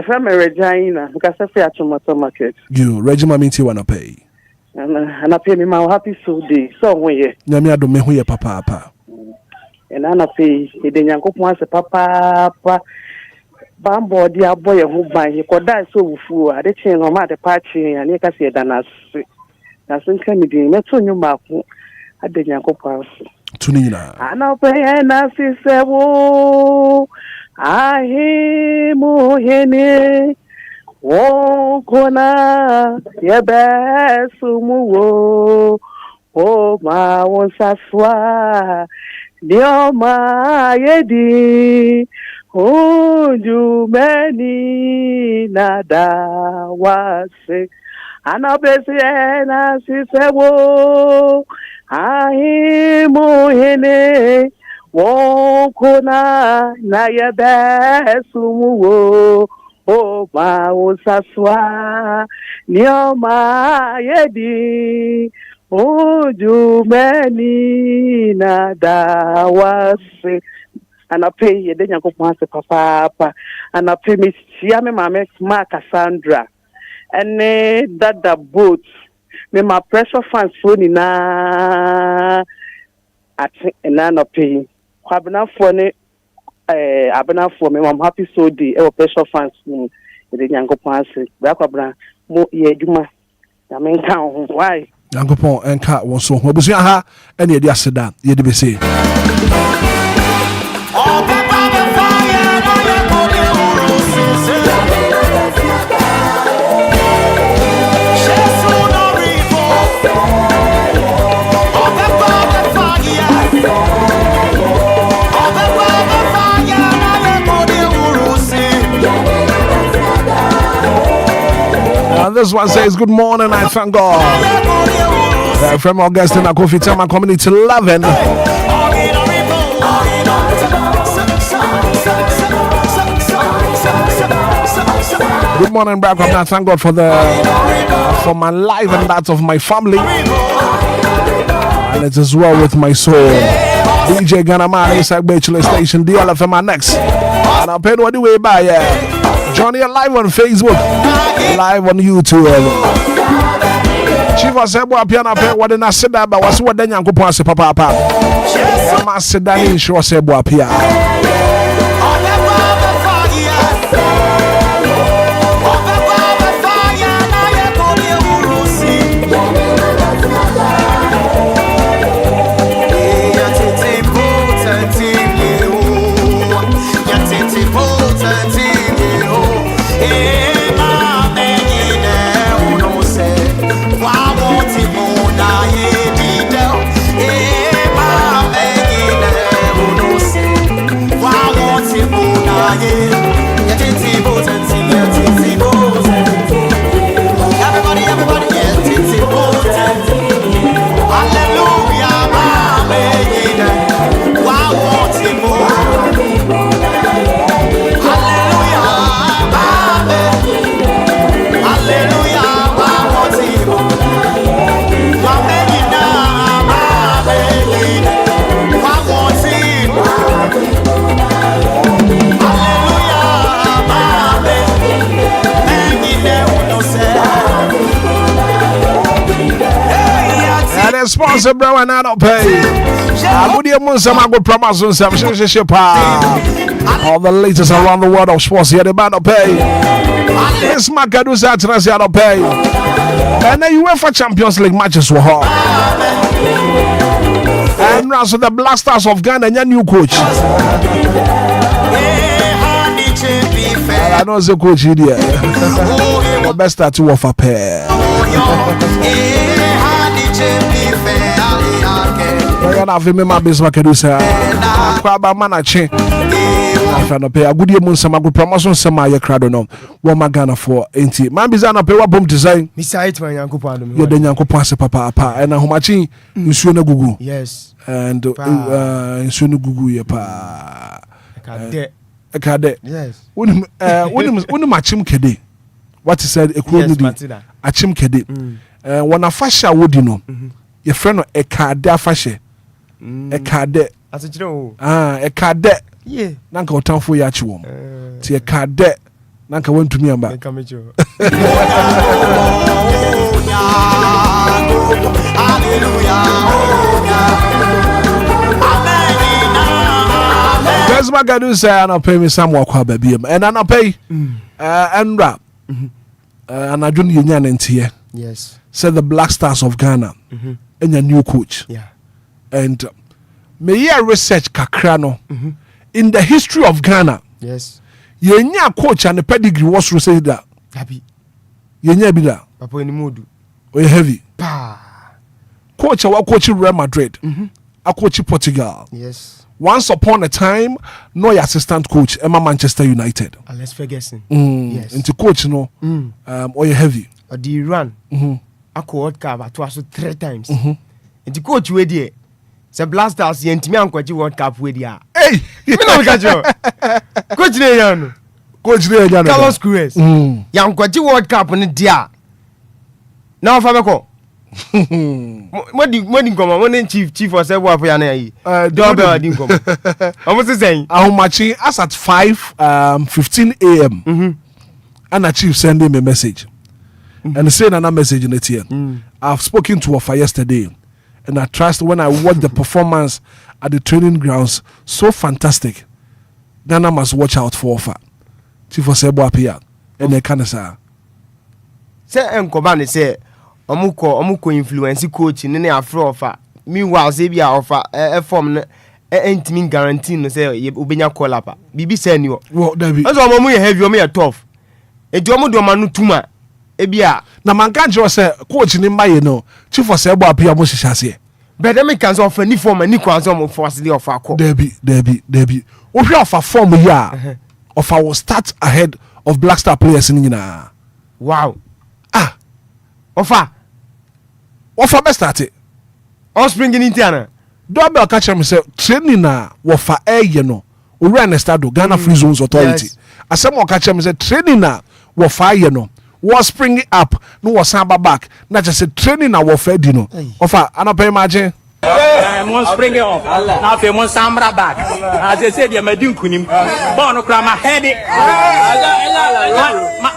from Regina, because I feel tomato market. You, Regina Minty wanna pay. And I pay me my happy so day, so way. Namia do me who papa. And I pay, he didn't go once a papa. Bambo, dear boy, who buy, he could die so full. I didn't change on my party, and you can see that as soon as you met on your mouth. I didn't go pass. Tunina. And I'll pay and I see several. I hear more henny. Oh, Kona, your best sumo. Oh, my one saswa. Dear my yedi. Oh, you many nada was sick. And I'll be saying, I see several. I mohene wokona na ya besumu o ma usaswa nioma yedi o jumeni na dawase anape ye de nyankopon ase papa anape me sia me mama ma Cassandra ene dada boat me my pressure fans phone na at na no pay kwabena for ne abena for me I'm happy so day e pressure fans ni de nyankopon ase bra kwabena mo ye adwuma na me nka ho why nyankopon enka won so ho abusu ha ene ye de aseda ye de be say This one says, good morning, I thank God. From Augustine, I coffee time, my community 11. Good morning, Brad. I thank God for my life and that of my family. And it is well with my soul. DJ Ghanaian inside Bachelor Station, DLFM next. And I'll pay the way by Johnny live on Facebook, live on YouTube. Chief was able to piano pay what in a seda, but was what then Uncle Pass Papa. I'm a sedan, she was able to piano. Sponsor bro and I don't pay. All the latest around the world of sports here, they might not pay. This Macadus I don't pay. And then UEFA Champions League matches were hot. And now so the Blasters of Ghana and your new coach. I know it's a coach here. The best start to offer pair. I have me my business Macadus. Kwaba manache. I found pay a good year month. Some good promotion. Some my crowd no. What my Ghana for? Ain't man bizana pay what bomb design. Mr. Hitman Yankupano. You're the Yankupa papa. And how much you should know Google. Yes. And you should know Google your pa. A card. Yes. When my chim kede. What he said a cool a chim kede. When a fascia would you know. Your friend a card fascia. A card. As a a card. Yeah. Nanka town for yachuum. See a card Nanka went to me amba. There's my guy who say I'll pay me some work baby. And I'll pay and rap. And I don't union in here. Yes. Said the Black Stars of Ghana and your new coach. Yeah. And may you research Kakrano in the history of Ghana. Yes. Yenya coach and the pedigree was to say that. Happy. Yenya be that. Papa in the mood. We heavy. Pa. Coach I coach Real Madrid. I coach Portugal. Yes. Once upon a time, no assistant coach Emma Manchester United. Let's Ferguson. Yes. Into coach no. Or you heavy. Or the Iran. I World Cup at twice 3 times. Into coach we there. The Blasters yentimi ankwachi World Cup we there. Hey, me no catch you. Coach Neyan. Coach Neyan. Carlos Cruz. Yankwachi World Cup ni dia. Now Fabeko. What do come on chief or say what for yana yi. Doorbell din come. Almost saying. I'm matching us at 5:15 a.m. And a chief sending me a message. And saying another message in the here. I've spoken to her yesterday. And I trust when I watch the performance at the training grounds, so fantastic. Ghana must watch out for offer. Chief for Sebo Apia. And they can say. Say Nkobane say omuko influence coach in any afro offer. Meanwhile, Zabia offer a form intimate guarantee no say ubenya call up. Bibi send you. Well, David. That's why we heavy or me tough. E do mo do manu tuma. Ebia na manka jo say coach ni maye no chief for Sebo Apia mo hihase. But them can offer ni form ni kwanso mo force the offer call. Debi. Wo hwe offer form here. Offer will start ahead of Black Star players ni nyina. Wow. Offer best start it. Offspring in Indiana. Doorbell catch me say training na wo fa eye no. O run estado Ghana Free Zones Authority. Yes. Asem wo catch me say training na wo fa eye no. Was spring up no was samba back not just a training na wo fa di no. Offer anapa imagine Mon spring off. Now if mon samba back. As I said, you may do kunim. Born no cry my head.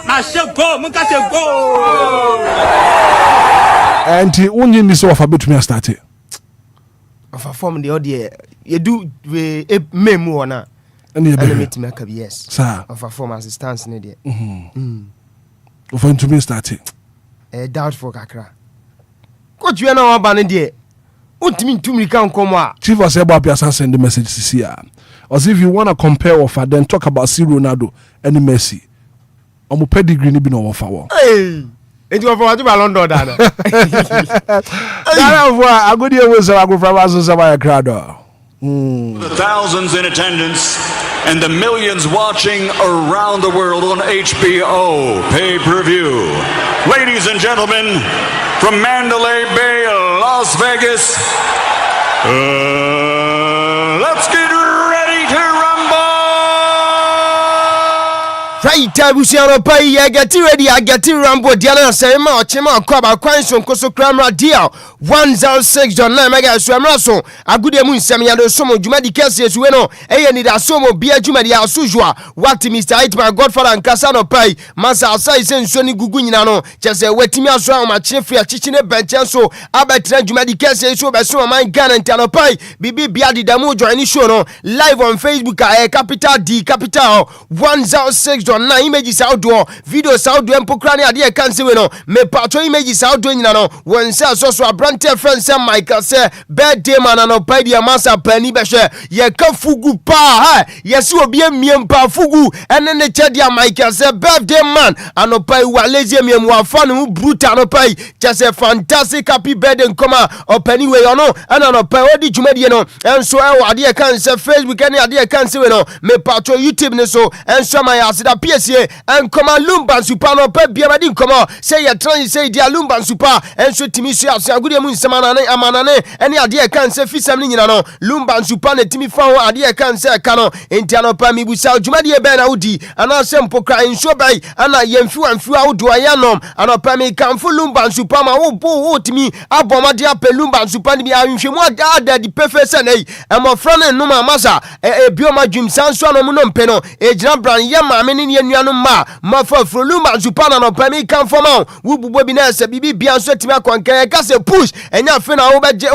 My shall go. Muka shall go. And the only this offer between start it. Offer form the audio. You do we memo na. And you make yes. Sir. Offer form assistance in there. Offer to me start it. A doubt for kakra. Coach you know about in there. What mean to me can come out? Chief was about to send the message to see her. As if you want to compare offer, then talk about C. Ronaldo and Messi. I'm a pedigree ni no offer. Hey, it was for London, Dana. I go there with I go from Azuzabaya crowd. The thousands in attendance and the millions watching around the world on HBO pay-per-view. Ladies and gentlemen, from Mandalay Bay, Las Vegas, let's get ready to rumble! Right, Busiano Pay, I get ready, I get Rambo, Diana, Sayama, Chema, Kwaba, Quanson, Koso Kramra, Dia, 106.9 Mega Swamraso, a good moon, Samiano, Somo, Jumadi Cassis, Bueno, Anidaso Bia Jumadia, Sujua, what Mr. Hitman, Godfather, and Casano Pay, Massa, Sai, Sony Gugunano, just a wetimia, so my chief, Chichine, Benchaso, Abat Jumadi Cassis, so by some of my gun and Tano Pay, Bibi Biadi Damu, joining show, live on Facebook, Capital D, Capital, 106.9 images outdoor, videos outdoor, and Pokrani, Adia Cancelo, me patro images outdoor, one says also a brand friend, Sam Michael, say, birthday man, and Opai, the Massa Penny Beshe, ye come fugu pa, yes, you will be a miempa fugu, and then the Chadia Michael, say, birthday man, and Opai, Walazy, Miamwa, fun, brutal, Opai, just a fantastic happy birthday, and come or Penny way, and an Opai, what did you make, and so I dear cancer, Facebook, and Adia Cancelo, me patro YouTube, so, and so my ass, that PSA, and come on, Lumba, Supano, Biamadin, come on, say, you're trying to say, dear Lumba, Super, and so Timmy, so good moon, Samanane, Amanane, any idea can say, Fissaming, Lumba, Supane, Timmy, found idea can say, Cano, Intano Pami, Busau, Jumadia Benaudi, and our Sempo crying so by, and I am few and few out do I am, and our Pami come for Lumba, Supama, oh, to me, Abomadia, Pelumba, Supani, I'm sure what the perfect and my friend and Numa Massa, a Bioma Jim Sansuano Munum Peno, a Jambran, Yama, many Eni enuanu ma mafa fro Lumba Zupana no pami kan foma wo bubo bi na se bibi bia so timi akwankan ka se push enya fe na wo beje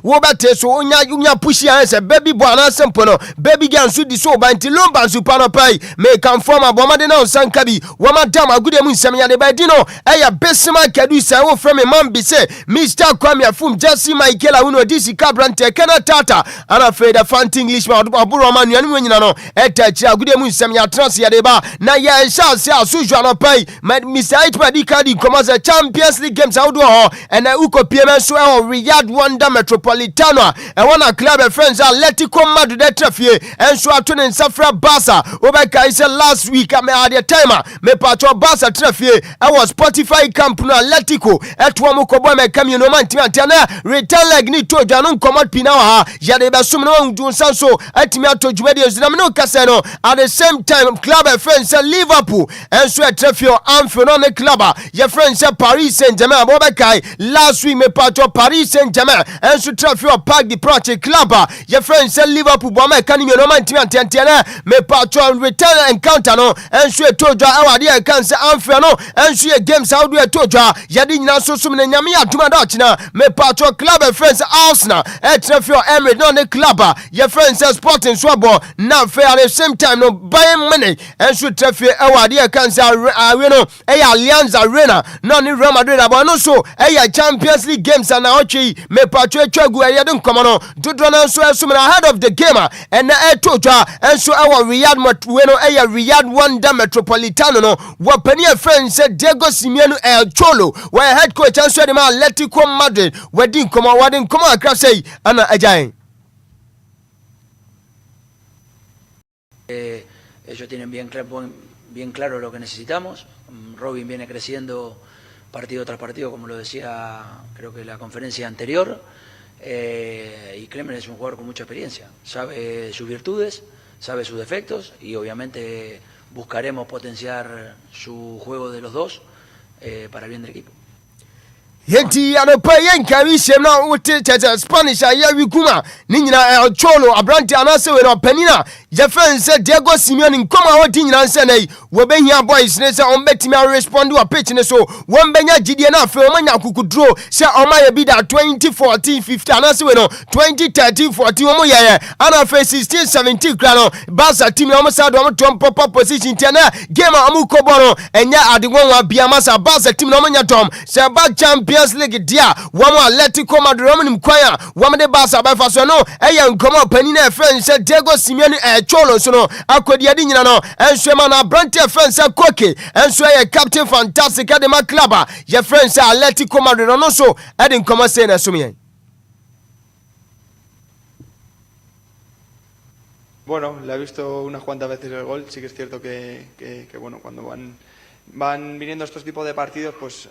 wo bete so unya push ya se baby boy na sempo no baby girl so di so ba nti Lumba Zupana pai me kan foma bomade na onsanka bi wo madam agude mu nsem ya de ba di no eya besima kadu se wo frame man bi se Mr. Kwame Afum Jesse Michael Awuno DC Cabrante Kana Tata ana fe da fant English ma oburo ma nuanu nyina no eta chi agude mu nsem ya trans ya de ba na ya sha se asu no pai Mr. Hitman di kadi komaza Champions League games awdo ho ena uko pm so e Riyadh Wonder Metropolitano e wona club e friends Atletico Madrid de trafie enso ato ne nsafra Barca obeka is last week am at the time me patro Barca trafie e was Spotify camp no Atletico eto mo kobo me kam no man timi antena return leg ni to dwa no komot pina ha ya de be sum no undu sanso atimi atojuma de zinam no kase no at the same time club e friends Liverpool enso e trafie Anfield on the club your friend said Paris Saint-Germain Bobekai last week me patro Paris Saint-Germain and so traffic park the project club your friend said Liverpool Boma can you no man tiantena me patro return encounter no and so told you our dear can say Anfield no and so games how do you told you yadi na so sum na nyame aduma da china me patro club friends Arsenal e traffic Emirates no the club your friend said Sporting Swabo now fair at the same time no Bayern Munich and so traffic our dear can say no Allianz Arena no ni Real Madrid abo no so Champions League games and ochi me patro twagu ayedun komono dodro na so ahead of the game and na etotwa and so our Riyadh Wonder Metropolitano no wapani a friend said Diego Simeone El Cholo where head coach and so the Atletico Madrid wadin komo akra say ana ajain ellos tienen bien claro lo que necesitamos. Robin viene creciendo partido tras partido, como lo decía creo que la conferencia anterior, y Clemen es un jugador con mucha experiencia, sabe sus virtudes, sabe sus defectos y obviamente buscaremos potenciar su juego de los dos para el bien del equipo. Yenti anopa Enquiries na wote tete Spanish aya wikuma ni nyina El Cholo abranti anase we no panina je fense Diego Simeone nkoma wodi nyina nse nei wo behia boys ne se on betimi respond wa pitch ne so won benya gidie na afi o manya kukudro se o ma ye bi da 2014 15 anase we no 2013 14 o mo ye ana fe 16 17 kra no Barca team o mo sa do mo tom pop position tiana game o mo kobo no enya adewon wa bia masa Barca team no mo nya tom se ba champion League dia wamo Atletico Madrid wamo mkwaya wamo de Barca ba fa so no eya nkomo pani na friend se Diego Simeone Cholo so no akodi adi nyina no enso ma na brand friend se Koke enso eya captain fantastic de ma club ya friend se Atletico Madrid no so edi nkomo se na so me. Bueno, le he visto unas cuantas veces el gol, sí que es cierto que bueno, cuando van viniendo estos tipos de partidos, pues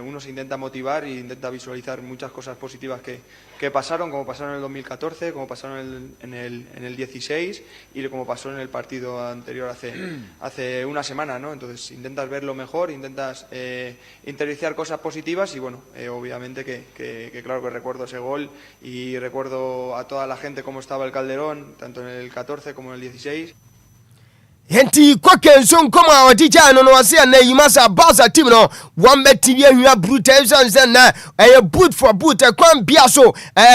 uno se intenta motivar e intenta visualizar muchas cosas positivas que pasaron, como pasaron en el 2014, como pasaron en el 16 y como pasó en el partido anterior hace una semana, ¿no? Entonces intentas ver lo mejor, intentas interiorizar cosas positivas y bueno, obviamente que claro que recuerdo ese gol y recuerdo a toda la gente cómo estaba el Calderón, tanto en el 14 como en el 16. Henti Koke nso nkoma wadija no wase na yimasa Barca team no wambe tibia hwa brutal san na boot for boot kwan bia so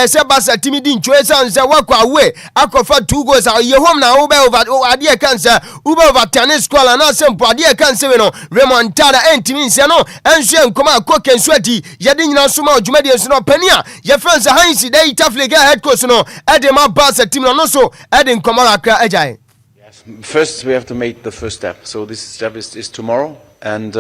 se Barca team di ncho san wakwa away akofa 2 goals ye home na over ade kansa over tennis squall na sempo ade kansa we no remontada entimi nse no enso nkoma Koke nso ati ye de nyina so ma odwuma de nso no pania ye fans Heinz dey Tafliga head coach no ede ma Barca team no so ede nkoma akra ajai. First, we have to make the first step. So this step is tomorrow, and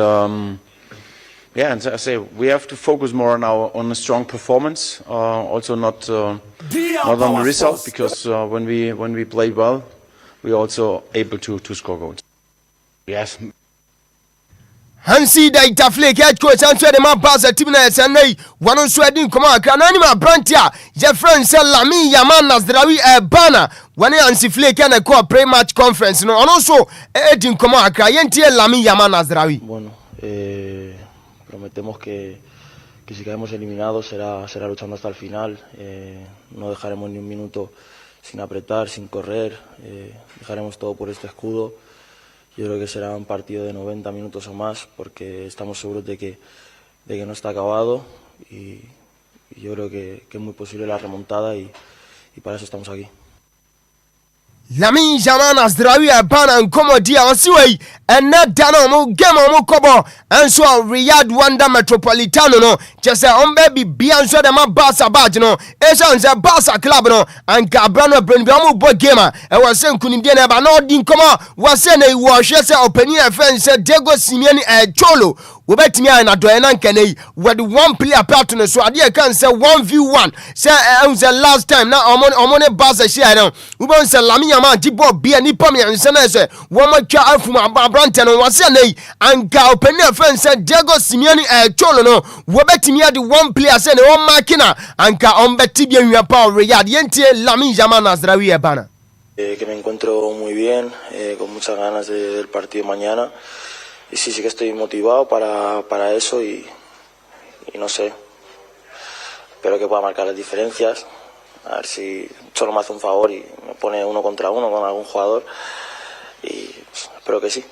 yeah, and I say we have to focus more on a strong performance. Also not on the result, because when we play well, we are also able to score goals. Yes. Hansi da Itafle head coach and the man Barca team na SNA one sweating come on can anima brantia your friend say Lami Yaman Nazdrawi bana when Hansi Flake can call pre-match conference no and also edin come on yenti Lami Yaman Nazdrawi. Bueno, prometemos que si caemos eliminados será luchando hasta el final, no dejaremos ni un minuto sin apretar, sin correr, dejaremos todo por este escudo. yo creo que será un partido de 90 minutos o más, porque estamos seguros de que no está acabado, y yo creo que es muy posible la remontada, y para eso estamos aquí. Lamin Jamana zdrawia bana nkomodia osiwei ena dana mo game mo kobo enso Riyadh Wanda Metropolitano no chese ombe bibia nso de ma Barca badge no esa nse Barca club no anka brano brenbi omo bo game e wase nkunimdie na ba no di nkomo wase na iwo hwe se opani afense Diego Simeone Cholo wobetimi na do na nkanei with one player part no so ade kan say 1v1 say the last time na omo ne Barca share no wobon say Lamine man jibo bia ni pam yan se na say wo ma twa afuma abrante no wase nei anka opani afense Diego Simeone Cholo no wobetimi ade one player say na o makina anka ombeti bia nwa pa Riyadh yentie Lamine Yamal Nazraoui bana que me encuentro muy bien, con muchas ganas del partido mañana. Y sí que estoy motivado para eso, y no sé, espero que pueda marcar las diferencias, a ver si solo me hace un favor y me pone 1 contra 1 con algún jugador, y espero que sí.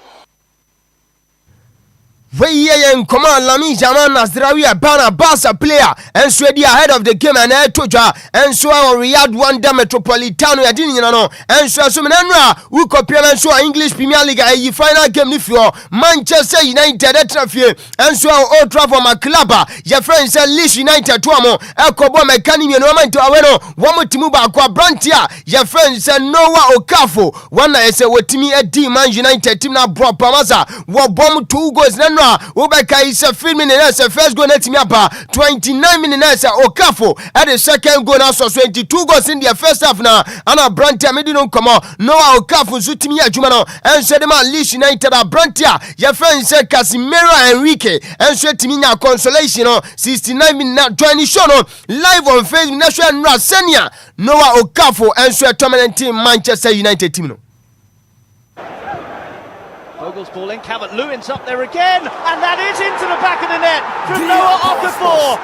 Weyen command Lamine Yamal Nazraoui bana Barca player and so they ahead of the game and toja and so Riyadh Wanda Metropolitano ya dini no and so menanra who compare and so English Premier League a final game ni for Manchester United trafie and so Old Trafford my club your friends Leeds United to amo ekobo mekani me no man to aweno wo timu ba kwa brantia your friends Noah Okafor one na say wotimi edi Man United team na bro pamasa wo bom 2 goals na Obia is a 5 minutes first goal net me apa 29 minutes Okafor at the second goal now so 22 goals in the first half na ana Brantia me didn't come on Noah Okafor zutimi adwuma no and so dem Leeds United Brantia your friend say Casemiro Enrique and so timi nya consolation no 69 minutes join show no live on Facebook national senior Noah Okafor and so tournament team Manchester United team no Vogels ball in, Calvert-Lewin's up there again, and that is into the back of the net from Noah Okafor.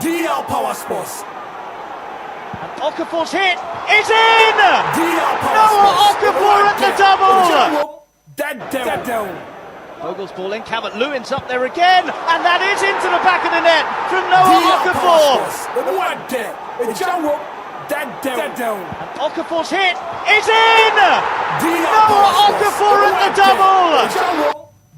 DL Power Sports. And Okafor's hit is in! Noah Okafor at the double! Vogels ball in, Calvert-Lewin's up there again, and that is into the back of the net from Noah Okafor. And Okafor's hit is in! Noah Okafor at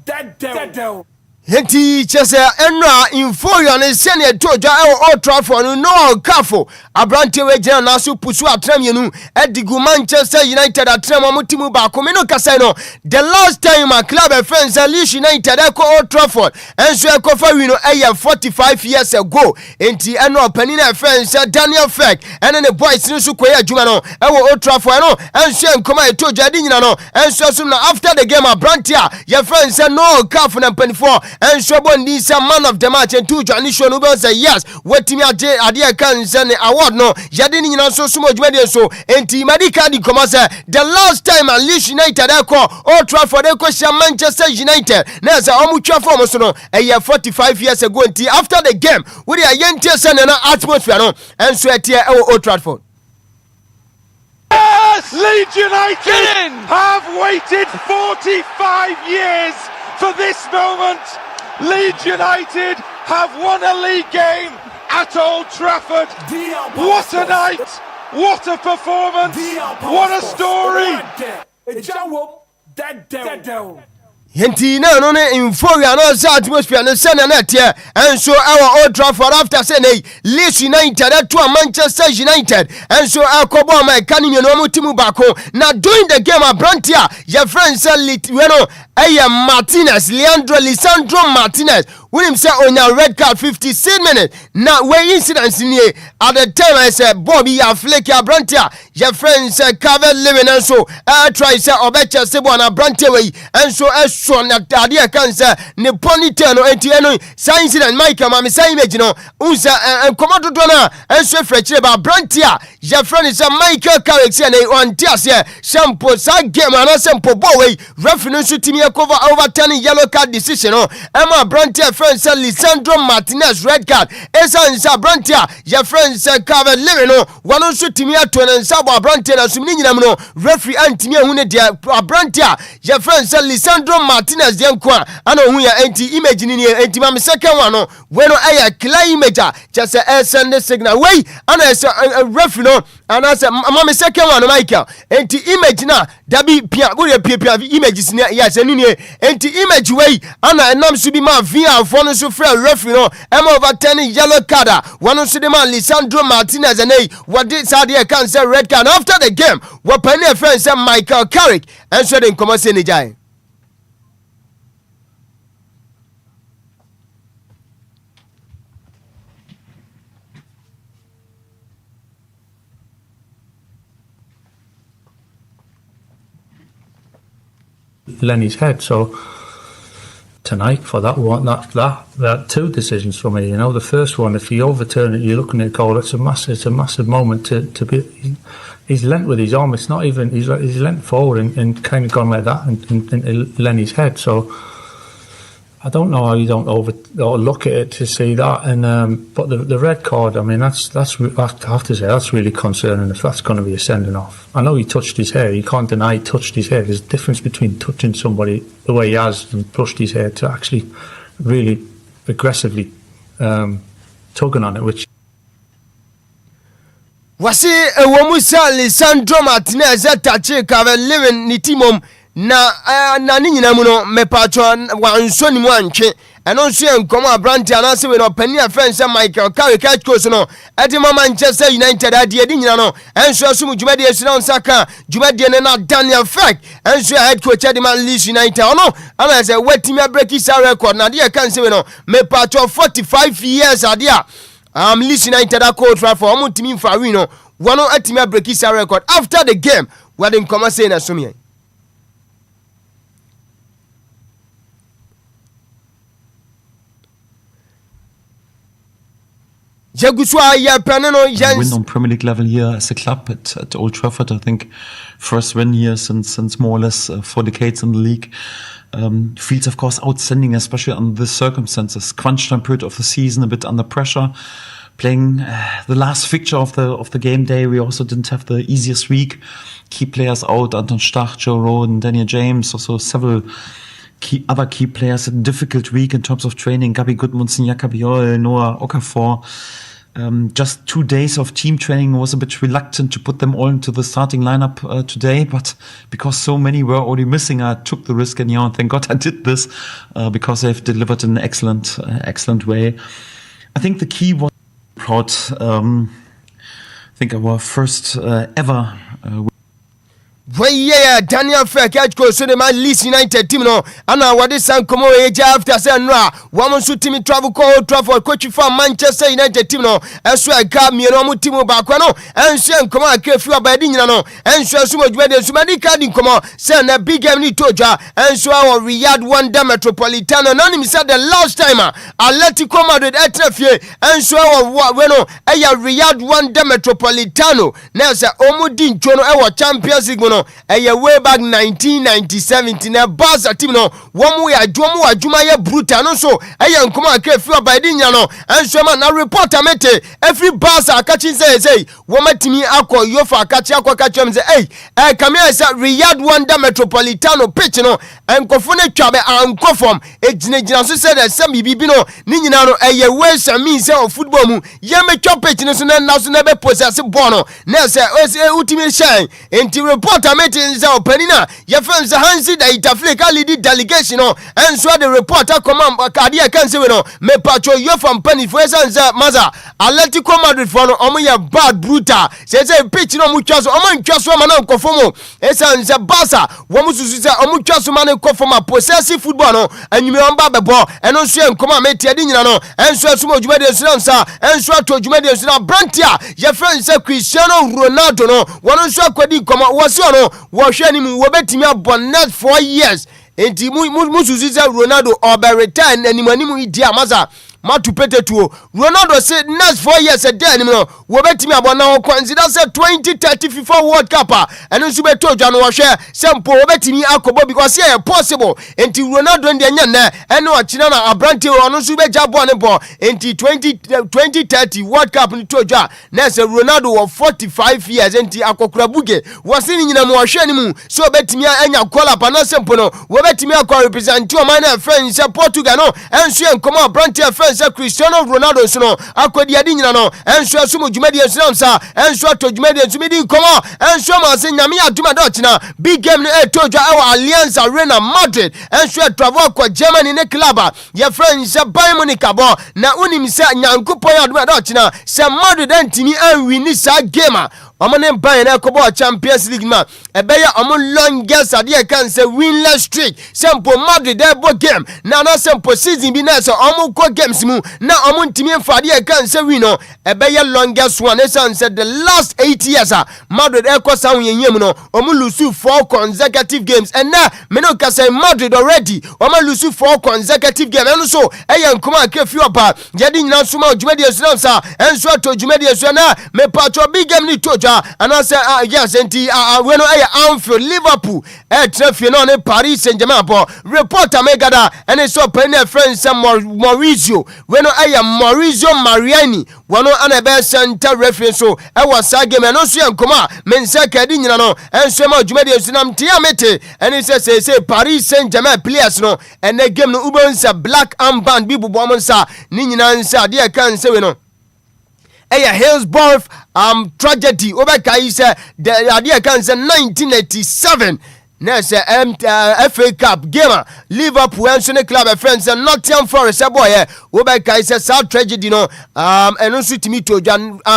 the double! Henti chese enra inferior ne senior toja e Old Trafford no Noah Okafor abrante we gina na so pusu atram yenu edigu Manchester United atram amutimu ba ko me no kasa no the last time my club friends Leeds United e ko Old Trafford enso e ko fa wi no 45 years ago enti enra panina friends Daniel Fleck ene ne boys no so koya adwuma no e wo Old Trafford no enso enkoma e toja di nyina no enso so na after the game abrante a your friends Noah Okafor na 24 and Shobon is a man of the match and two Janisho Nubel say yes. What Timmy Adia can send award no Yadini so sumo jwede so enti Madika di komasa the last time at Leeds United echo Old Trafford echo Manchester United neza omuchwa form so no a year 45 years ago enti after the game we are yente send na atmosphere no and so at Old Trafford. Yes! Leeds United have waited 45 years for this moment. Leeds United have won a league game at Old Trafford. What a night! What a performance! What a story! Yenti na no ne inferior no sa atmosphere no send na tie and so our Old Trafford after say nei Leeds United to Manchester United and so akobo ma kanimi no mutimu bako na during the game abrantia your friend say Litweno Martinez Lisandro Martinez when him say on a red card 56 minutes now where incidents in here at the time I said Bobby Afleke abrantia your friend say Calvert-Lewin and so try say obecha sebo na abrantia we and so so na adia kan say ne ponytail no entieno science and Michael ma me say image no unsa enkomodo do na enso frechire ba abrantia your friend is Michael Carrick say na on tia say shampoo sa game na shampoo boy referee no timi Premier cover overturning yellow card decision no Emma Brantia friend say Lisandro Martinez red card Esan sa Brantia your friend say Calvin Lewin no one also timi ato na nsabo Brantia na sumni nyinam no referee antimi ehune dia Brantia your friend say Lisandro Martinez dia nko ana ohun ya anti image ni anti ma second one no we no aya clear image just say send the signal way ana say referee no ana say ma second one no Michael anti image na dabi pia go pia images ni ya say ni anti image way ana enam so bi ma via for no so free referee no am overturning yellow card one so the man Lisandro Martinez and what did Sadia can say red card after the game what penny friend say Michael Carrick and so den come say ni jai Lenny's head. So tonight for that one, that two decisions for me. You know, the first one, if you overturn it, you're looking at a goal. It's a massive moment to be. He's leant with his arm. It's not even. He's leant forward and kind of gone like that in Lenny's head. So I don't know how you don't look at it to see that. And but the red card, I mean, that's I have to say that's really concerning if that's going to be a sending off. I know he touched his hair. You can't deny he touched his hair. There's a difference between touching somebody the way he has and brushed his hair to actually really aggressively tugging on it, which. Wasi Womusa Lisandro Martinez tachi kave living ni timom na ni nyina mu no mepacho wanso ni mu antwe eno nso enkomo abranti anase we no pani friend say Michael Carrick coach no edi Manchester United adi edi nyina no enso asu mu jumadi esina nsaka jumadi ne na Daniel Fleck enso head coach edi Leeds United ono ana say wetimi break his record na de kan say we no mepacho 45 years adia Leeds United coach for omutimi fa wi no one atimi break his record after the game we didn't come say na so me win on Premier League level here as a club at Old Trafford. I think first win here since more or less 4 decades in the league. Feels of course outstanding, especially under the circumstances. Crunch time period of the season, a bit under pressure. Playing the last fixture of the game day, we also didn't have the easiest week. Key players out: Anton Stach, Joe Roden, Daniel James, also several other key players. A difficult week in terms of training. Gabi Gudmundsson, Jakob Joel, Noah Okafor. Just 2 days of team training. Was a bit reluctant to put them all into the starting lineup today, but because so many were already missing, I took the risk, and thank God I did this because they've delivered in an excellent way. I think the key was proud. I think our first ever. Yeah, Daniel Fleck coach so the man Leeds United team no ana wade san komo eja after say no woman so team travel call Trafford coach from Manchester United team no enso aka mi no mu team ba kwa no enso komo akefi obadi nyina no enso so modwede enso madi card komo say na big game ni toja enso our Riyadh Wanda Metropolitano no me said the last time Atletico Madrid etrafie enso we no eya Riyadh Wanda Metropolitano na say omudi ncho no e Champions League no way back 1997 na Barca team no womu ya adwuma ye brutal no so nkomo akefi obadi nya no enso ma na reporter mete every Barca akachi say womatimi akọ yofa akachi akọ say come here say Riyadh Wanda Metropolitano pitch no enkofo ne twabe ankofom ejinejina so say the same bibi no ni nyina no way sami say of football mu ye metwa pitch no so na be possess ball no na say ultimate shine enti report meeting say openina your friends Hansi da Itafrika lead delegation no enso the reporter command kadia kan say we no me patcho you from penny for say maza Atletico Madrid for no omo ye bad brutal say pitch no mu twaso omo ntwaso ma na nkofo mu say Barca wo mu susu say omo twaso ma na nkofo ma possessive football no anyume on ba bebo eno so enkoma metia di nyina no enso asuma djuma de nsa enso ato djuma de nsa brantia your friends say Cristiano Ronaldo no wono nso akwadi nkoma wose no wo hwe ni mu wo betimi abonnet 4 years enti musuziza Ronaldo oba return animanimu idi amaza matu petetuo Ronaldo say next 4 years a day no wo betimi abona ho consider say 2030 FIFA World Cup eno nso beto dwa no wo hwe sempo wo betimi akobo because here possible enti Ronaldo ndi anya na eno akina na abrante ono nso beja ball ne ball enti 2030 World Cup ni to dwa na say Ronaldo wo 45 years enti akokura buge wo se ni nyina mo hwe ni mu so betimi anya kola pa na sempo no wo betimi akọ represent o man na friends say Portugal no enso enkomo abrante friends say Cristiano Ronaldo so no akodi adi nyina no enso asumo dwumadi enso sa enso to dwumadi enso mi di komo enso ma se nyame aduma do china big game no etojo our Allianz Arena Madrid enso travel ko Germany ne club ya friends say Bayern Munich abo na unim say nyankopon aduma do china say Madrid antimi anwini sa game Omane Bayern ekobo Champions League ma ebeya omo longest ade kan say winless streak sempo Madrid dey bo game na sempo season bi na so omo ko games mu na omo ntimi mfa ade kan say win no ebeya longest one said the last 8 years Madrid eko sa wonyem no omo lose 4 consecutive games and na me no ka say Madrid already omo lose 4 consecutive games and so eya nkoma akefi oba yedi nyina suma odwumadi esulam sa enso to odwumadi esu na me patro big game ni to and I say yes enti we no Anfield Liverpool traffic no ne Paris Saint-Germain bo reporter megada and so penny friends Maurizio we no Maurizio Mariani wono ana be center reference so e was game no so yankoma mensa kadi nyina no enso ma dwumadi esunam tia mete and say Paris Saint-Germain players no and the game no ubonsa black armband bi bubo monsa ni nyina nsa de kan se we no Hillsborough tragedy obeka is the idea can say 1987 next FA Cup game Liverpool and Sunday club friends and Nottingham Forest boy obeka is sad tragedy no and also to me to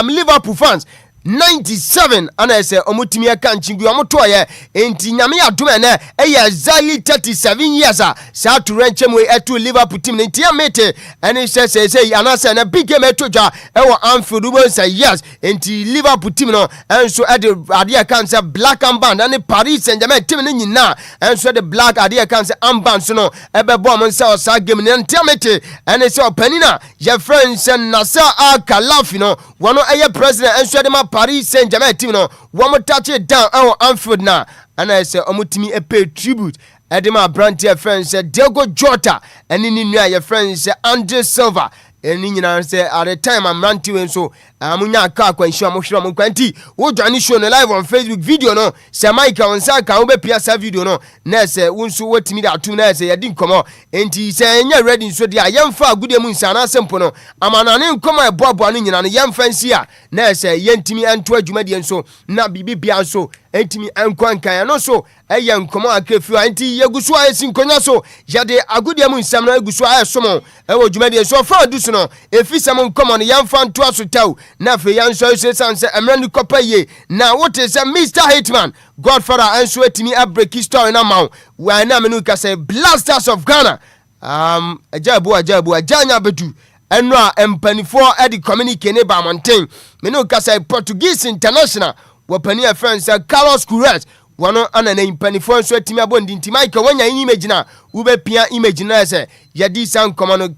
Liverpool fans 97 and I say omutimi aka nchingu omotoye enti nyame adoma na exactly 37 years sa to renchem we eto Liverpool team enti amete and it say anasa na big game etoja e wo Anfield we say yes enti Liverpool team no and so at the ade kan say black armband and Paris Saint-Germain team no nyina and so the black ade kan say armband so no e be bom nsa o sa game enti amete and say opanina your friends and Nasser Al-Khelaifi no wono eye president and so the Paris Saint-Germain team no one touch it down on Anfield now and I say omutimi e pay tribute edema brandy friends Diego Jota and in your friends Andre Silva and in say at the time I'm ranting and so amunya car kwanhia mo hwera mo kwanti wo join show no live on Facebook video no say Mike on sa ka wo be piasa video no na say wonso watimi da atum na say yedi nkomo enti say enya ready so dia yemfa agudie mu nsa na sempo no amanane nkomo e boabo no nyina no yemfa nsi a na say yentimi ento adwuma die nso na bibi bia nso entimi ankwankan no so eye nkomo akefu enti yeguso ayesi nkonya so yade agudie mu nsam na eguso ayesomo e wo adwuma die so fa dusu no efi sam nkomo no yemfa nto aso taw na fe yan so sanse emrani kopaye na what is Mr. Hitman Godfather anso etimi break story na maw wa na menu ka say Blasters of Ghana ajabu ajanya bedu enra empanifo edi communique ne ba mountain menu ka say Portuguese international wapani a friend say Carlos Queiroz wano ana na empanifo anso etimi abondi nti Michael wanya image na ube pia image na say yadi san komano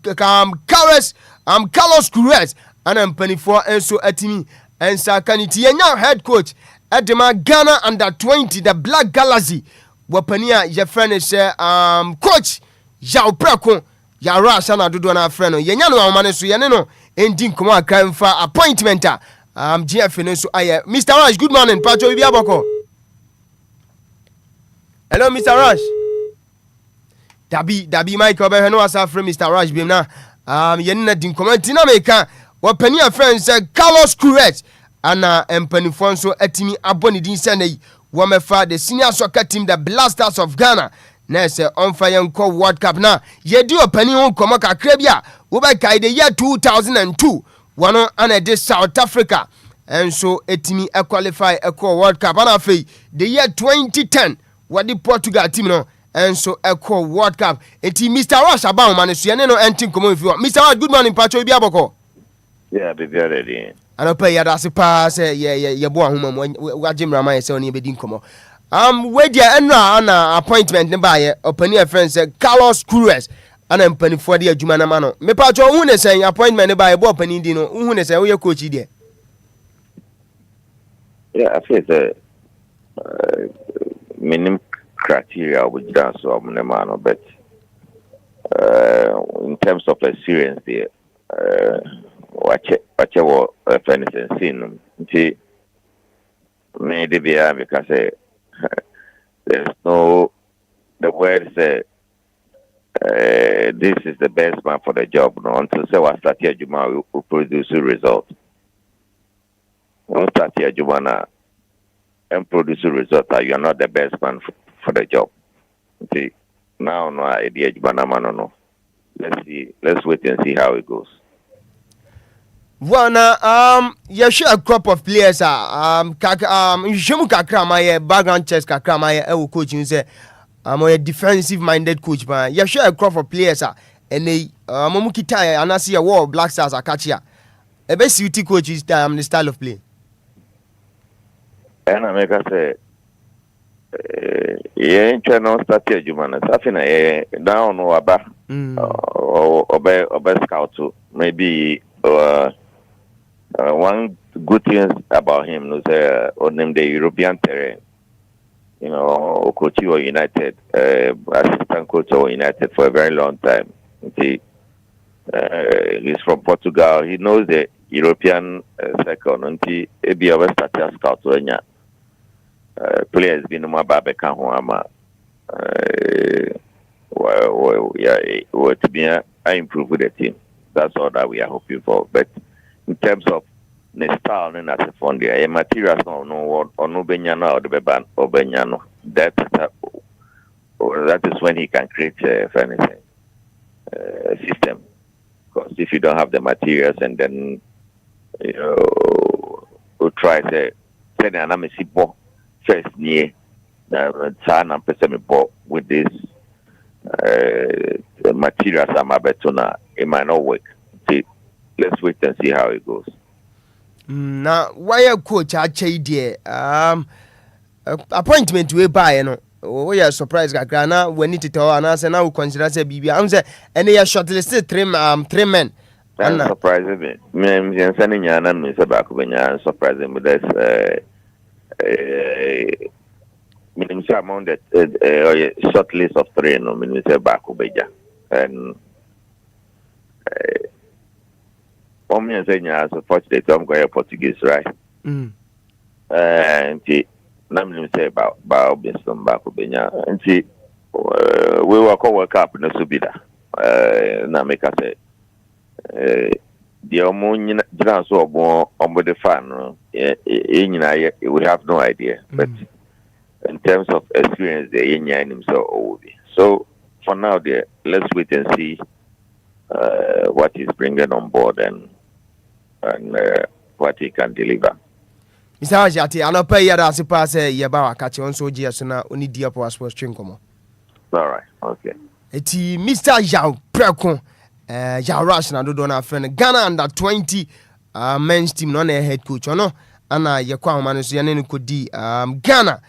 Carlos Queiroz ana mpanifo enso atimi ensa kaniti yenya head coach edema Ghana under 20 the Black Galaxy wapania ye friend say coach Yao Prako ya rasha na dodo na friend yenya no amane so yene no endi nkomo aka mfa appointment GF no so aye Mr. Rush good morning Pacho bibi aboko. Hello Mr. Rush Dabi Michael be no asa from Mr. Rush bim na yene na din comment na meka wapani a friend say Carlos Queiroz ana empanifo nso atimi aboni din sanai wamefa the senior soccer team the Blasters of Ghana na say on fire nko World Cup na yedi opani ho komo kakra bia wo ba kai the year 2002 wano ana de South Africa and so etimi qualify equal World Cup ana fe the year 2010 wadi Portugal team no and so equal World Cup eti Mr. Rush about man so yene no entin komo if you Mr. Rush good morning Pacho bi aboko. Yeah, baby, ready. I don't pay ya pa say yeah boy home wa jimra man say oni be din komo. We dia enra na appointment ne ba ye opani a friend say Carlos Queiroz ana mpanifo de adwuma na ma no me pa cho hu ne sen appointment ba e bo pani di no hu ne sen wo ye coach di Yeah, I feel that minimum criteria would dance so man, but in terms of experience there, watch what anything seen. Maybe because there's no the word say this is the best man for the job. No, until say what start here, Juma will produce a result. Don't start here, Juma, and produce a result. You are not the best man for the job. See, now no idea, Juma, no. Let's see. Let's wait and see how it goes. Wana you show a crop of players you show kakra my background checks kakra my coach you say I'm a defensive minded coach man you show a crop of players and they momu kita and I see a war Black Stars catch ya a best UT coach is the style of play and I make us say ain't no start here Jumana safina down no aba obe scout too maybe one good thing about him was on him the European terrain. You know, coach or United, assistant coach or United for a very long time. He's from Portugal. He knows the European circle. And he be a starter scout when players been more Babeka Huama. Well, to be improve with the team. That's all that we are hoping for. But in terms of the style and as a fund, the materials no benyano or the beban or benyano. That is when he can create anything system. Because if you don't have the materials and then you try to send an amnesty ball first near turn and present ball with this materials betuna, it might not work. See, let's wait and see how it goes. Now, why a coach dear appointment we buy no we are surprised Ghana when it to and answer now consider say BB I'm say and they are shortlisted three men. That's surprising me sending yana me say back when you surprising me that's minimum amount that short list of three no minimum say back ubeja and me saying as a fortunate I'm going Portuguese, right? And let me say about Binston back and see we were work up in the Subida. Now make us say the Omonian so more on the fan we have no idea. But in terms of experience the Indian himself old. So for now there let's wait and see what he's bringing on board and what he can deliver. Mr. Ajati, I know pay ya da sipa say ye ba catch on so GS na oni dia po sports train komo. All right, okay. Eti Mr. Yao Preko Yao Rush na do na friend Ghana under 20 men's team no na head coach ono ana ye kwa man so ye ne ko di Ghana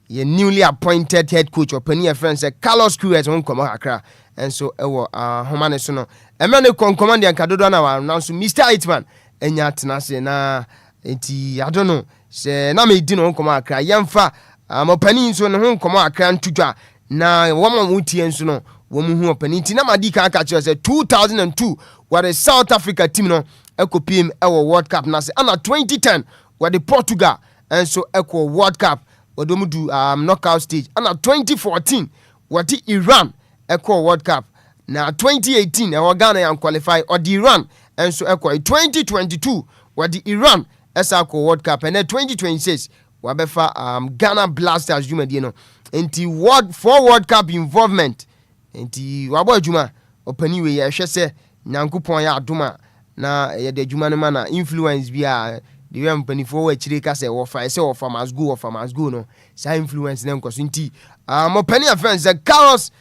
ye newly appointed head coach opani friend say Carlos Cruz on komo akra and so ewo homane so no emene kon command yan kadodo na wa now so Mr. Hitman enya tenase na enti I don't know se na me di no komo akra yemfa opani so ne ho komo akra ntudwa na womo mutie nso no womu hu opani enti na madi ka aka che se 2002 where the South Africa team no ekopim ewo World Cup na se ana 2010 where the Portugal and so eko World Cup odomu du knockout stage ana 2014 where the Iran eko World Cup na 2018 e Ghanaian qualify or the Iran and so eko 2022 where the Iran esako World Cup and then 2026 wabefa Ghana Blasters jumadi no enti World Cup involvement enti wabo adwuma opani we ye hwese nyankopon ya adoma na ye de adwuma no ma na influence bia the way mpanifo wa chire ka se wo fa must go no sa influence na nkoso nti opani afense Carlos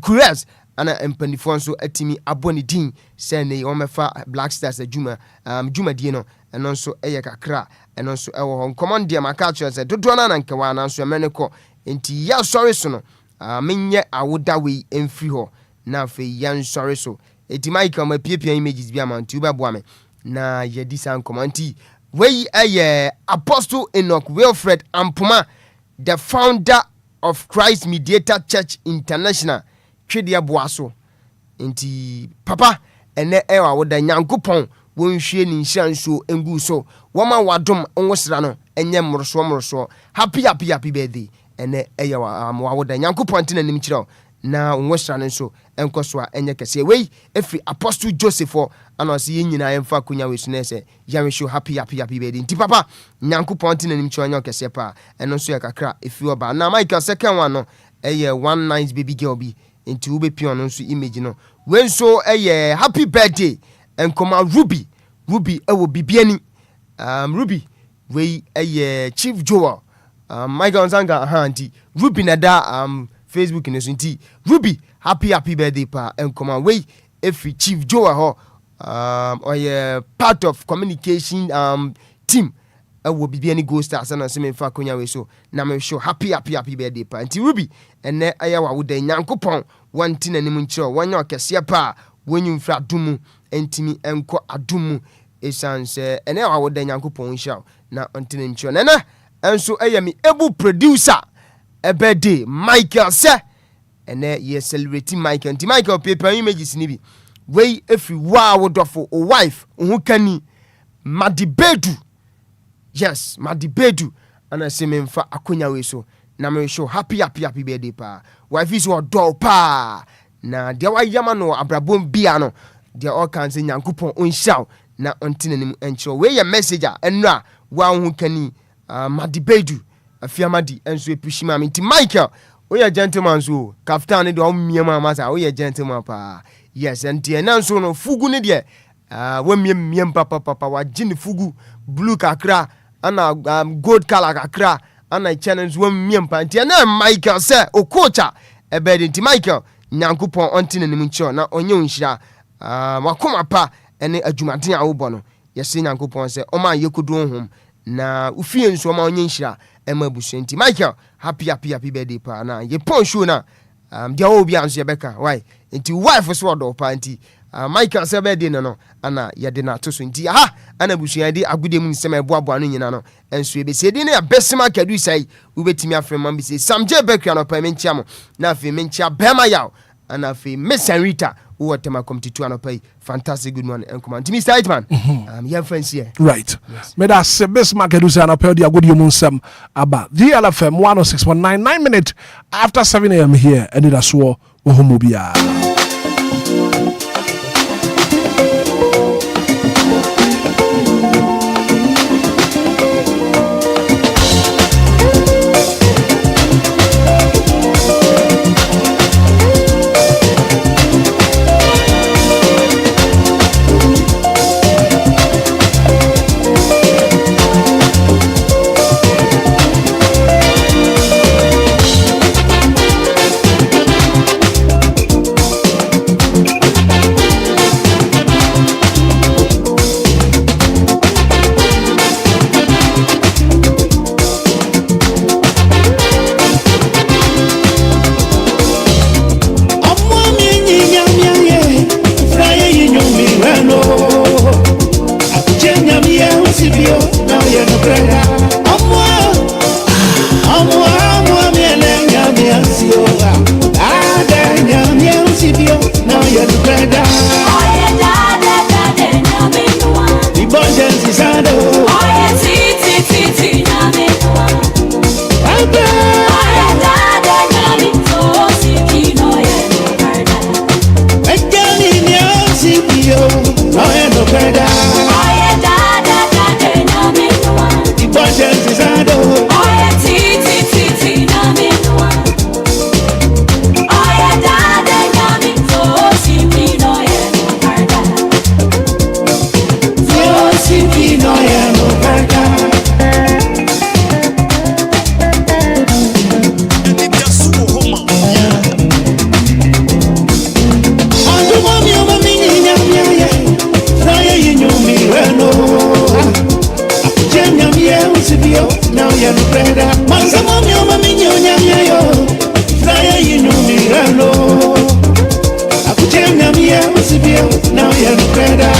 Cruz ana mpanifo nso atimi aboni din se ne o mefa Black Stars adwuma dwumadie no eno nso eye kakra eno nso ewo hon command dia makacho se dodo na nkewa na nso meneko enti ya sorry so no menye awoda we emfiri ho na fe yan sorry so eti Michael ma piepia images bi amanti ube boa me na ye di san komanti we Apostle Enoch Wilfred Ampuma, the founder of Christ Mediator Church International twedia boaso enti papa ene ewa woda nyankopon wonhwie ni nhyanso engu so woma wadom onwosra no enye mmoroso happy birthday ene eya woda nyankopon tina nim kirao na onwosra nso enkoso a enye kese we efi Apostle Joseph anose yenyina emfa konya wesune se yawe show happy birthday nti papa nyankopon tina nim kirao nya kese pa eno so ya kakra efi oba na Michael second one no eye one nice baby girl bi nti ube pion nso image no when so happy birthday enkoma Ruby ewo bibiani Ruby we Chief Joel Michael Zanga hanti Ruby nada Facebook ne so nti Ruby happy birthday pa enkoma we every Chief Joel ho part of communication team ewo bibiani go stars na se me fa konya we so na me show happy birthday pa nti Ruby ene ayawa wo da nyankopon wanti na nim nkyerɛ wanya okese pa wonyu fra dumu entimi enko adumu esanse ene awo da nyankopon hia na ontine nkyerɛ nana enso mi ebu producer birthday Michael se ene ye celebrate Michael nti Michael paper images ni bi we every wow dofo o wife hu kani Madibedu yes Madibedu ana se me mfa akonya we so na me show happy birthday pa wife is o do pa na dia wa yama no abrabom bia no dia all kan se nyankopon onhia na ontine nim encho we ye messenger enra wa hu kani Madibedu afiamadi enso epushima nti Michael we ye gentleman so kaftan ne de o miema masa we ye gentleman pa yes enti enanso no fugu ne de wa miem papa wa gini fugu blue kakra ana gold color kakra ana challenge wa miem pa enti na Michael se o coacha ebedi nti Michael nyankopon ontine nim ncho na onye onhira wakoma pa ene adwumaden a wo bɔ no yɛse nyankopɔn sɛ ɔma yekodu honhom na ufie nso ɔma onye nhira ema busu nti Michael happy birthday pa na ye pon show na dia wo bia nso yɛbɛka why nti wife so ɔdɔ pa nti Michael sɛ birthday no ana yɛde na to so nti ana busu yɛde agudem nsɛm ɛboaboa no nyina no enso ebesi de na yɛbɛsema kadu sai wobetimi afrema bi sɛ samje bekua no pa menchia mo na afi menchia bema yaw ana afi Miss Rita what am I come to anopai fantastic good morning and command Mr. Hitman your friends here right yes. Me da se best market do say anopai dia good yum nsam aba DLFM 106.9 9 minutes after 7 a.m. here Anidaso Wɔhɔ Obia now you're better.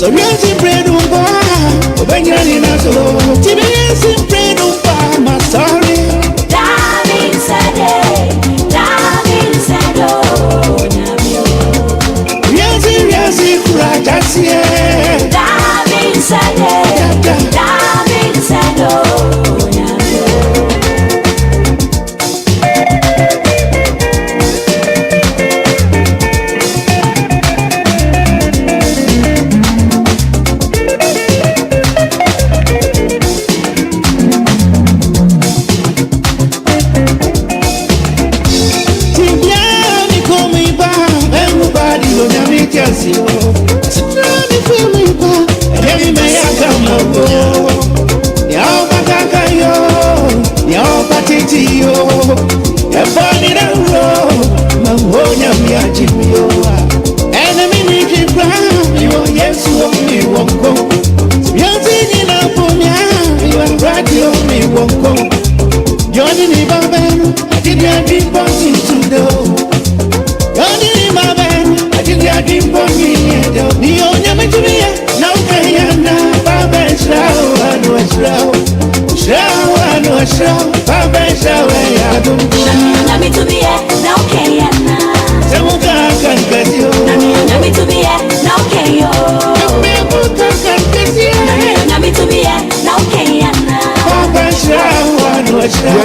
So yes, in bread on bar, when you're in a soul, yes, in bread on bar, my sorry. Darling Saturday, yes, right, that's it. Darling Saturday,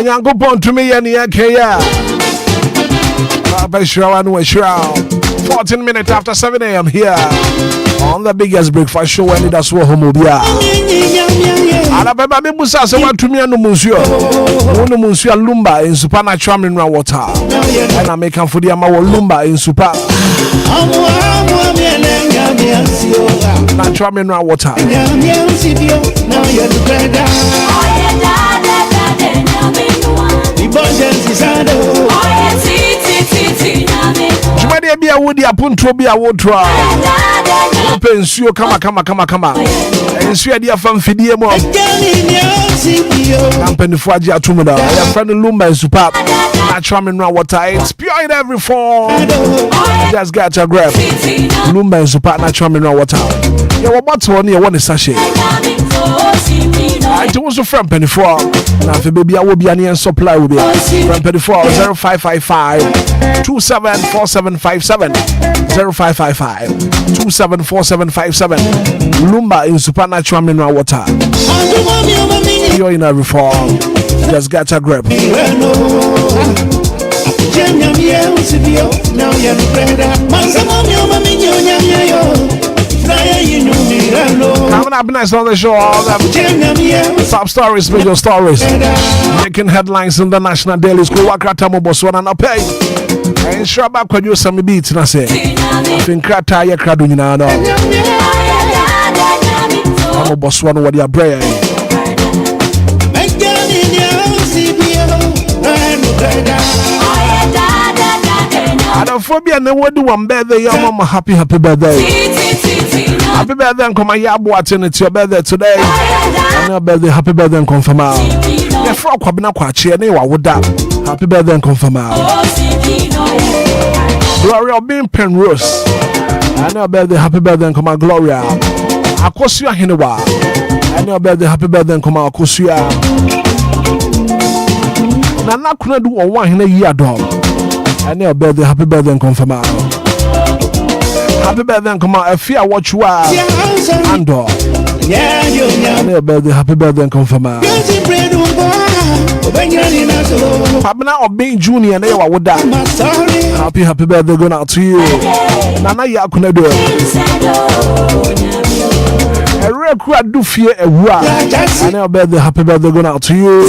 Yango Bon to me and Yakaya. 14 minutes after 7 a.m. here on the biggest breakfast show. Anidaso Wɔhɔ Obia. Alabama me musa se want to me no musio. Ono musio Lumba in supernatural mineral water. And I make for the ama Lumba in super natural mineral water. Jumadi be a woody upon to be a water. Open suyo kama. And suya dia fan fidiemo. Company for Jia Tumada. Your friend Lumba and super natural mineral water. It's pure in every form. Just got your grab. Lumba and super natural mineral water. You were bought one year, one is sachet. I do also from Penny 4. Now, if baby, I will be an supply will be from Penny 4 0555 274757 0555 274757. Lumba in supernatural mineral water. You're in a reform. Just got a grip. Coming up next on the show, top stories, video stories, making headlines in the National Daily School. Wakratamo Botswana na pay. And sure back when you some beats na say. I think krata ya kradu nyina no. Amo Botswana what ya brain. Adophobia ne wodi one birthday your mama happy birthday. Happy birthday and come here watching it's your birthday today. And your birthday happy birthday and confirm out. The frog kwabina kwachi ene wa woda. Happy birthday and confirm out. Gloria being Penrose. And your birthday happy birthday and come out Gloria. Akosia hinewa. And your birthday happy birthday and come out Akosia. Nana kuna do one hine year dog. And your birthday happy birthday and confirm out. Happy birthday, come on. If you watch you Andor. Yeah, your birthday, happy birthday, and come from Pabna or being junior, and they were with that. Happy birthday going out to you. Nana Yakunedo. A real crowd do fear a war. And your birthday, happy birthday going out to you.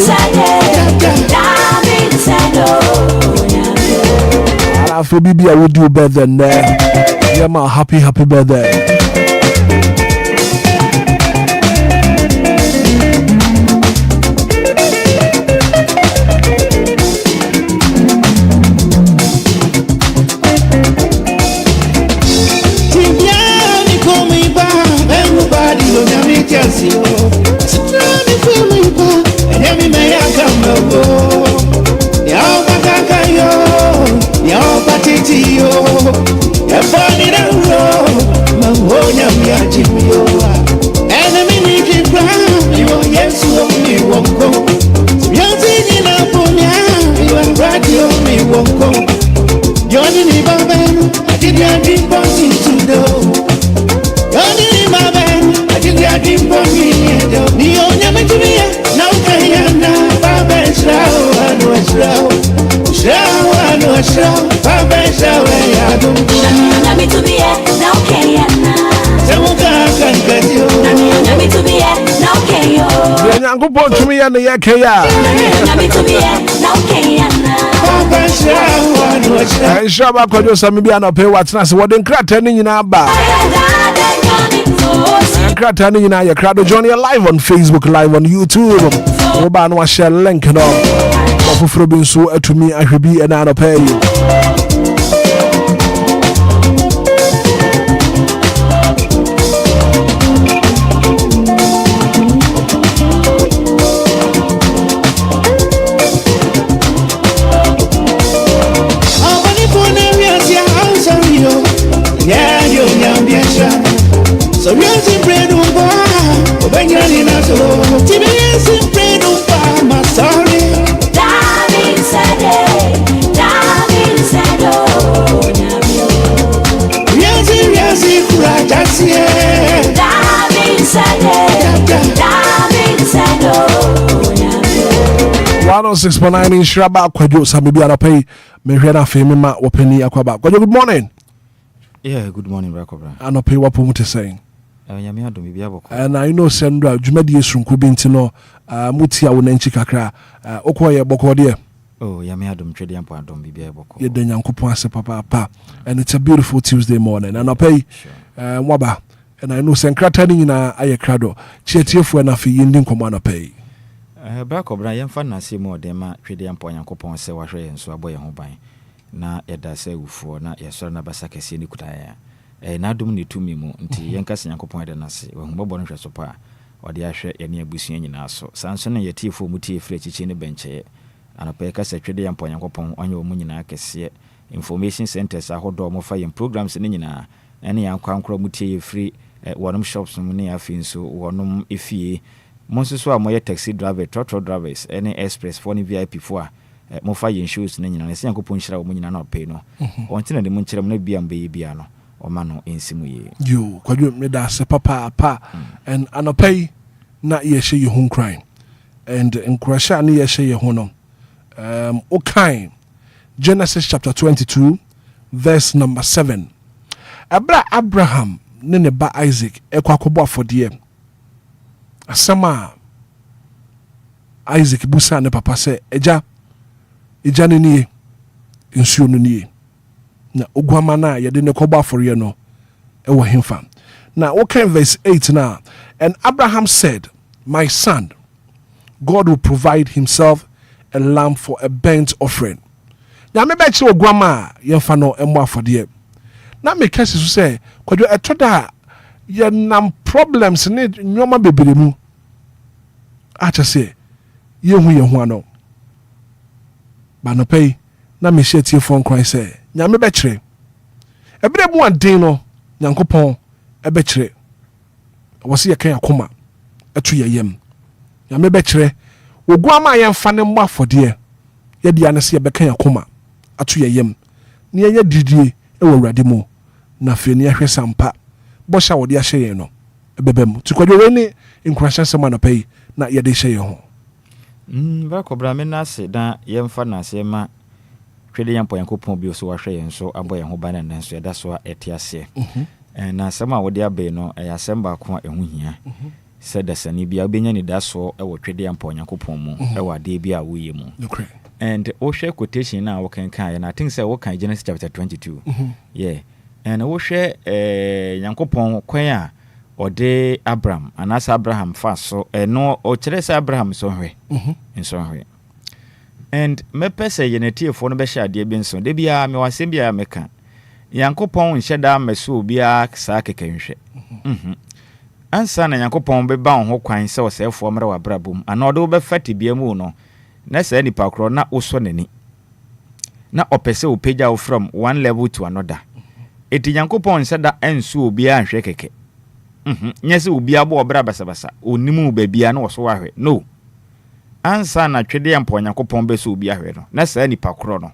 I feel baby, I would do better than that. Yeah, my happy birthday. Go to me and the Yakaya. And Shabba could do some maybe an pay what's not what in crattering in our bar. Crattering in our crowd join you live on Facebook, live on YouTube. Oban was share link and all. Of Robin so to me, I should be an anno pay. So yes, in bread on bar, when you're in a solo, TBS in bread on bar, my sorry. Darling Sado, yes, that's it. Darling Sado, 106.9 in Shraba, Quadio, Samibiana Pay, Meriana Femima, Openi Aquaba. Good morning. Yeah, good morning, Rakobra. I know pay what Pumuti saying. And I know Sandra, Jumedi Sunku Bintino, Mutia Unenchi Kakra, Okoya Bokodia. Oh, Yamiadum Trading Point, don't be able to. You're the young Papa, and it's a beautiful Tuesday morning. And I'll pay Waba, and I know Sankratani in a Ayacrado, Chetia for an affi Indian Commander pay. Rakobra, young fan, I see more than Trading Point and Copon Sewashe and so a boy home by. Na yɛda sɛ wufo na yɛsɔre na basa kɛseɛ ne kutaya na dum ne tumi mu nti yɛnka sɛ Nyankopɔn ɛda nase wɔhumɔbɔ no hwɛ so pa ɔde ahwɛ yɛne abusua nyinaa so sanso ne yɛtiefo mu tie frɛ kyikyi ne bɛnkyɛ anapɛ ka sɛ twede yɛmpɔ Nyankopɔn ɔnyɛ wɔ mu nyinaa kɛseɛ information centers ahodoɔ mo fa yɛn programs ne nyinaa ɛne yɛn kwankora mu tie free wɔnom shops mu ne afi nso wɔnom efie mo nso so a mo yɛ taxi driver trotro drivers ɛne express for ne VIP fo a mofa yen shows na nyina se Yankopon hyira wo nyina na opɛ no ontina de mo nkyerɛ mo na bia mbɛ bia no ɔma no ensimu ye yo kwadwo me da se papa and anopɛ na ye hye ye ho crime and encourage na ye hye ye ho no okay Genesis chapter 22 verse number 7 Abraham ne ne ba Isaac ekwakobo afodie asama Isaac busa ne papa se eja ijane nie nsuo no nie na ogwama na yede ne koba aforiye no ewo hemfa na okay verse 8 now and Abraham said my son God will provide himself a lamb for a burnt offering na me be chi ogwama yemfa no emo afode na me kase so say kwadwo etoda ye nam problems ne nyoma bebere mu acha say ye hu ano ba no pay na me share tie phone cry say nyame be kire ebere mu aden no Nyankopɔn ebe kire wose ye kan akoma eto yeyem nyame be kire oguama ye mfa ne mo afode ye dia ne se ye be kan akoma ato yeyem ne ye didie e wo Awurade mu na feni ahwe sampa bosha wode ahye yen no ebebem tikwadwo we ni nkurahye sema na pay na yede hye yen ho ba kobra me na se da yemfa na se ma twede yampo yankopon bi so wahwe yen so abo yen ho ba na nso yeda so ete ase na sema wode abe no ya semba ko ehu hia said the sani bia obenya ni daso e wo twede yampo yankopon mu e wa de bia wo ye mu and o share quotation na wo kan and I think say wo kan Genesis chapter 22 yeah and wo share yankopon kwan a ode Abraham anasa Abraham fa so no o kire say Abraham so hwe nso hwe and me pese yenetiefo no be hye ade bi nso de bia me wasem bia me kan yankopon nhye da meso bia sa kekenhwe ansa na yankopon be ba ho kwan se osefo mra wa brabum ana ode be fati bia mu no na sa nipa kro na oso nani na opese opeja from one level to another eti yankopon se da enso obi anhwe keke nyese obi abo obra basabasa onimu babia na oso wahwe no ansa na twede yampo yankopon be so obi ahwe no na sa nipa kro no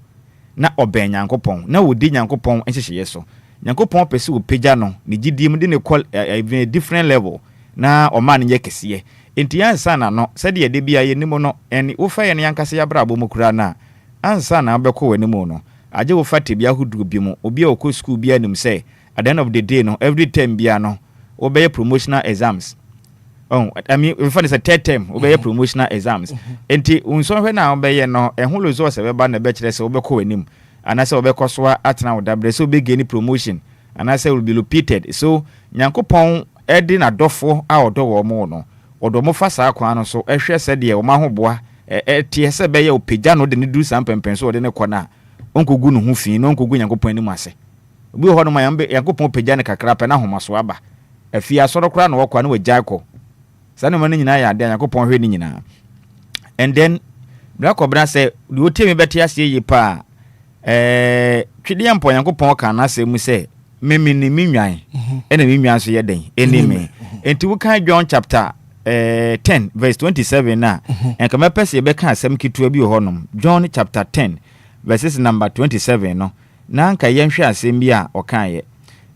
na oben yankopon na wodi yankopon enhyehye so yankopon pese opeja no ni gidim de ne call even a different level na o man nye kese enti ansa na no se de bia ye nimu no eni wo fa ye ne yankase ya brabo mu kura na ansa na abekọ wanimu no aje wo fa te bia hudu bi mu obi a okọ school bia nim say at the end of the day no every term bia no obey promotional exams I mean in fact it's a third term obey promotional exams enti unso hwe na obey no ehun lozo se be ba na be kire se obekọ wanim anase obekọ so atena wo dabre se obegeni promotion anase will be repeated so nyankopon edi na dofo a odo wo mo no odo mo fa sa kwa no so ehwe se de wo ma ho boa tie se be ye opagya no de ne du sampempen so de ne kona onkogu no hu fi no onkogu nyankopon anim ase obi ho no ma yambe yankopon opagya ne kakra pe na homaso aba afi asoro kra no wakwa no wagyaiko sane ma ne nyina ya de yankopon hwe ne nyina and then black obra say de otie me beti ase yi pa twede yampon yankopon ka na ase mu say memi ni minwan ena minwan so ye den enime enti wo kan John chapter 10 verse 27 na enka me pese be kan asem kitua bi ho nom John chapter 10 verses number 27 no na anka yenhwe asem bi a okan ye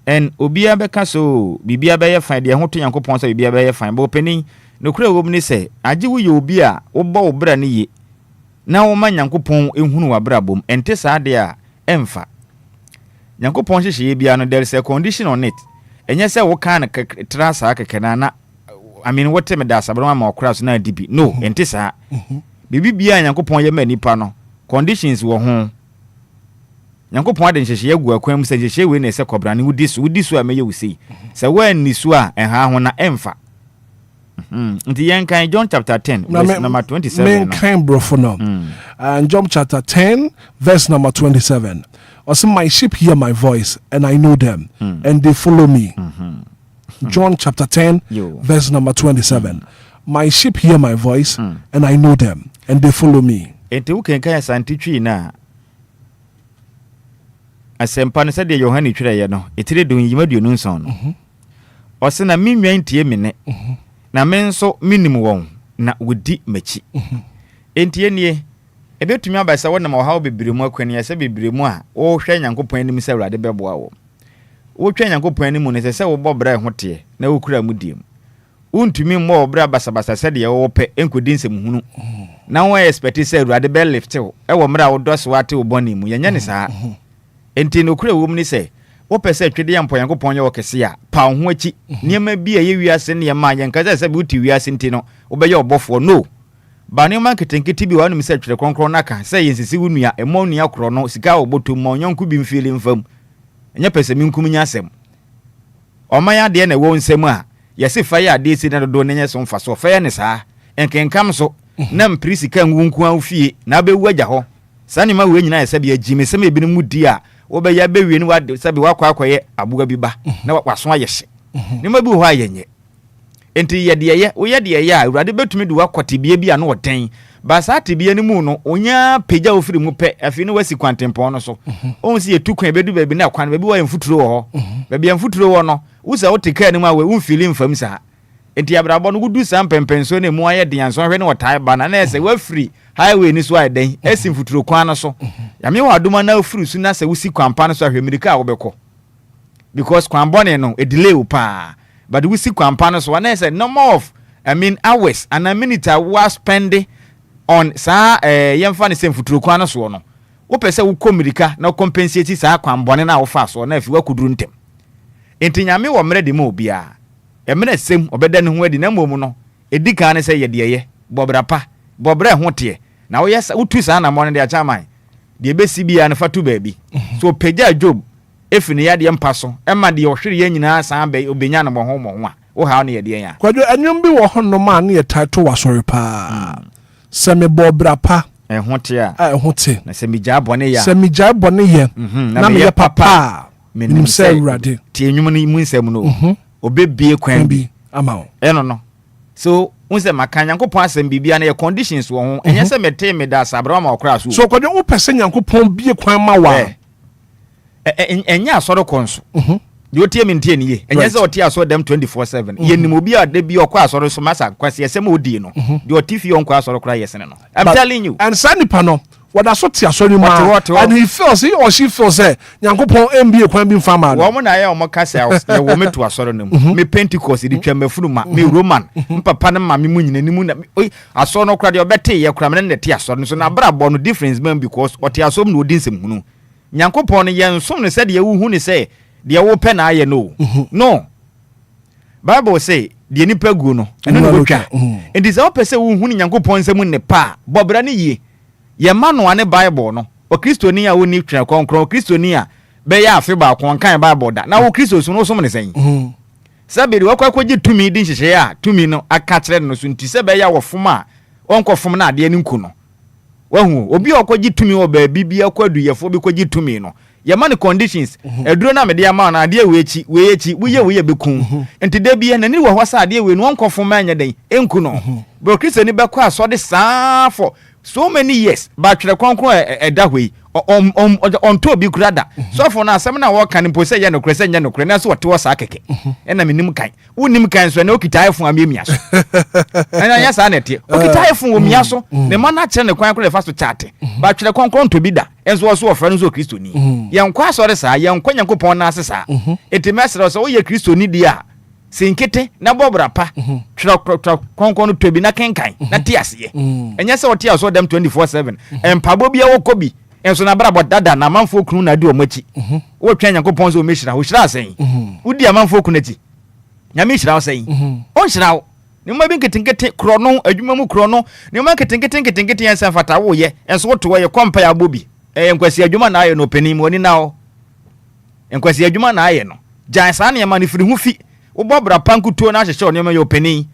en obia be ka so bibia be ye fan de ho to yankopon so bibia be ye fan bo pani no kura wo mni se age wo ye obi a wo bo wo bra ne ye na wo ma yankopon ehunu wa bra bom ente sa de a emfa yankopon hye bia no there is a condition on it enye se wo kan tra sa kekena na I mean what me da sabro ma okra so na dibi no ente sa bibi bia yankopon ye ma nipa no conditions wo ho yankopon ade nhye gu akwan mu se nhye we na se kobra ne wudi so a meye wusi se wa ni so a enha ho na emfa nti yen kan John chapter 10 verse number 27 men kan bro for no and John chapter 10 verse number 27 also my sheep hear my voice and I know them and they follow me. John chapter 10 verse number 27 my sheep hear my voice and I know them and they follow me. Enti wo kan kan santitwi na asempa ne se de Yohane twere ye no etire don yimaduonu nson no ose na minwan tie mene na men so minim won na wodi machi enti enie ebetumi abasa wona ma hawo bebremu akwani ya se bebremu a wo hwe nyankopon anim se urade beboa wo wo twa nyankopon anim ne se wo bobra ho te na wo kura mudiem untumi mo obra basabasa se de wo pe enkodi nsem hunu na wo expect se urade be lift wo e wo mra wo doso ate wo boni mu yenya ne saa enti no kura wo mu ni se wo pese twede yampo yankopon ye wo kese a pa ho achi niema bi a ye wiase ne ma yanka se be uti wiase nti no wo be ye obofo no ba ne man ketenketi bi wanu se twede kronkron naka se yensisi wunua emo nua kro no sika oboto mo nyonku bi mfili mfam enya pese minkum nya asem o man ya de na wo nsem a yesi fa ya de si na do ne nya so mfa so fa ya ne saa enkenkam so na mprisika ngunku afie na be waja ho sani ma we nyina yesa bi agime se me bi mu di a wo be ya be wie ni wa sabi wa kwakoye abuga bi ba na waso ayehye ne ma bi ho ayenye enti ye de ye wo ye de ye a urade betumi de wakote bia bi a no woten ba sa te bia ni mu no onya peja ofiri mu pe afi ni wasi kwantempon no so on si etu kwan bedu baby na kwan baby wa mfuturo ho baby mfuturo ho no wo sa wote ka ni mu a we umfili mfam sa enti abrabo no gudu sam pempenso ne mu aye de yanso hwe ne wotai ba na na se wa free highway ni so aye den esi mfuturo kwan no so ya me wa aduma na ofiri su na se wusi kwampa no so ahwe mirika wo beko because kwambone no a delay upa but we see kwampano so one say number of hours and a minute I was spending on sa yemfa ne sem futuro kwan so no wo pese wo komirika na compensate sa kwambone na wo fa so na afi wakuduru ntem enti nyame wo mre de ma obia emre sem obeda ne ho adi na mom no edika ne se ye de ye bobra pa bobra ho te na wo yes wo tu sa na mo ne de achaman de besi bia ne fatu baabi so pagya job efini ya de mpa so ema de ohwere ye nyina sa be obenya no mo ho a wo ha ne ye de ya kwadwo anyum bi wo ho no ma ne ye title wa sorry pa semi bobra pa ho te a ho te na semi gya bone ya na me ye papa menim say urade ti enwum ni mu nsem no obebie kwan bi ama eno no so unse makanya nkopon asem bibia na ye conditions wo ho enye se mete me da sabra ma okra so kwadwo wo pese nyankopon bie kwan ma wa enya asoro konso yo tie me ntie niye enye se otie aso dem 24/7 ye nim obi a de bi okwa asoro so masa kwase yesem odi no de otifi yo nkwa asoro kra yesene no I'm telling you and sanipa no what aso tie asoro ma and he feels he or she feels say nyankopon mbie kwan bi mfama no wo mo na ye o mo kase ye wo metu asoro no me Pentecost di twa mafuru ma me Roman mpapa ne ma me mu nyina nimu na asoro no kra de obete ye kra me ne tie asoro no so na bra bo no difference man because otie asoro no odi nsem hunu nyankopon ne ye nsom ne se de ye wu hu ne se de wo pe na aye no no Bible say de nipa gu no eno no botwa it is all person wo hu ne nyankopon nsem ne pa bobra ne ye ye ma no ane Bible no o kristoni a woni twa konkron kristoni a be ya afi ba kon kan Bible da na wo kristo so no so ne sen sabiri wakwakoji tumi din hihye a tumi no aka kire no so nti se be ya wo foma onkofom na ade ne nku no wahu obi okoji tumi wo ba bibia kwadu yefo bi koji tumi no ye man conditions eduro na me de ama na ade wechi we bekun enti de bia na ni wo hwasa ade we no onkofom anya den enku no bro kristo ni bekọ asode saa for so many years ba twere konkron eda hwei on to bi kurada so for na asem na wo kan mpo se ye no krese nya no kre na so wote wo sa keke ena menim kan wonim kan so na okita iPhone amia so ena nya sa na tie okita iPhone wo mia so ne ma na kire ne kwan kre fa so chat ba twere konkron to bi da enso so ofra no so kristo ni ye nkwa asore sa ye nkwa nyankopon na asesa etimesere so wo ye kristo ni dia sinkete na bobra pa twere konkron to bi na kenkan na tiase enya se wote aso dem 24/7 empabo bia wo kobi enso na bra bodada na manfo kunu na di omachi wo twa nyankopon so mehira wo hira asen wudi amanfo kunu ati nyame hira asen on hira wo ni ma bi nketinkete krono adwuma mu krono ni ma nketinkete yensa fata wo ye enso wo to ye kompa ya bobi enkwasi adwuma na aye no panim woni na wo enkwasi adwuma na aye no jan sa na ma ni firi hu fi wo bobra pankuto na hyehye oni ma ye panim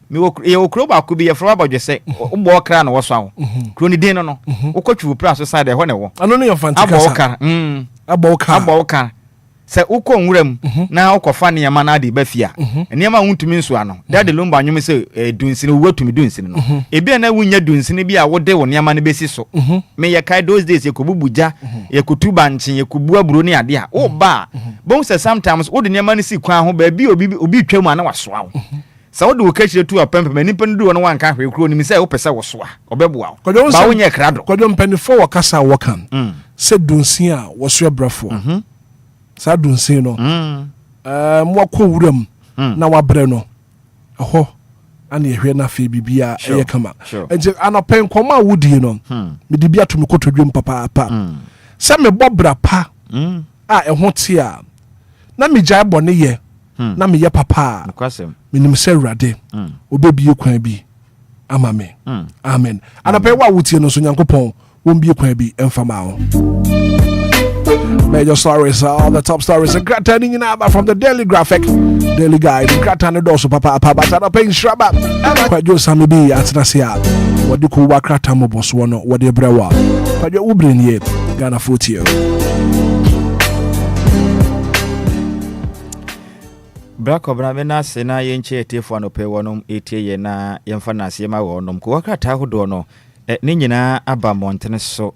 mi wo kro ba ko bi ye fro ba dwese wo bo kra na wo so awo kro ni din no wo kotwu pra so side ho ne wo ano ne yo fantika sa abo ka se uko nwuram na ukofa ne yama na de ba fia ne yama wuntumi nso ano dade Lumba nwum se dunsini wotumi dunsini no ebi na wunya dunsini bi a wode wo ne yama ne besi so me ye kai those days ye kobubuja ye kotuba nchen ye kobu aburo ne ade a wo ba bon se sometimes wo de ne yama ne si kwan ho ba bi obi twam ana waso awo sa wo de wo kachire tu apempe mani panu do no wanka hwe kro ni mi se wo pese wo soa obeboa ba wo nya krado kwadwo mpanifo wo kasa wo kan se dunsin a wo so brafo sa dunsin no mo ko wuram na wabre no ho ana ehwe na fe bibia eye kama enje anopen koma wudi no me de bia to me kotodwem papa se me bobra pa a ehho te a na me jai bone ye na me ye papa minim se urade obebie kwan bi ama me amen anopen wa wutie no so nyankopon won bie kwan bi emfama ho. Major stories, all the top stories, and turning in from the Daily Graphic, Daily Guide, Kratana Doso Papa, but I'm paying Shraba. Quite you, Sammy B. at Nasia. What do you call Wakratamo Boswano, what you brewa? But you Ubrin ye, Ghana Footio. Black Obramena, Sena, Yenche, Tifuano Pewanum, 80 yena, Yamfanasi, my one, Kuakataho dono, at Nina Abba Montanes so.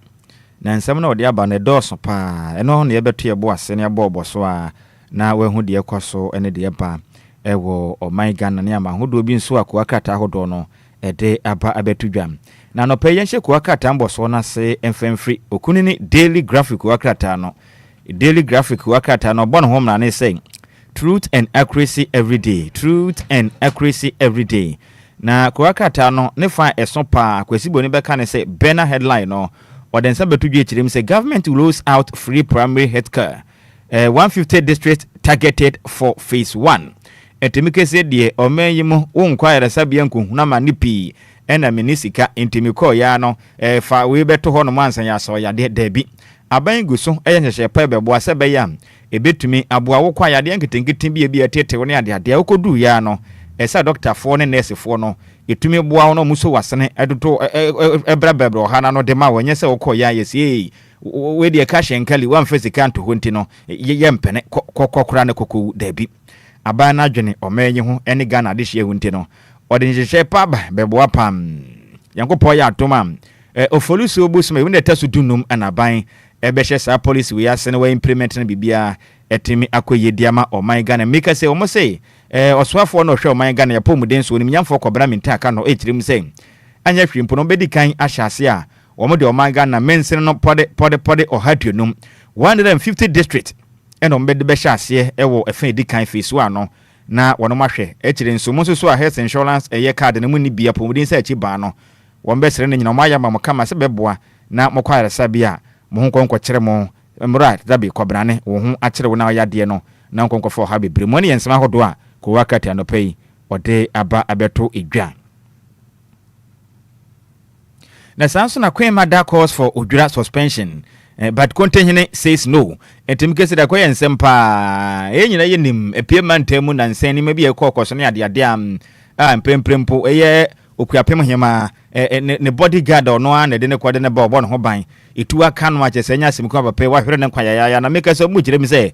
Na nsɛm na ɔde aba ne dɔɔso paa ɛno ne yɛbɛto yɛbo ase ne abɔbɔ so a na wahu de ɛkɔ so ɛne de ɛba ɛwɔ ɔman Ghana ne ama ahodoɔ bi nso a kuakata ahodoɔ no ɛde aba abɛto dwam na nɔpɛ yɛnhyɛ kuakata mbɔ so no ase mfɛmfiri okuni ne Daily Graphic kuakata no daily graphic wakata no bon home na say truth and accuracy every day, truth and accuracy every day. Na wakata no ne fa eso pa kwesibo ne beka ne say banner headline no or then sabetu dwe chirim say government rolls out free primary healthcare. 150 districts targeted for phase 1. Etimike se de omenyimu Enquires sabia nkunhuna ma nipi ena minisika intimiko ya no fa we beto ho no mansan ya so ya de dabi aban guso ehyehyehye pa bebo asebe ya ebetumi aboa wo kwa yade nketenketin bi etete wo ne ade akodu ya no esa doctor fo ne nurse fo no etumi boa no muso wasene edoto ebrabebro ha na no de ma wonye se wo ko ya yesi we de ka shenkali wan physical to honti no yempene kokokora ne koku dabi aban na dwene omenye ho ene Ghana de hye honti no ode nhyehyɛ pa ba beboa pam yankopɔ ya atoma ofolusi obusuma we neta so dunum anaban ebɛhyɛ sa police we asene we implement na bibia etimi akoye diama oman Ghana make say omo say oswafo no hwɛ oman Ghana ya pomuden so onim nyamfo kɔbra minta aka no ekirim say anya hwimpo no bedi kan ahyase a omo de oman Ghana mensen no pode ohaduonum 150 district eno mbede bɛhyɛ ase ɛwɔ efa edi kan phase 1 no na wono mahwe ekire nso mo so a health insurance eye card na mu ni bia pomudin sa echi ba no won besere ne nyina mo aya ma mo kama se beboa na mo kwara sabia mo hu konko kire mo mra dabi kobrane wo hu akire wo na ya de no na konko fo ha bebre mo ne yensema hodo a ko wakati anopai ode aba abeto edwa na sanso na kwema da cause for odwira suspension. But Contehene says no. Etimkese da koye nsempa enyina yenim epiema ntemu na nseni mebi ekoko ne ade mpemprempo eye okuapem hema ne bodyguard ono a ne de ne kwade ne ba obo ne ho ban etu aka no ache senya simko abape wa hwere ne kwaya na meka so mu kirem se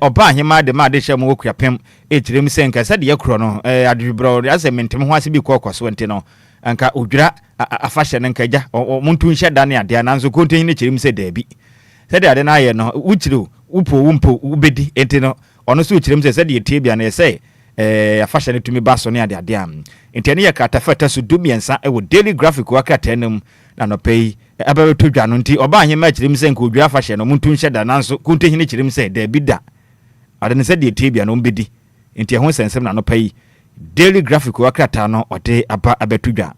oba hema de ma de hye mu okuapem ekirem se nka se de yakro no adwibro ase mentem ho ase bi kokko so ente no anka odwira afahye ne nkaja muntu nhye da ne ade ananso kontin ne kirim se dabi se de ade na aye no uchiro wumpo ubedi ente no ono so kirim se de etie bia na se afahye ne tumi baso ne ade am ente ne yakata fata so dumiensa e wo daily graphic wakata nem na no pay ababeto dwa no nti oba ahye ma kirim se nka odwira afahye no muntu nhye da nanso kontin ne kirim se dabi da ade ne se de etie bia no mbedi ente ho sensem na no pay daily graphic wakata no ode aba abeto dwa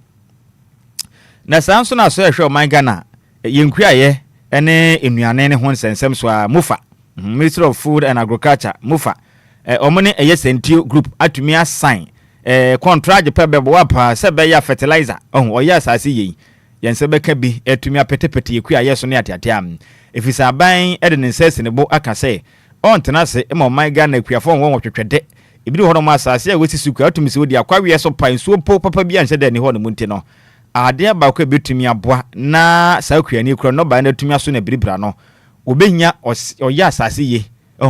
na sanso na so ehwe oman Ghana yenkuaye ene enuane ne ho sensem so a mufa Ministry of Food and Agriculture mufa omone eye sentio group atumi assign contract pebebo wapa se be ya fertilizer oya asase yi yense beka bi atumi apetepete yekuaye so ne atiatia efisa ban ede ne nsese ne bo aka se ontena se e oman Ghana kuafo won wotwetwede ibiri hono ma asase a wesi suku atumi se wodi akwawe so pan so po papa bi anhye de ne ho no munti no ade ba ko betumi aboa na sakuani kro no ba na tumi aso na biribra no obenya oya asase ye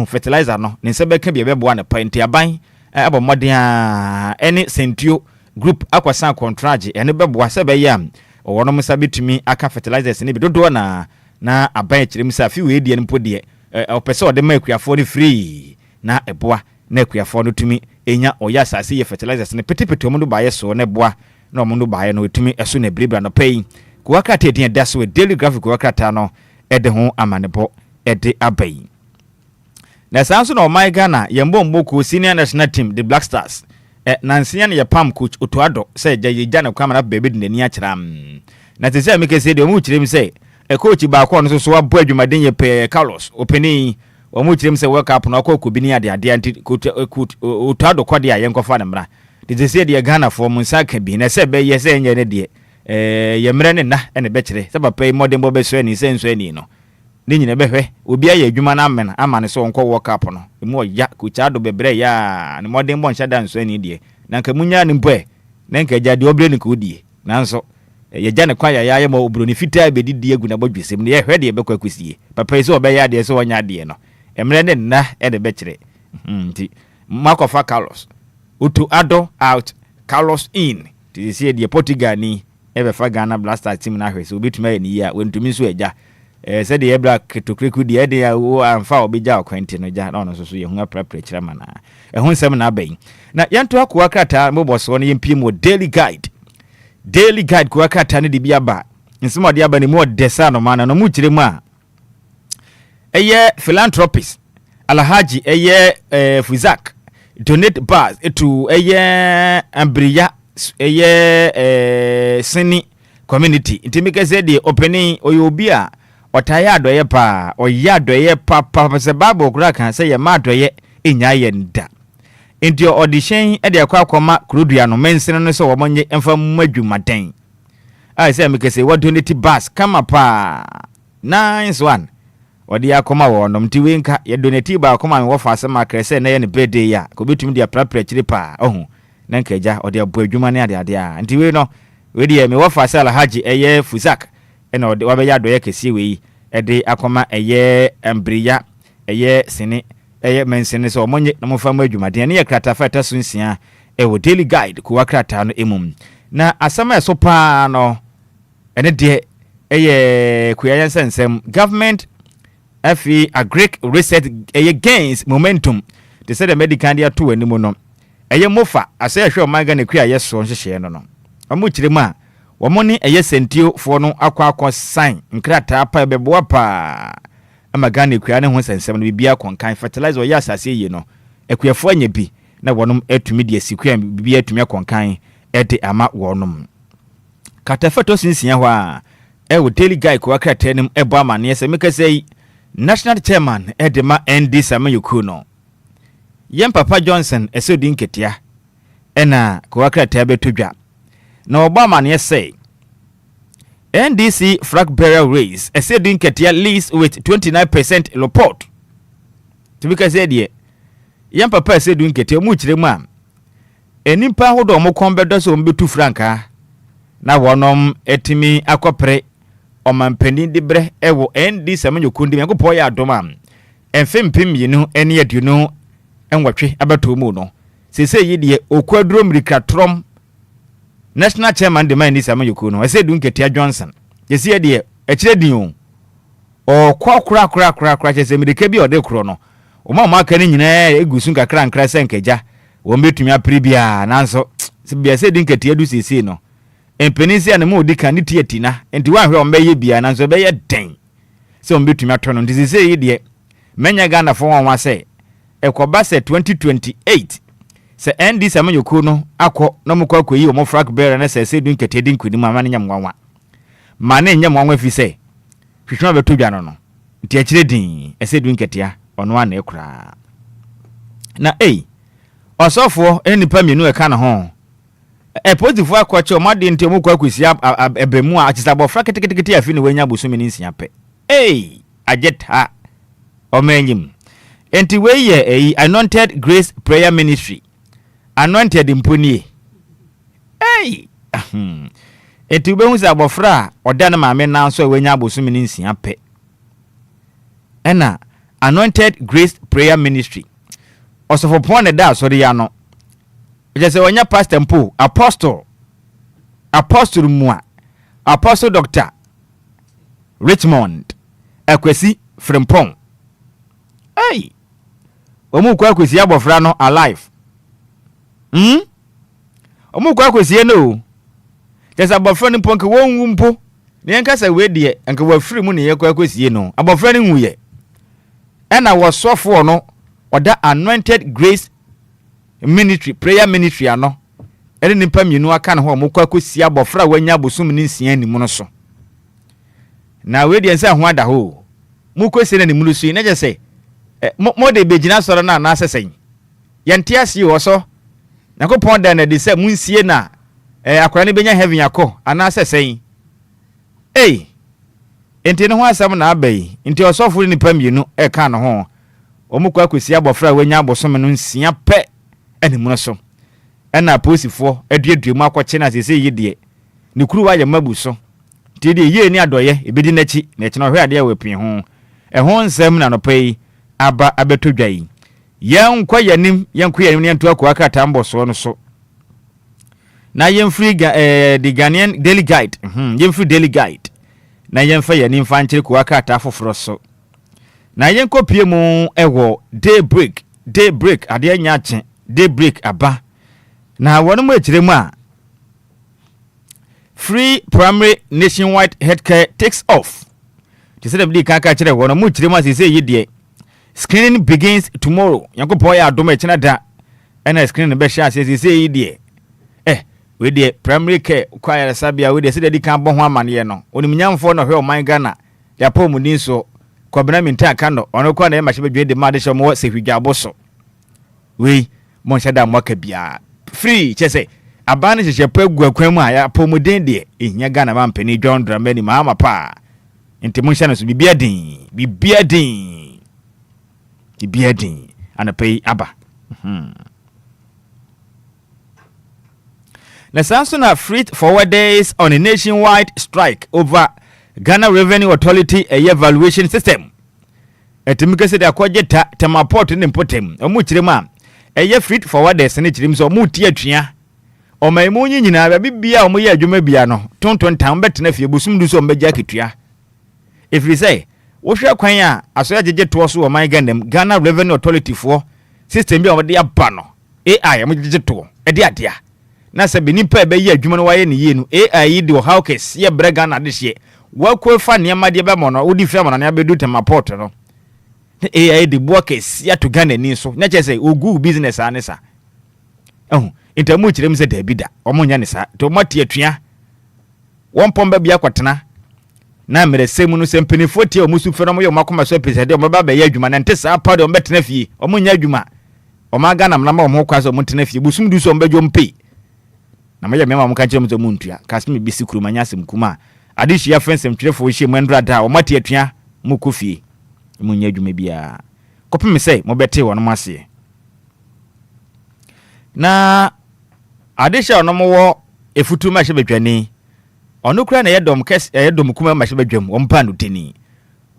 fertilizer no ne se beka bi beboa na panti aban abo modern any sentio group akwasa contract ene beboa se be yam owono msa betumi aka fertilizers ne bi dodo na aban kirem sa fi we die npo de opese ode ma akuafo ne free na eboa na akuafo no tumi enya oya asase ye fertilizers ne petepete omundo ba ye so ne boa na omundo ba ye no tumi eso na biribra no pay ko wakata edin da so daily graphic wakata no ede ho amanebo ede abai na sanso na oman Ghana yembo mboko senior national team the Black Stars nansia na yepam coach Otuado say jayeja na kwamana bebe de nani akiram na tese ameke say de mu kirem say coach ba ko no so abo adwumaden ye pe Carlos openi o mu kirem say world cup no akọ bi ni ade anti Otuado kwade a yenkofa na mra de say de Ghana for munsa ka bi na say be ye say nye ne de ye mre ne na ene be kire say papa modern bo be so ani senso ani no ni nyina behwe obi aye adwuma na amena amane so onko world cup no mu ya kuchado bebre ya ne modern bon hya dan so ani de na nka munya ne mpoe na nka jade obre ne ko die nanso ye gya ne kwaya ya ma obro ne fitaa be didi egu na bodwesem ne ye hwe de be kwa kusie papa so obe ya de so onya de no emre ne na e de be kire nti makofa Carlos Otuado out Carlos in ti sie de Portugal ni e be fa Ghana Blaster team na hwe so obetuma ni ya wentumi so eja said the Ebra Ketokreku the idea who am foul be jaw quentin ja no so ye hu prepare chirama na e hu nsem na abai na yanto akwa krata mobos won yempie mo daily guide kwa krata ne de bia ba nsem ode aba ne mo desa no mana no mu chire mu a eye philanthropist Alhaji eye Fuzak donate bars to eye Ambriya eye Sini community intimike say the opening Obia otaya adoye pa oya adoye pa se babo kura kan say ye ma adoye enya ye nda into audition e de akwa krudua no mensene no so wo monye emfa madwumaden I say me say what donate bars come up nice one odi akoma wo no mti nka ye donate ba akoma me wo fa asema krese na ye ne birthday ya ko betumi dia prapra chiri pa ohu na nkaja odi abo adwuma ne ade a nti we no we de me wo fa asala haji eye Fuzak ena odi wa be ya doye kesi we e de akoma eye Ambriya eye Sini eye mensene so monye na mo fa adwumaden ne ye krata fa ta sunsia e wo daily guide ko wakrata no emum na asama so pa no ene de eye kuya sensem government afi agric reset eye gains momentum they said the medical dia to ani mu no eye mofa ase hwe o manga ne kuya yeso nhyehyɛ no no amu kyeremu a wo mo ne eye sentio fo no akwa sign nkrata pa beboa pa amaga ne kuya ne ho sensem no bibia konkan fertilizer o yasase ye no ekuyafo anya bi na wonom atumi de asikuya bibia atumi konkan ede ama wonom katafeto sinsia ho a wo daily guy ko akrata nim ebo amane ese meka sei national chairman edema ND Samayuku no yem Papa Johnson esodi nketia ena ko akrata betodwa na obama ne say NDC flag bearer raise esodi nketia least with 29% report tibika say de yem Papa esodi nketia mu kiremu a enimpa hodo mo konbedo so mbetu franka na wonom etimi akopre omampani dibre ewo ND Samayuku ndi yankopɔ ya adoma emfempem yinu ene aduno enwatwe abato mu no sese yi de okwaduro mirika trom national chairman de ND Samayuku no ese dunketia Johnson yesi de ekire din o kra chese mirika bi ode kro no o ma aka ni nyina egusu nkakra nkra senkeja wo mbetumi apribia nanso se bia se dunketia du sese no empenisi ane mu odika ni tietina enti wa hwe ombeye bia nanso be ye den se ombetumi atono ndi se yi de menya Ghana fo won wa se ekoba se 2028 se ND Samayuku no akọ na mukọ akoyi o flag bearer na se dun ketedi nkudi mama ne nyamwanwa ma ne nyamwanwa fi se hwehwa betodwa no nti akire din ese dun ketia ono ana ekura na osofo enipa mienu eka na ho positive akwache o made nti omukọ akosia ebemu a achisabo fra ketekete afi ne wanya bosumi ni nsia pe ajeta omenyim enti we ye anointed grace prayer ministry anointed imponi enti ube hu se abofra oda na maame na so wanya abosumi ni nsia pe ena anointed grace prayer ministry osofo pon ne da so de ya no je wanya pastor mpo apostle mua apostle doctor Richmond akwesi Frimpong omu kwa akwesi abofra no alive omu kwa akwesi no je abofra ni ponke wonwu mpo ne nka sa we de nka wa firi mu ne ye kwa akwesi no abofra ni nwuye ena wo sofo no oda anointed grace ministry prayer ministry ano ere nipa mienu aka na ho mo kwa akwesi abofra wanya bosum ni nsia ni mu no so na we de nsa ho ada ho mu kwesi na ni mu so na je se mo de begina soro na na asesen yente ase wo so na ko pon da na de se mu nsie na akwara ne benya heaven yakọ ana asesen enti ne ho asam na abai enti osofo ni nipa mienu e ka na ho omu kwa akwesi abofra wanya bosum no nsia pe ene mu no so ena posifo aduaduamu akọche na sese yi de ne kuru wa ya mabu so ti de ye ni adoye ebedi nachi na echi na hwe ade we pin ho ho nsem na no pai aba abetodwai yenkwa yanim ne nto akwa akata mboso no so na yemfri the Ghanaian daily guide yemfri daily guide na yemfa yanim fa nchire kwa akata foforo so na yenkopie mu ewo daybreak ade anya che daybreak aba na wono mu echire mu a free primary nationwide healthcare takes off Ti se dem di kan ka kire wo no mu kire mu asese yi de. Screening begins tomorrow. Yankopɔ ya adom echina da. Ena screening be sha asese yi de. We de primary care kwaya sabia we de se de kan bɔ ho amane no. Onimnyamfo no hwe o man Ghana. Ya pa mu din so. Kwabena minta ka no. Ono kwa na ma hye bedwe de ma de hye mo se hwidwabo so. We mon shada mwaka bia. Free chese. Abane hye pa gu akwan mu aya pa mu din de. Ehnya Ghana ma mpani John Dramani ma ama pa. Nti mon hye no so bibia din. Anapay aba. Na Samsung freight forwarders on a nationwide strike over Ghana Revenue Authority evaluation system. Etimike se de akogeta temaport ne mpotem. Omu kirema freight forwarders ne kirim so omu tie atwea. Omaimu nyina bibia omu ye adwuma bia no. Tonton tan betena fie bosumdu so mbegya ketua. If we say wohwe kwan a aso agege to so o man Ghana Revenue Authority for system bi o de aba no AI am gege to e de adea na se benipa e be yi adwuma no waye ne yi no AI de o hawkes ye bre Ghana de hye wakwefa ne ma de be mo no odi fam no na be do temaport no AI de bokes ya to Ghana ni so na che say ogu business anesa entamu kirem se da bida omunya ne sa to mate atwea won pomba bia kwatena na mere semu no sempeni tie omusu fe no mo ye makoma so pese de omba ba ye adwuma na nte sa pa de ombetena fie omunya adwuma omaga na mnama omo kwa so omtena fie busum du so ombedwo mpe na me ye mema mo ka kire mo so muntua kasme bisi kuru manya sem kuma adishi ya fensem twefo hye mandra da omate atua mo kofie munya adwuma bia kopem se mo bete wono mase na adishi ono mo wo efutu ma hye bedwane ono kura na yedom kes yedom kuma ma hye bedwam ompa no teni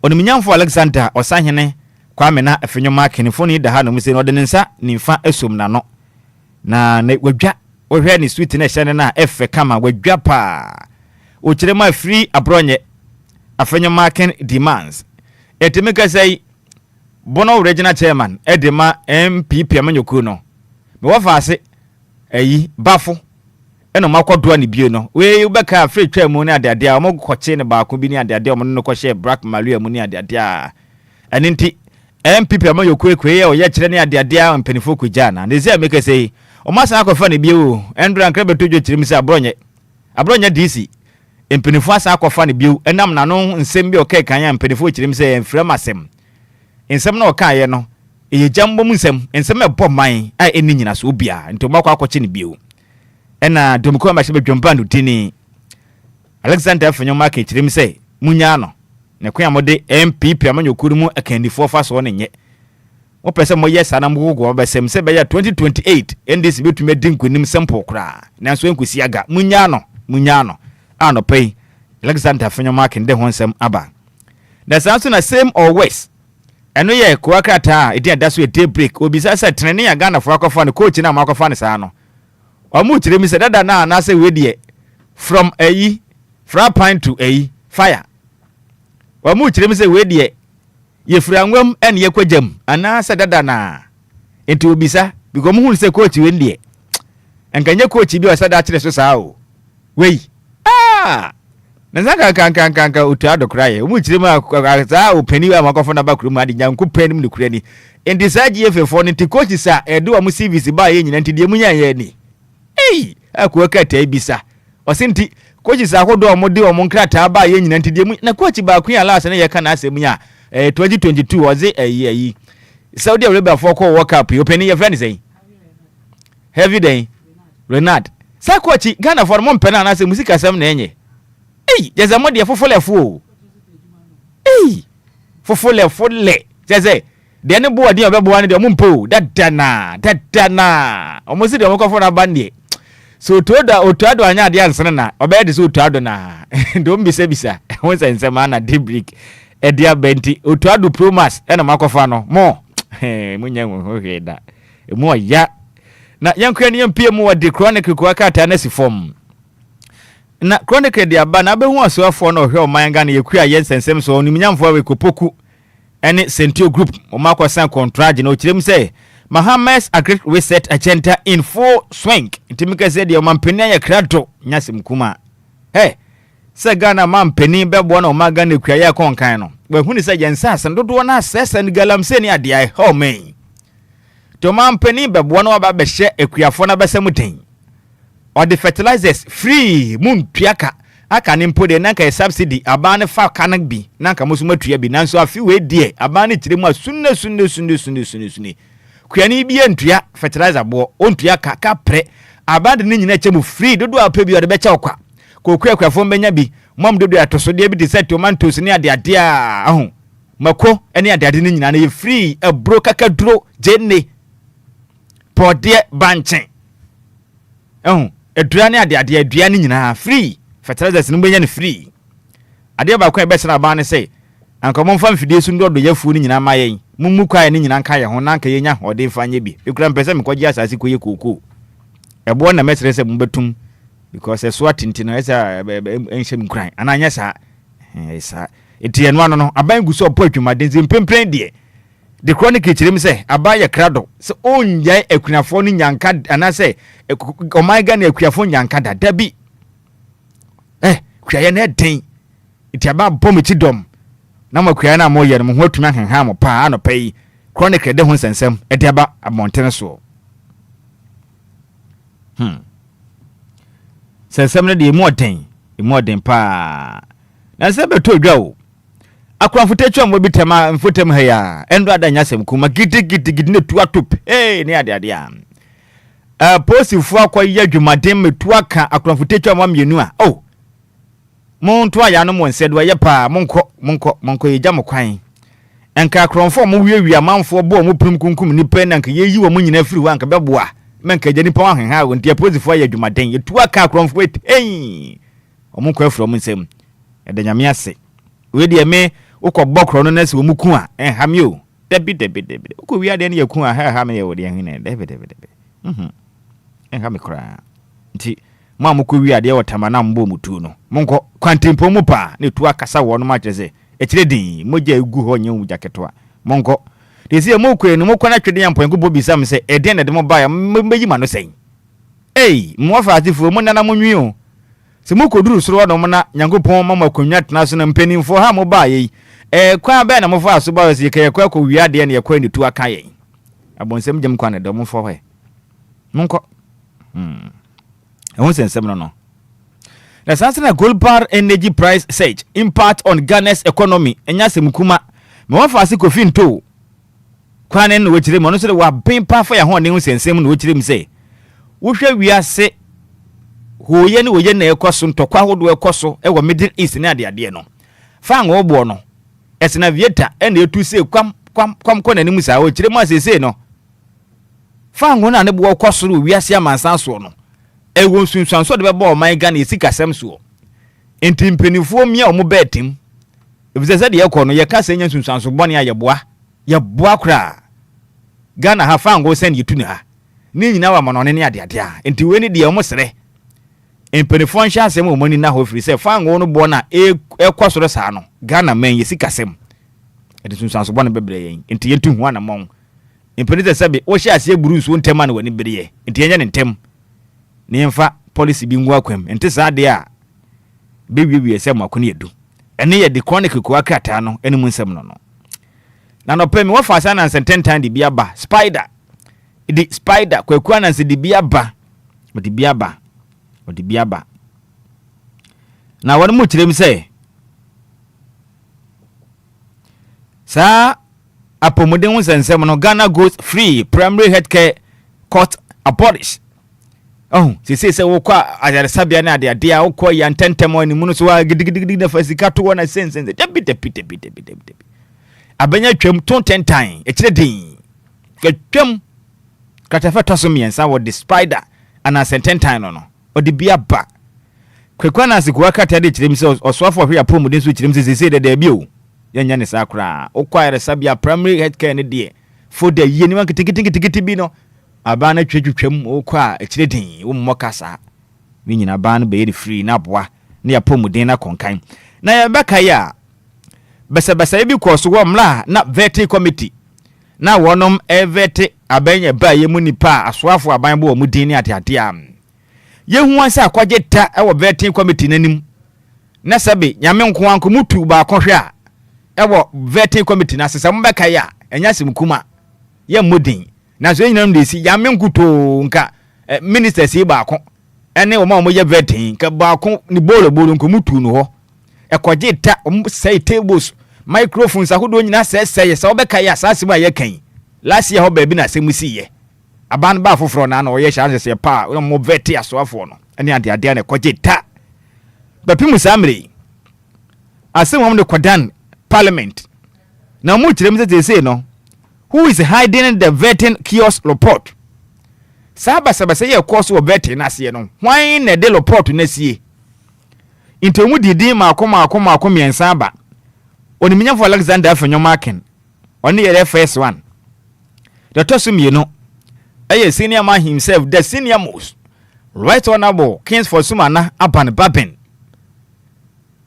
onimnyamfo Alexander Osahene kwame na afenwoma akenifo ni da ha no mse no de nsa nimfa esom na no na wadwa ohwe ni sweet na hye na efe kama wadwa pa o kire ma free abronye afenwoma aken demands etemeka sei bono regional chairman edema MPP amanyoku no me wafa ase bafo eno makodoa ni bie no we ubeka free twa mu ni ade a omokoche ne baako bi ni ade omo no kohye black malia mu ni ade a eninti MPP amayoku ekwe ye oye kire ni ade a mpanifo kujana ne ze make say omasa akofa ne bie o endra nkrabe tojo kirim se abronya DC mpanifo asa akofa ne bie enam na no nsem bi okai kan ya mpanifo kirim se mframasem nsem na okai ye no eye jambo mu nsem e boman a eni nyina so Obia nti omako akoche ne bie ena domko ma shebe dwomba no dini Alexander afenwoma ka kirim se munya no ne kwa mode MPP amanyokuru mu akandifo fa so ne nye wo pese mo yes ana mgogo obesem se be ya 2028 ndc betumi dinkunim sample kra nanso enkusi aga munya no ano pay Alexander afenwoma ka nde ho nsem aba na sanso na same or worse eno ye kwa krata edi adaso e daybreak obisa se trene ya Ghana fo akofa ne coach na makofa ne sa no omu kire mi se dada na say we die from pine to fire omu kire mi se we die ye franwam ene ye kwajam ana se dada na enti obisa because mu hu se coach we die enkanye coach bi o se da kire so saa o we na zaka kanka otuado kraye omu kire ma za opani wa makofo na bakuru ma de nyanku panim ne kure ni enti saji efefo ni ti coach sa edo amu service ba ye nyina enti de munya ye ni akwa kata ibisa osinti koji sa hodo omode omkrata ba ye nyina ntide na coach ba ku ya last na ye kana asem nya 2022 oze Saudi Arabia for call World Cup open your friend say heavy day Renard sa coach Ghana for mon pena na asem musika asem na enye jeza mode fofole jeze de ne bo ade obebo ane de ompo dadana omosi de omko for na bande so otuado anya ade ansana na obede so otuado na ndo mbisa wonsa nsema na debrick edia benti otuado promas ena makofa no mo munya hoheda emu ya na yankwa ne mpie mu wa de chronicle ko aka ta na si form na chronicle de aba na be hu asoafo no hwe o man Ghana yekua yensensem so onimnyamfo we kopoku ene Sentio group o makosan contract na o kirem say Mahamas Agri Reset Agenda in full swing. Itimika said your mampeni ya krato nyasi mkuma. Hey, se Ghana mampeni bebo na umaga ni kuya ya konkaino. we hu ni say yensa san dodo na sesen galamse ni ade ai ho men to man pani bebo no ba be hye akuafo na besem den or the fertilizers free mun tuaka aka ne mpo de nanka subsidy aba ne fa kanak bi nanka musuma tua bi nanso afi we die aba ne kire mu sunne kuani bi entua fertilizer bo ontua ka pre aba de ne nyina chemu free dodo apa bi o de be cha kwa kokuakuafo benya bi mom dodo atosode bi de set tomatoes ne ade a mako ene ade ne nyina na free ebro kakaduro jenne pode banchen edua ne ade edua ne nyina free fertilizers no benya ne free ade ba kwa e be sena ba ne say anka momfa mfidie su ndo do yafu ne nyina mayen mummu kwa ne nyina nka ye ho nanka yenya ode mfanye bi ekura mpese mekwaji asase koye koko ebo na mesere se mbetum because so atintino esa enhye mkran ananya sa esa etie no ano no aban guso opo atwumaden zimpempren de the chronicle chirim se abaya krado se onjai akunafo no nyanka anase omaiga na akuafo nyanka da bi kuaye na den iti aba bom chi dom na makuaye na moye no ho atuma henha mo pa ano pai chronicle de ho sensem edi aba amontene so sensem ne de mo den pa na se beto dwa o akwa futechu mo bitema mfutem ha ya endo adanya sem kuma gidi ne tu atop ne ade a posifu akwa yadwumaden metu aka akwa futechu mo mienu a monto aya no mo nsedo ye pa monko ye jam kwan enka akronfo mo wiewia manfo bo mo prim kunkum ni pe na nka ye yi wo mo nyina firi wa nka beboa menka je nipa wa henha wo ntia posifu ayadwumaden ye tu aka akronfo omonko afro mo nsem edanyame ase we de me ukọ bokro no nasi omuku a hamio debi uko wi ade ne yaku a ha me ye wo de hene debi me kra nti ma muko wi ade wotama na mbo mutu no monko kwantempo mu pa ne tu akasa wo no ma kyeze ekire din moja egu ho nye mu jaketo a monko de sie mo ko enu mo kwana twede yampo nko bobi sam se ede ne de mo ba ya meyi ma no sen mo fa atifu mo nana mo nwi o se mo koduru soro no mo na nyankopon mama konwa tena so na mpanimfo ha mo ba ye kwa be na mo fa so ba se ke kwa wi ade ne yakwa ni tu aka ye abonsem gem kwa ne do mo fo he monko sensem no the Sansana gold bar energy price surge impact on Ghana's economy enya semkuma me wa fa se kofi nto kwane no wechire mo no so wa ben pa fa ya ho ne hu sensem no wechire mi se wo hwa wiase hoye ne woye na ekoso ntokwa hodo ekoso e wo Middle East ne ade no fa ngo bo no esena vieta e na etu se kwam ko na nimu sa wo chire mo asese no fa ngo na ne bo ekoso ro wiase amansan so no e wo sunsuan so de be bo man Ghana esikasem so enti mpenifo mia omo betim ebize se de ye no ye ka se nya sunsuan so bone ayeboa kra Ghana ha fa ngo sen yitu ne ha ni nyina wa manone ne ade a enti we ni de omo sere mpenifo nhya asem o mani na ho firi se fa ngo no bo na ekosoro sa no Ghana man yesikasem edi sunsuan so bone bebre yen enti yetu hu ana mon mpenite se be wo hya ase gburu so ntema na wani bere enti yenya ne ntem ne mfa policy bi ngwa kwam ente sa de a bewiwie se makone edu ene ye de chronicle ko akata no ene mu nsem no na no pemi wo fa sa na 10 time de bia ba spider kwaku na se de bia ba odi bia ba na won mu kirem se sa apomuden wo nsem no Ghana goes free primary healthcare court abolished se wo kwa ajare sabia na ade a wo kwa ya ntentem ani mu no so gidigidi na fasika to wona sense debi abanya twam ton 10 time e kire din twam katafa toso miensa wo the spider ana 10 time no odi bia ba kwekwa na sikwa kata de kire mi se oswafo hwe apom den so kire mi se de bi o yanya ne sakra wo kwa ya sabia primary healthcare ne de for the ye ni wan kitikiti bi no abana twetwetwam okwa ekire din wo mmokasa ni nyina ban be free na boa na ya pomuden na konkan na ya beka ya besa bi koso wo mla na vetting committee na wonom evete abanya ba ye mu nipa asoafo aban bo mu din ni ate am ye hu ansa akwaje ta e wo vetting committee nanim na sabe nyame nko anko mutu ba kɔhwe a ewo vetting committee na sesa mbeka ya enya simkuma ye modin na so nyinam de si ya menkuto nka ministers yi baako ene wo ma mo ye vetting ka baako ni bolo nko mutu no ho ekwaje ta say tables microphones ahodo nyina sɛ wo beka ya asase ma ye kan last year ho ba bi na semusi ye aban ba foforo na o ye chance se pa mo vetting asoafo no ene ade na ekwaje ta bapimu samre asem wo de kwadan Parliament. Now, much them say no. Who is hiding the vetting kiosk report? Saba say a course of vetting as you know. Why in a de report next year? Into mu didi ma yen saba. Oni minya for Alexander for your marking. Only the first one. The tosum you know. A senior man himself, the senior most. Right honorable Kings for Sumana upon Babin.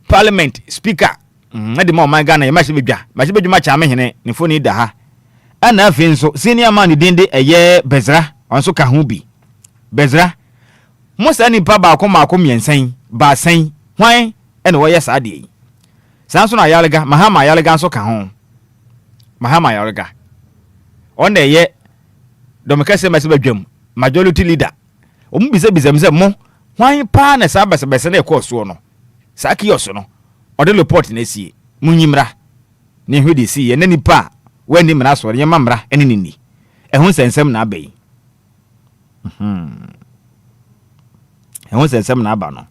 Parliament Speaker. Edi mo man Ghana ma shebe ma cha me hene ne foni da ha ana afi nso senior man dinde eye Bezra onso ka ho bi Bezra Musa ni pa ba ko miensan ba san hwan ene wo ye sa de san so na yalega Mahama yalega nso ka ho Mahama yalega on de ye domekase ma se badwam majority leader omu bize mo hwan pa na sa bese na ekọ so no sa kiyoso no ode report na sie munyimra ne hwede sie na nipa wani mra so ye mamra ene ni ehun sensem na abai ehun sensem na aba no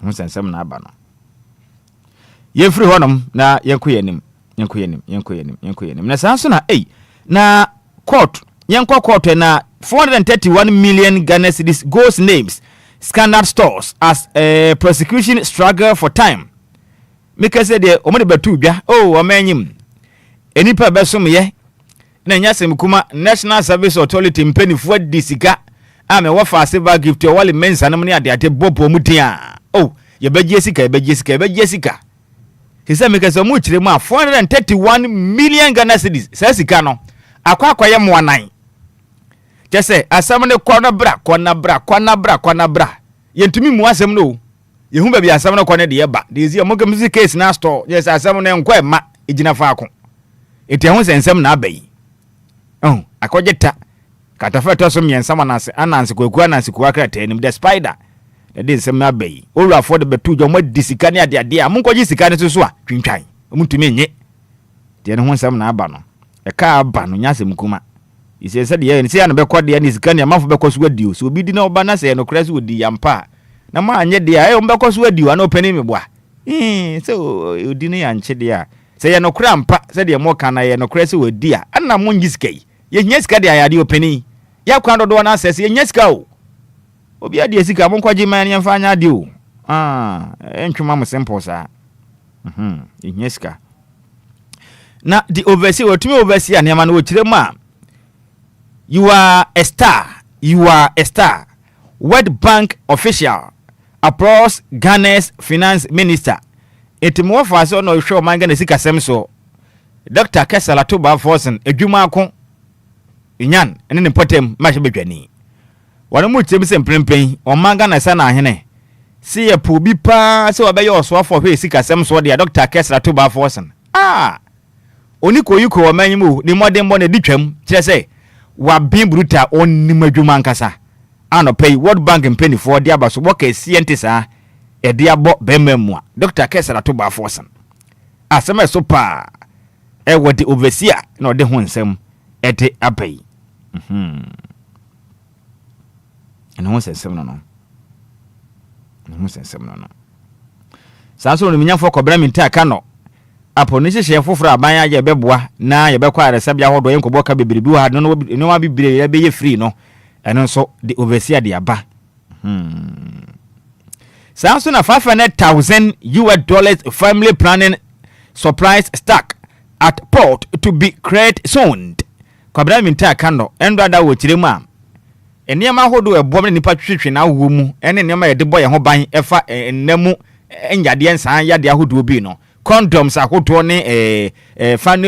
ehun sensem na aba no ye free honom na yenkoyenim na sanso na na court yenko court na 431 million Ghana cedis goes names scandal stores as a prosecution struggle for time. Make say de omo de batu bia amanyim enipa besom ye na nyasem kuma National Service Authority mpanifo disika ame wo fa silver gift o wale mensa no ne ade bobo mutia ye begye sika hisa make say mu kire mu 431 million Ghana cedis sa sika no akwaye mo anan jese asam ne kwana bra yentumi mu asem no yehu ba bi asam no kwane de yeba de ezi mo gamzi case na store yes asam no nkwa ma ejina fa ako enti ho sensem na abai akojeta katafa to so miensa manase ananse kwaku ananse kwa krata enim the spider de nsem na abai olu afode betu jo mo disika ne ade a mo nkoji sika ne so a twintwan omutumi nye de ne ho nsem na aba no e ka aba no nyasem kuma ise se de ye ne se ya no be kode ne sika ne amafo be koso adio so obi di na oba na se no krasi odi yampa na ma anye de a mbekọ so adiwa na opani me boa so odi ne yanche de a se ye no kra mpa se de mo kana ye no kra se wodi a na mo ngiskai ye nyesika de ayade opani ya kwa dodo na asese ye nyesika o obi ade sika mo kwaji man ye mfa anya ade o entwuma mo simple sa ye nyesika na the oversee otumi oversee anema na okire mu a you are a star World Bank official applause Ghana's finance minister. Etimo fa so no hwe o man Ghana sika sem so. Dr. Kesala to ba forsen edwuma ko nyan ene ne potem ma hye bedwani. Wano mu tem sem prempen o man Ghana sa na ahene. Si ye po bi pa se obeyo oso for hwe sika sem so de Dr. Kesala to ba forsen. Oni ko yiko o man mu ni modern mo na ditwam kire se wa bin bruta onni madwuma nkasa. Ano pay World Bank mpeni for dia baso boka scientist e dia bo bememu a Dr. Kesala to ba forsen asema so pa e wodi overseer na ode ho nsem e de abai ene ho sensem no sanso no minyafo kobra minta aka no apo ne hye foforo aban ya ye beboa na ye bekwa aresabia hodo yen koboka bebribi wa no wa bibire ye be ye free no eno so the overseer the aba sanso na $500,000 family planning surprise stack at port to be create soon kwabra minta kando endo ada wo kiremu a enema hodo ebo me nipa twetwe na wo mu ene enema ye de boy ho ban efa ennamu enyade ensan yade ahodo bi no condoms ahodo ne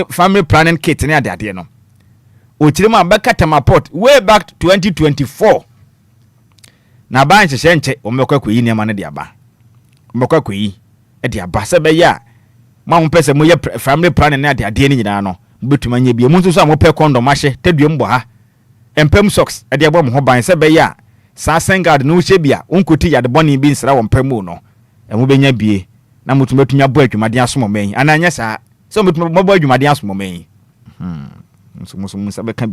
family planning kit ne ade no okiremu abaka tamaport way back 2024 na ban hye nche omekwa koyi ne ma ne de aba omekwa koyi e de aba se be ya ma mo pese mo ye family planning na ade ni nyina no betuma nya bi mo nso so mo pe condom ahye taduam bo ha empem socks ade abo mo ho ban se be ya sa sengard no hye bia onkoti yade boni bi nsra wo mpamu no emo benya bie na motuma tunya bo adwumade asomo man ananya sa so motuma bo adwumade asomo man so sabe ka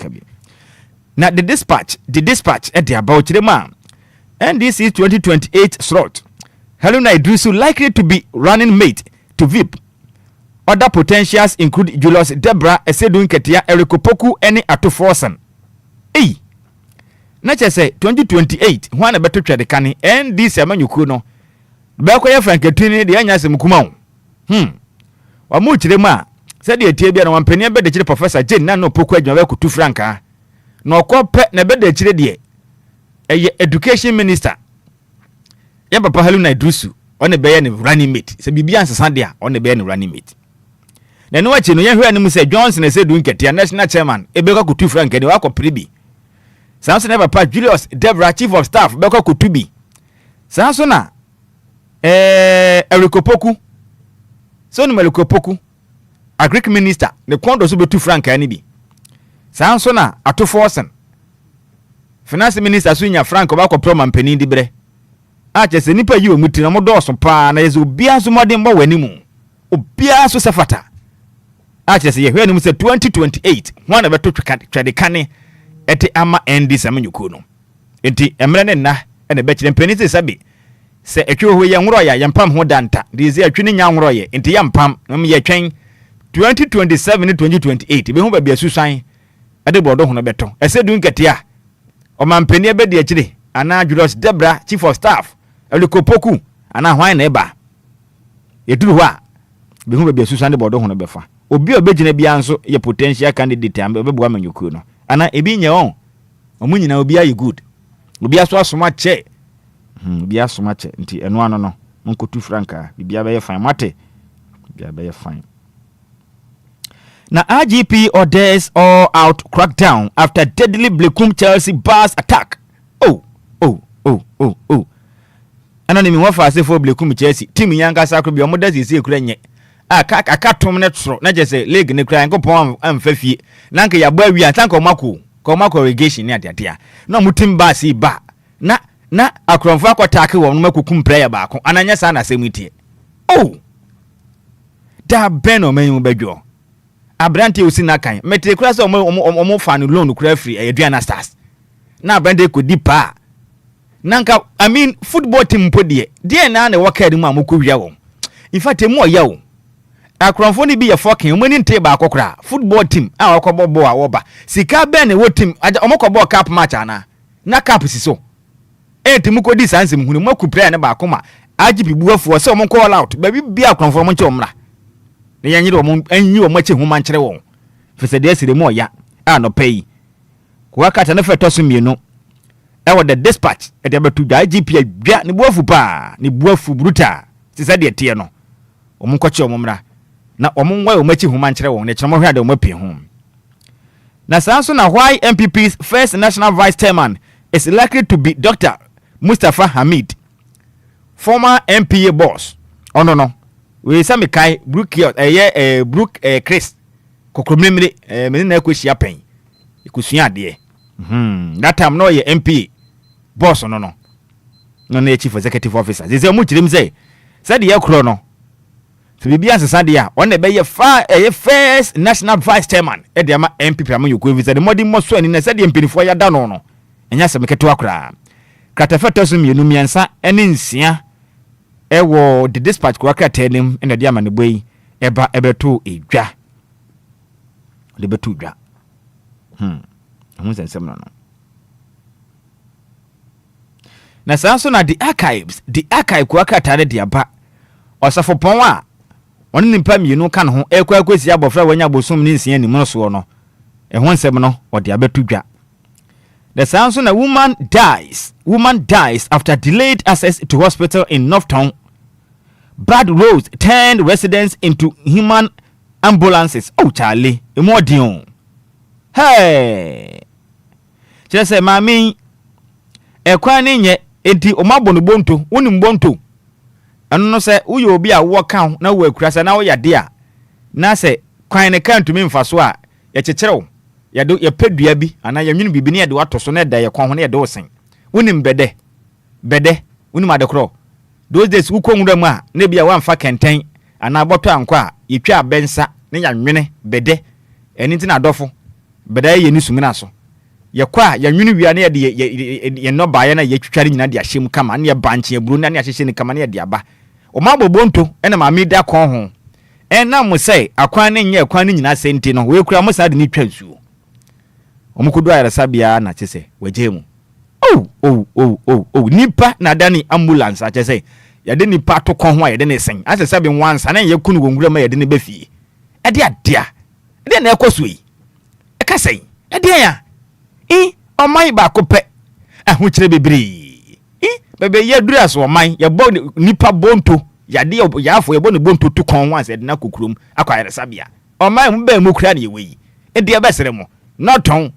bi na the dispatch ade about rema NDC 2028 slot Helena Idrisu likely to be running mate to VIP. Other potentials include Julius Debra, Esedun Ketia, Eriko Poku, any Atoforsan. Hey, Nature say 2028, one a better trade canny, and this Amanyukuno. Belkoya Franketini, the Anyas Mukumau. Wamuch Rema said the Tabia and one penny bed the Professor Jane Nano Poku Javeku to Franca. No cop pet ne bed the Chile, education minister. Ya papa Helena Idrisu on the bay running mate. Se Bibian Sandia on the bay running mate. Na no wachi no yehwe anim se Johnson ese dun ketia national chairman ebeka kutu Frank ene wako pribi. Sanso na papa Julius Debra chief of staff beka kutu bi. Sanso na Eriko Poku. So no Eriko Poku. Agric minister ne kondo so betu Frank ani bi. Sanso na Atoforsen. Finance minister so nya Frank obako proma mpani di bre. Ache se nipa yi omuti na modoso pa na yezo bia so modem bo wanimu. Obia so sefata. Ache se yehwe ni mse 2028 wana beto twade kane ete ama endi samanyuko no. Enti emre ne na ene be kire mpani se sabi se etwe ho ye nwro ya yampam ho danta de ze atwe ne nya nwro ye enti yampam no ye twen 2027 ne 2028 be ho ba bia susan ade bodo ho no beto ese dun ketia o mampani e be de akire ana Julius Debra chief of staff Eriko Poku ana hwan na eba eduru ho a be ho ba bia susan de bodo ho no befa obi obegina bia nso ye potential candidate ambe obeboa manyuku no ana ebi nye on omunyina obi ayi good obi aso asoma che obi asoma che nti eno ano no monkotu Franka bibia be ye fine mate bibia be ye fine. Na IGP orders all out crackdown after deadly Blekum Chelsea bus attack. Oh anani mi wafa se for Blekum Chelsea team yanga sakro bi omoda sisi ekura nye akatom ne tro na je se league ne kra nkopon amfafie na nka ya bo awia tanka omako irrigation ne atia na mutim ba si ba na akronfo akotake wo no makukum prayer ba ko ananya sa na semutie da beno menyu bedwo abrante osi na kan metre kra se omo fan loan kra free eduana stars na abrante ko dipa nanka I mean football team podie die na na wakadi mu amokowia wo in fact emu oya wo akronfo ni bi ye fokin omani nte ba akokra football team a wakobobo a woba sika be na wo team omokobo cup match ana na cup siso team ko di sanse mhunu maku player na ba akoma agibi buafo se omo call out ba bi akronfo mo nche omra na yanyire omo anyi omo che huma nkyere wo fese de asire mo oya a no pay ko akata na feto so mienu ewo the dispatch e de betu da IGP adwa ne buafu pa ne buafu bruta sisa de tie no omo nkoche omo mra na omonwa omachi huma nkyere won ne kyeremo hwa de omapi ho na sanso na why MPP's first national vice chairman is likely to be Dr. Mustafa Hamid, former MPA boss. Oh no we sami kai Brook Chris kokromemre me na ekohia pen ikusuya de that time no ye MPA boss no na chief executive officer ze mu kirim say said ye kro no so bibia sesade a on be ye first national vice chairman e de ama MPP am yoku visa de modi moso ani na said mpinifo ya da no enya semketo akra kratafeto so mienu miensa ene nsia ewo the dispatch ko akrata enim ene de ama ne boyi eba ebeto edwa de beto dwa sensem no na sanso na the archive ko akrata ne de aba osafo pon a on nimpa mienu kan ho ekwakwesi abofra wanya bosom ni nsia ni mo so no ehon nsem no ode abetu dwa the sanso na woman dies after delayed access to hospital in Northtown. Bad roads turned residents into human ambulances. Oh Charlie emodion hey just mami ekwan nye enti omabonubonto woni mbonto anu no se wo ye obi a wo kan na wo akura se na wo yade a na se kwan ne kan tumi mfa so a ye kyekyere ye do ye pedua bi ana ye nwunu bibi ne ye de wato so na da ye kwan ho ne ye de wo sen wonim bede wonim adekro those days wo konwura mu a na bia wamfa kenten ana boto anko a ye twa abensa ne ya nwene bede eni nti na adofo bede ye ni sumina so ye kwa ya nwunu wia na ye de ye no ba ye na ye twitware nyina de ahyem kama na ye banche eburu na ne ahyehye ni kama na ye de aba o ma bobonto ena ma mi da kon ho ena mo sei akwan ne nye akwan ne nyina senti no we kura mo sa de ni twa nsuo o mu kudu ayara sabia na chese wajemu nipa na dani ambulance a chese ya de nipa to kon ho ya de ne sen ase sabi wansa na ye kunu wongura ma ya de ne befie e de adia e de na ekoso yi e ka sen e de ya oman ba ko pe ahu kire bebiri bebe ye duru aso oman ye bo nipa bonto ya de ya afo ye bo ne bonto to kon ho ase de na kokurom akwa ayara sabia oman mu ba mu kura ne ye wi e de ba sere mo noton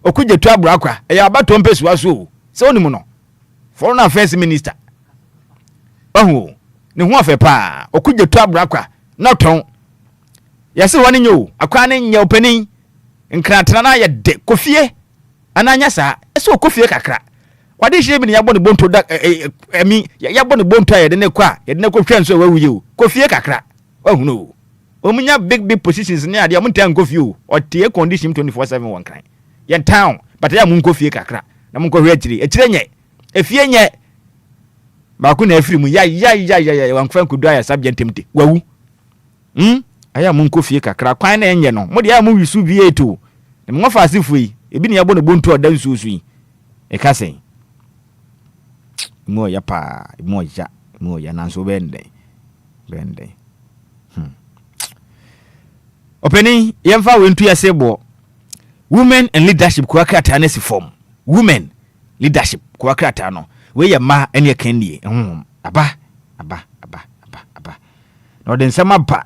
okuje tu abura akwa e ya abato mpesu aso se onimu no foreign affairs minister ohu ne ho afa pa okuje tu abura akwa noton yase woni nyo akwa ne nya opening nkrantana na ye de kofie ananya sa ese okofie kakra wade hye bi ne yabo ne bonto da emi yabo ne bonto ye de ne kwa ye de ne kofie nso wawuye o kofie kakra ohu no omunya big positions ne ade amunta nkofie o otie condition 24/7 one kind yen town but ya mun kofie kakra na mun kohwe akire nye efie nye ba ku na afiri mu ya wanfa nkudu aya subject temte wawu aya mun kofie kakra kwan na enye no mo de ya mun wisu vie to na mo fa asifu yi ebi ne yabo no bontu odan susu yi e ka sen mo ya pa mo ya nanso bende openi yemfa wentu ya sebo women and leadership kwa krata na si form women leadership kwa krata no we ya ma ene kandie aba no den sama pa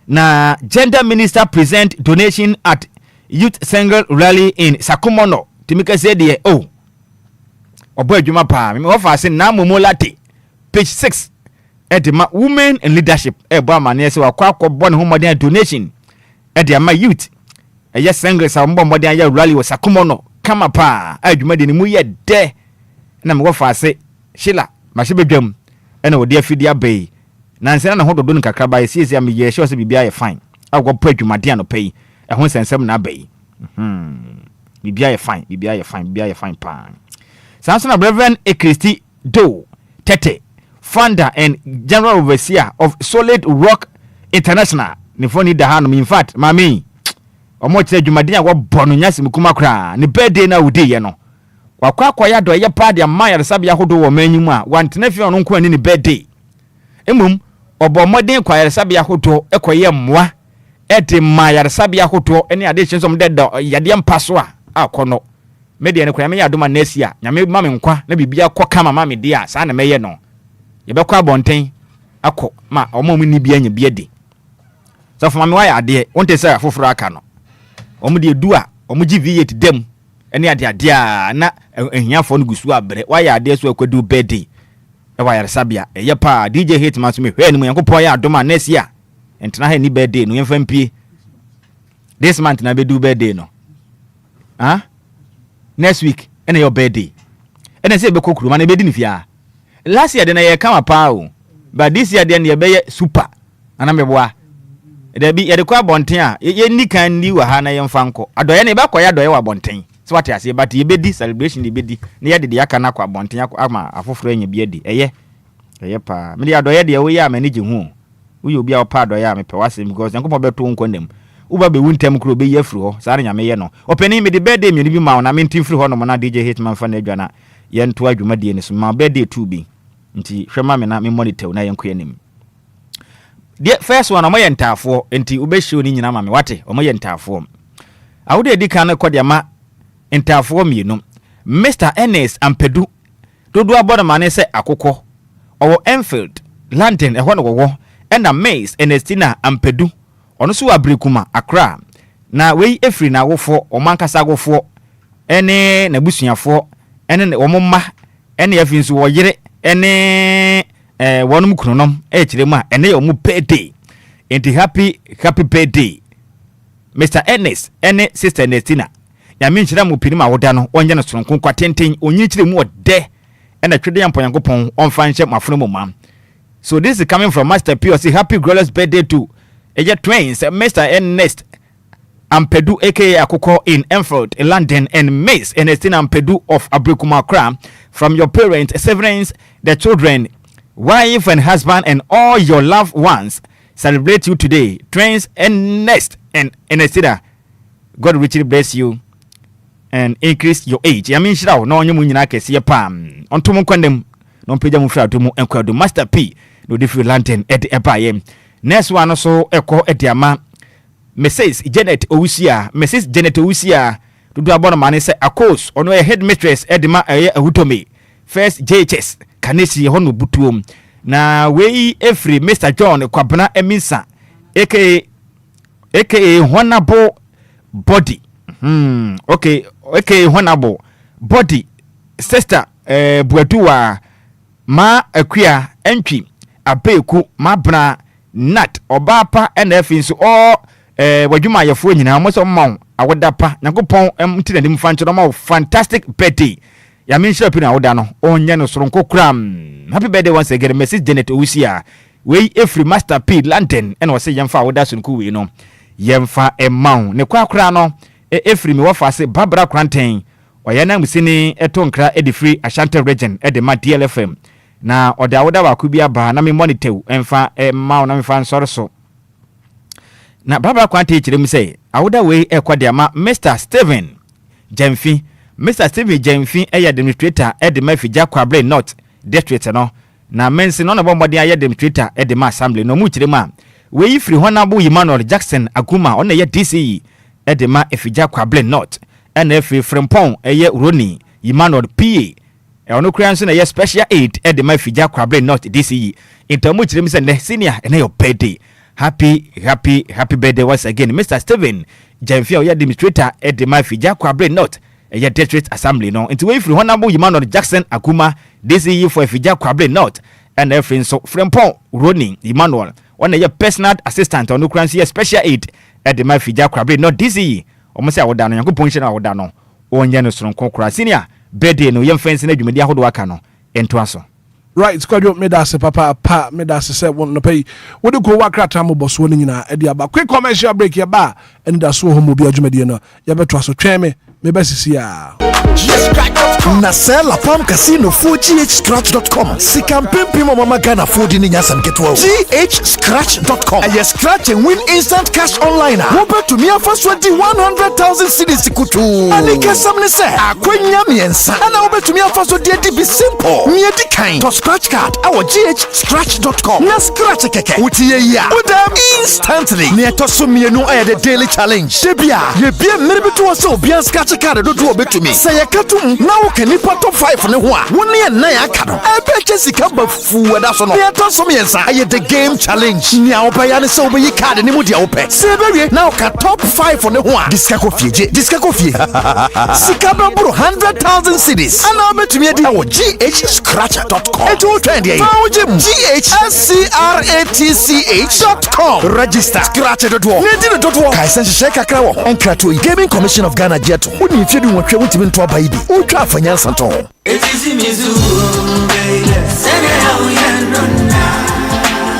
na gender minister present donation at youth single rally in Sakumono timika say de obo adwuma pa me offer say na momolate page 6 edema women and leadership ebo amane say wakwa akobọ ne ho modern donation edema youth yes single sa mbọ modern ya rally wo Sakumono kama pa adwuma de ne mu ye de na me offer say shila ma she bedwam ena wo de afidi abai na nse na ho dodo nkakra ba yes ya me ye sure say bibia ye fine agwo pa adwuma de no pay ehun sensem na abai bibia ye fine pa Samson Reverend Ekristi Do Tete, founder and general overseer of Solid Rock International. Ni foni da hanu in fact, mami. Omo chire dwumadin a wo bono nyase mukuma kra. Ni birthday na wudi ye no. Wakwa ya do ye pa de amaya resabia hodo wo manyum a wantena fi ono nko ani ni birthday. Emum obo modern kwa resabia hodo ekoye mmoa. Ete maya resabia hodo ene ade chensom de yade mpaso a akono. Media ne kwa me ya doma nesia nyame mame nkwa na bibia kwa kama mame dia sa na meye no ye be kwa bonten akọ ma omo mu ni bia nya bia di so for mame wa ya ade wonte say afoforo aka no omo de du a omo gi V8 dem ene ade ade a na ehiafo no gusu abre wa ya ade so akwadu birthday e wa ya sabia e ye pa DJ Hitman so me hwe ni mu yankopon ya doma nesia entena ha ni birthday no yemfa mpie this month na be do birthday no next week and your birthday and I say be kokuru man be di nifia last year then I come pa o but this year then you be super ana me boa there be ye de kwa bonten a ye ni kan ni wa ha na ye mfa nko adoye na be koya adoye wa bonten so what you say but ye be di celebration ye be di na ye de aka na kwa bonten ama afoforo anya bi di eye pa me de adoye de we ya manage hu wo obi a pa adoye a me pe wase because nko be to nko ndem uba be wuntem kro be yafri ho sa nyame ye no openi me de birthday me bi ma na me ntimfri ho no na DJ Hitman fa na adwana ye nto adwuma de ne so ma birthday 2 bi nti hwema me na me monitor na ye nko yanim de first one omo ye ntafo nti ube show ni nyina ma me wate omo ye ntafo awude edika na kode ma ntafo mienu Mr Ernest Ampedu dodo aboda mane se akokọ owo Enfield London ehwo no wo na Mace Ernestina Ampedu ono so abrekuma Accra na wei efri na wofo omankasa wofo ene na busuafo ene omomma ene afinso wo yire ene wonum kunonom chire mu a ene yo mu birthday enti happy birthday Mr. Ernest ene Sister Ernestina ya mi nchira mu pirim awoda no onye no soronko kwatenten onyi chire mu ode ena twede yampo yankopon onfa nche mafono mu mam. So this is coming from Master P. Say happy glorious birthday to twins Mr. Ernest Ampedu aka Akoko in Enfield, London, and Miss Ernestina Ampedu of Abrikumakra from your parents, siblings, the children, wife and husband, and all your loved ones. Celebrate you today. Twins Ernest and Ernestina. God richly bless you and increase your age. I mean, shall no one you can see a palm. On to Mukandem, no pija mufra to Enquires Master P. No different London at the Empire. Next one also echo at the ama. Mrs. Janet Owusia to do about money say a course on a headmistress Edma Hutome. First JHS Kanesi Honu Butuum. Na we every Mr. John Kwabana Eminsa aka Honorable Body. Okay, Honorable Body. Sister Buatua Ma Akwia Entry Abeku Mabra Nat Obapa NF so all wadwuma yefo nyina mo so mma awoda pa nyakopon mtina nim fa ncho ma fantastic birthday ya min shop na awoda no onye no soronko kram. Happy birthday once again Mrs. Janet Owusia we every Master P London and was say yemfa awoda sunku we no yemfa emma ne kwakra no every me wafa se Barbara Kranten oyana musini etonkra edifree Ashanti region edema DLFM na oda awoda wa kubia ba na me monitor emfa emma na me fa nsoro so na Barbara Kwante chirem say awoda we ekwade ama Mr. Steven Jemfi administrator edema Fija Kwable North district no na mensi no na bombode aye administrator edema assembly no mu chirem a we free Honorable Emmanuel Jackson Aguma on ye DCE edema Fija Kwable North and free Frempon eye Uroni Emmanuel PA ono kranso na ye special aid edema Fija Kwable North DCE intamu chirem say ne senior ene your birthday. Happy birthday once again, Mr. Steven Jemfi, your administrator at the Fija Kwable North, your district assembly. No, into way from Honorable Emmanuel Jackson Akuma, this year for Fija Kwable North, and their friends so Frempon Rodney Emmanuel, one of your personal assistant on Ukraine special aid at the Fija Kwable North this year. Almost I would down, young punch I would down. On Janus from Concra Senior, birthday no young fence in the media Hodwakano, and Twasso. Right, squad me da se papa me da se say won no pay. Wo de go wakra tam boss won nyina e dia ba. Quick commercial break ya ba. Anidaso Wɔhɔ Obia dwumade no. Ya beto aso twɛn me besisi a. Na sell Palm Casino for GHScratch.com. Sikam pimpim mama Ghana for di nyasam ketwa. GHScratch.com. And you scratch and win instant cash online. Wope to me afa 100,000 cedis kutu. Ani kesam ne say akwenya miensa. Ana wope to me afa so di be simple. Me di kind. To scratch card our GHScratch.com. Na scratch keke. Utiye ya. Udam instantly. Ne to so me no aye the daily challenge. Debia ye bia merebe to so bia scratch card do obetumi. Say katum now can you top 5 ne ho a woni e nan aka no e be chesika bafu wada so no e to so miensa aye the game challenge ni a obaya ne so obeyi card ne mu dia ope se be now ka top 5 ne ho a diska kofie sika bro 100,000 cedis ana obetumi edi awo GHScratch.com e to trend ye GHScratch.com register scratch.com ne di do kai sense shake kakra wo Enkrato Gaming Commission of Ghana jeto woni fiedu wotwe wotimi nto abayi bi utwa afanya santo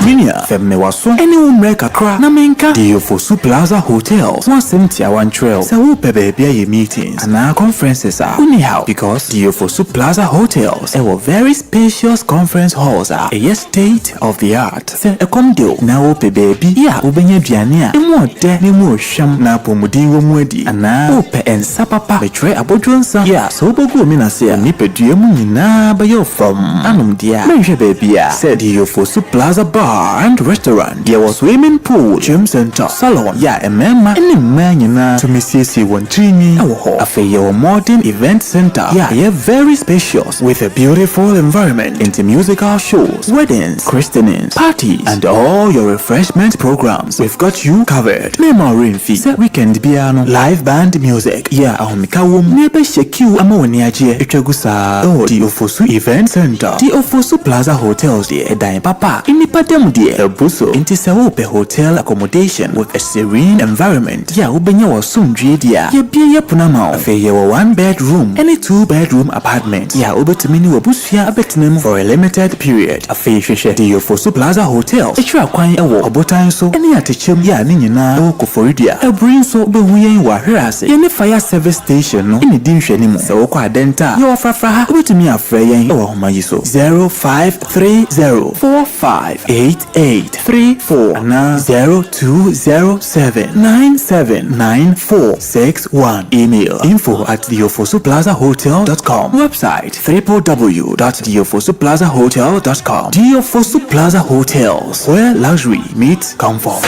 Minia femme waso any umre kakra na menka DLFM Plaza Hotels 171 Trail sa wo bebe ye meetings and our conferences are anyhow because DLFM Plaza Hotels a very spacious conference halls are a state of the art se ekomdo na wo bebe ya obenya duane a emu de ne mu ohwam na pomudi wo mu adi ana ope ensa papa betre abodwonsa ya so bogu mi na se ni pedue mu nyina ba yo from anom dia menhwe bebe a said DLFM Plaza Bar bar and restaurant. There was swimming pool, gym center, salon. Yeah, a member and a man to Miss one training. A modern event center. Yeah, very spacious with a beautiful environment into musical shows, weddings, christenings, parties, and all your refreshment programs. We've got you covered. Memory fee, weekend piano, live band music. Yeah, Mikawum, Nebe Sheku, Amoniaje, Echagusa, the Ofosu Event Center, the Ofosu Plaza Hotels, the Edain Papa, Inipadem, the Ebuso, Intisawope Hotel accommodation with a serene environment. Yeah, Ubenya was soon Jedia. Ye Punama, a 1-bedroom, any 2-bedroom apartment. Yeah, Ubetumini Wabusia Abetinem for a limited period. A fish, the Ofosu Plaza Hotel, a Chuaquine, a Botan so, any attention, ya Nina, Okoforidia, a bring so Behuyan Warase, any fire service station, no, any dish anymore. So, Denta, your Fafa, Ubetumi Afrayan, or Mayiso 0530458834 and 0207979461. Email info@theofosuplazahotel.com. Website www.theofosuplazahotel.com. Theofosu Plaza Hotels, where luxury meets comfort.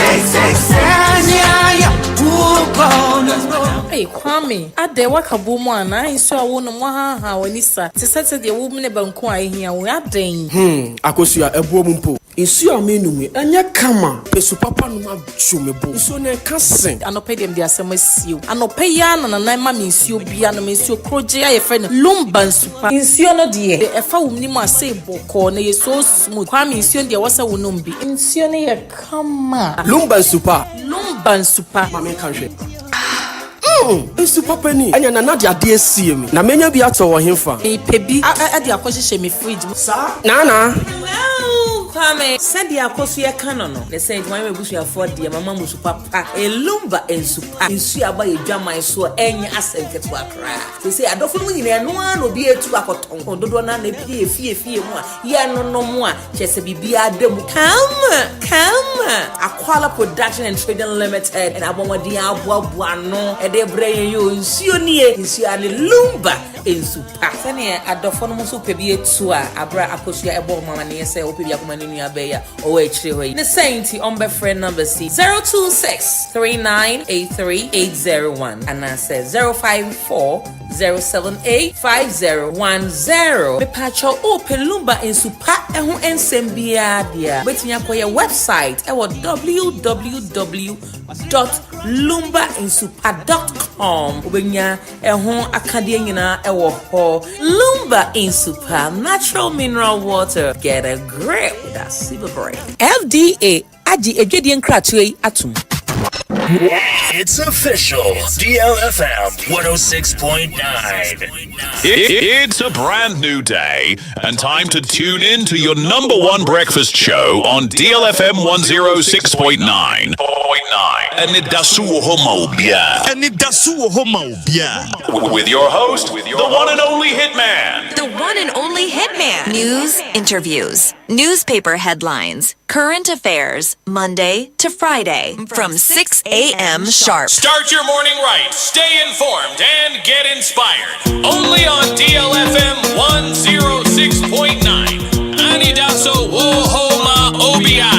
Hey, Kwame, at the Wakabumo, and I saw one of Maha, when he said, to set the woman about quiet here, we are dang. Akosia, a woman. Issue a menu, and ya kama, Pesu Papa no chumebo, so ne cassing. I no pay them their summer seal. I no pay yan and I miss you, Biano, Miss you, Croja, a friend, Lumba super. In Siono dear, if I will name say Boko, ne so smooth. Kwame in Sion, there was a wonombi. In Sione, come Lumba super. Lumba super, Mamma country. Super penny, and you're not your dear see me. Na menya be out of him for. A pebi, I the acquisition me fridge. Nana. Kwame, send the apostle canon. They said, why we wish you afford the mamma super a lumba and super. In Sia by a drama, so any asset get to a cry. They say, I don't know no one will be a 2 o'clock. Or don't want to pay a fee more. Yeah, no more. Just a BBR demo. Come. Aquala Production and Trading Limited. And I want the Abuano. And they bring you in Sionia. In Sia lumba in super. Sanya, I don't want to be a 2 abra apostle a bomb and say, Opia. The Saint on my friend number C 026398380 and I said 054-078-5010. Me pacho open Lumba in super and sembia dia. Waiting up for your website at www.lumbainsuper.com. Ubenya akadiyina ewo Lumba in super natural mineral water. Get a grip. That's super great. FDA Aji Ejedian Kratue Atum. It's official. DLFM 106.9. It's a brand new day and time to tune in to your number one breakfast show on DLFM 106.9. Anidaso Wɔhɔ. With your host, the one and only Hitman. The one and only Hitman. News, interviews, newspaper headlines, current affairs, Monday to Friday from 6 a.m. sharp. Start your morning right, stay informed, and get inspired. Only on DLFM 106.9. Anidaso Wɔhɔ Obia.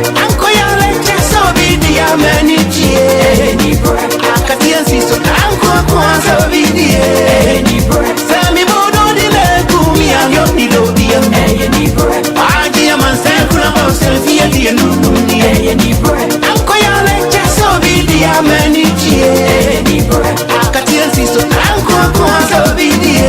Anko ya leche so bidi ya menichie. Akatia siso anko kwa so bidi ye. Sami bodo dile kumi anyo nilodia. Aji ya mansekula mauselfia diye nununi. Anko ya leche so bidi ya menichie. Akatia siso anko kwa so bidi ye.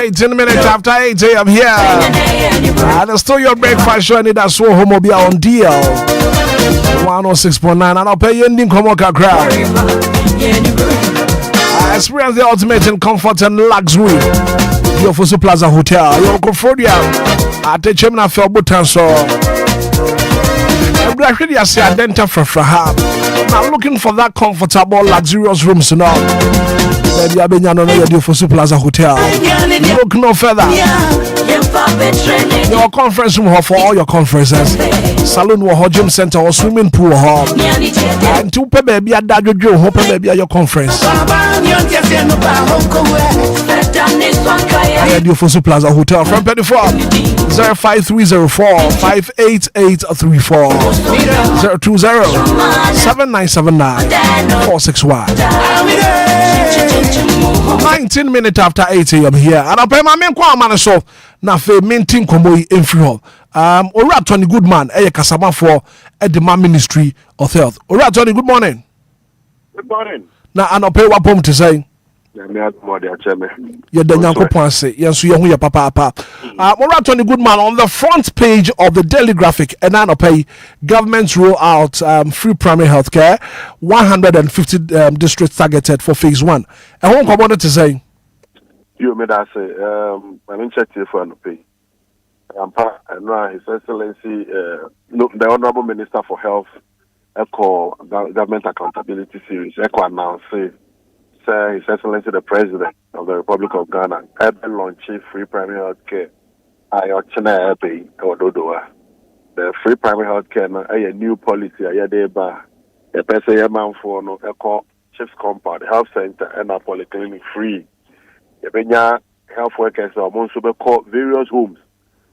Hey, 10 minutes after 8 a.m. here. And it's still your breakfast show. Anidaso Wɔhɔ Obia on DL 106.9. And I'll pay you in Komoka crowd. Experience the ultimate in comfort and luxury. Your Fosu Plaza Hotel. Your Kofodia. At the Chemna Felbutan. So, I'm actually a Denta Frahab. Now looking for that comfortable, luxurious rooms now. Baby, I've been your Fosu Plaza Hotel. Look no further. Your conference room for all your conferences. Salon Wɔhɔ, gym center or swimming pool hall. And two baby at that you hope baby at your conference. I had your Fosu Plaza Hotel from 24 05304 58834 020 7979 461. 19 minutes after 8 a.m. here. And I'll pay my main man so na fe maintain komoyi infri Ora Tony Goodman kasama for the Ministry of Health. Ora Tony, good morning. Good morning. Na anope wapom to say. Yeah, me at more than cheme. Yeah, the Nyankopon say. Yes, so you papa. Ora Tony Goodman on the front page of the Daily Graphic and anope governments roll out free primary health care, 150 districts targeted for phase 1. And who come on to say? You made us say, I'm in check for anope. And His Excellency, the Honorable Minister for Health, Echo Government Accountability Series, Echo announced, His Excellency the President of the Republic of Ghana, urban launching free primary health care. The free primary health care is a new policy. A person for no Echo Chiefs Compound Health Center and a polyclinic free. Health workers are also call various homes.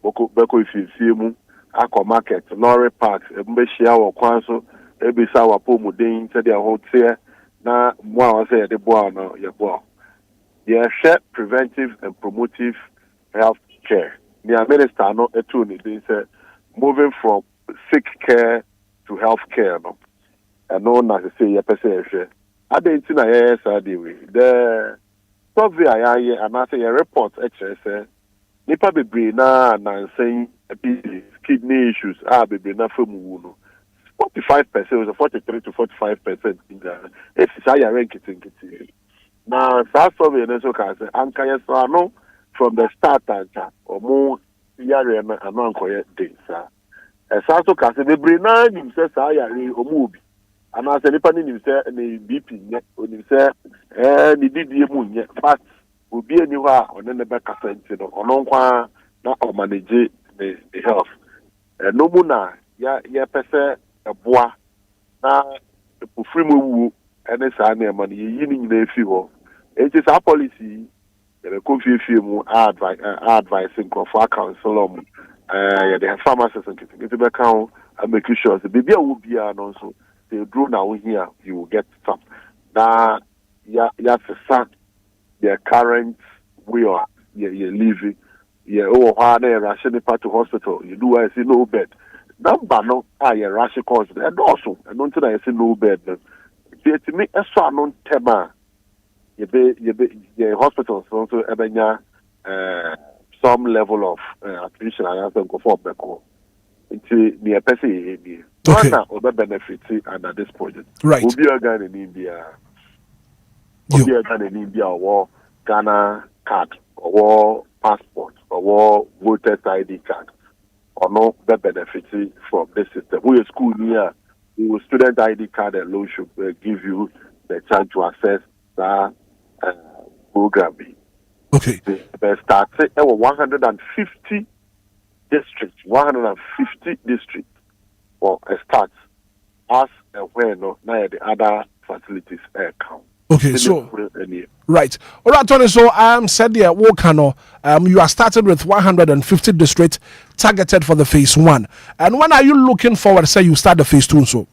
Beko ifimu akọ market Nori Park mbeshia wo kwanso ebisa wapo muden se dia hotel na mo a say de boa no ye boa. They share preventive and promotive health care. The minister no etu ni dey say moving from sick care to health care no. And no na say ye person share. Adenti na ye say dey we. The survey aye and I say a report say nipa bebre na saying kidney issues bebre na famu no 45% was 43 to 45% in Ghana. If it's higher ranking now that survey so can say Enquires no from the start and or more yare na anankoye dey sir. So can say bebre na nim say higher omu bi and I say nipa nim say na BP nye onim say ni didie mu nye but obi ani ho a one ne be kasenti no ono nkwa na o manage the health no mu na ya pese eboa na pofri mu wu ene sa na ma yi ni nyina efi ho enti sa policy the confie mu advice for council the pharmacists and it be count and make sure the baby will be no so they draw now here you will get some na ya their current way of living. Yeah, rushing part to hospital. You do I see no bed. Number no rushing cause and also I don't think I see no bed. To me a non tema hospitals also some level of attrition and answer go for back home. Into near person or benefit under this project. Right. Obia Ghana in India. Obia Ghana in India or Ghana card or passport or voter's ID card or no benefit from this system. We school near student ID card alone should give you the chance to access the program. Okay. They started 150 districts. 150 districts. Well, it starts as when now the other facilities count. Okay, so right. All right, Tony. So said there, you are started with 150 districts targeted for the phase 1. And when are you looking forward? Say you start the phase 2. So,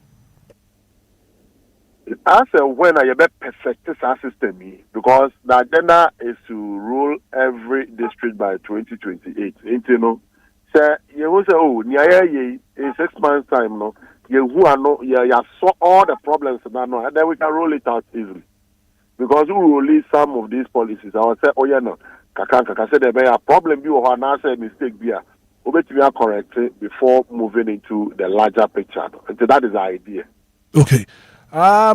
as when I bet perfect this system because the agenda is to rule every district by 2028. You know, say you will say, oh, in 6 months' time, no, you saw all the problems now, and then we can roll it out easily. Because we will release some of these policies. I will say, oh yeah, no, Kaka said there may a problem be or not say mistake be a correct before moving into the larger picture. And so that is the idea. Okay.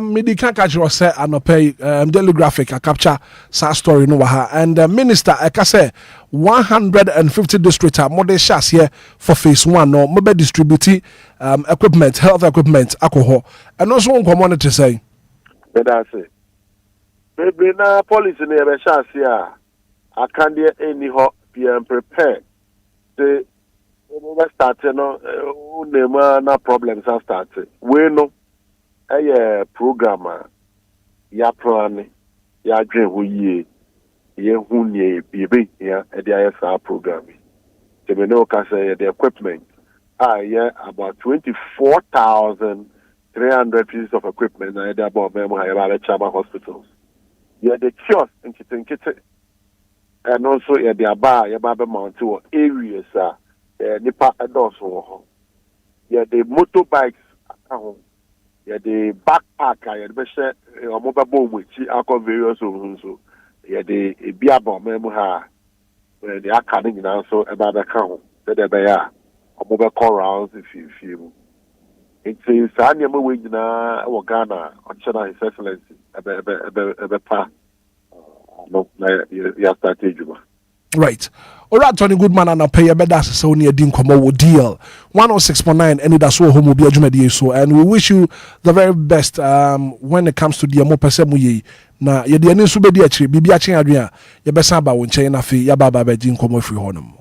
Midi can catch you say anope daily graphic a capture sa story no ha and minister I say 150 districts are more shots here for phase 1 no mobile distribute equipment, health equipment, alcohol, and also one community say. But I say. Maybe na policy never shots here. I can't hear any hot PM prepared. The start no problems are started. We know a programmer ya plan ya dream who ye who ye be here at the ISR programming. The Menoka say the equipment about 24,300 pieces of equipment about Chama hospitals. Yeah, the kiosk in Kitchen and also the bar, mount to areas Nipa Anidaso. Yeah, the motorbikes yeah, the backpack, the mobile bomb which are various so yeah, the Biabo Memoha, the academy now so about the count that they are a mobile call rounds if you it's a Sanya Mawina or Ghana or China His Excellency right. All right, Tony Goodman and pay a bedas so near Dean Komo deal 106.9 Anidaso Wɔhɔ Obia Jumedi so and we wish you the very best when it comes to the mo pesemuye na ye de ani so bedi akire bibia chen adwen a ye besa ba won chen na fe ya baba ba Dean Komo free honum.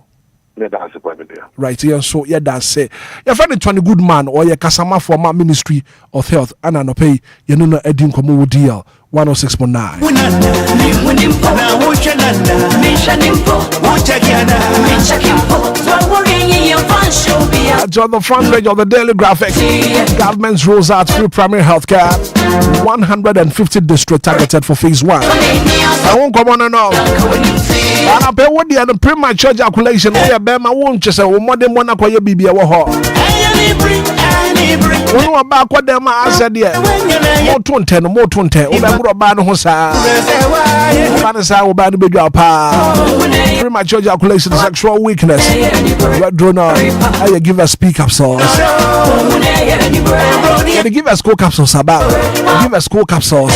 Right, yeah, so yeah, that's it. Your friend Tony Goodman or your Kasama former Ministry of Health, and I pay you know Edin Komo deal 106.9. On the front page of the Daily Graphic, government rolls out free primary health care. 150 districts targeted for phase 1. I won't come on and on. And I pay what the premature ejaculation. We are Bema won't just say, more than one acquire BB. We were back what them I said, yeah. More 20, more 20. We are going to Hosa. Vanessa will ban the big premature ejaculation, sexual weakness. Red donor, I give us speak up sauce. They give us school capsules about. Give us school capsules.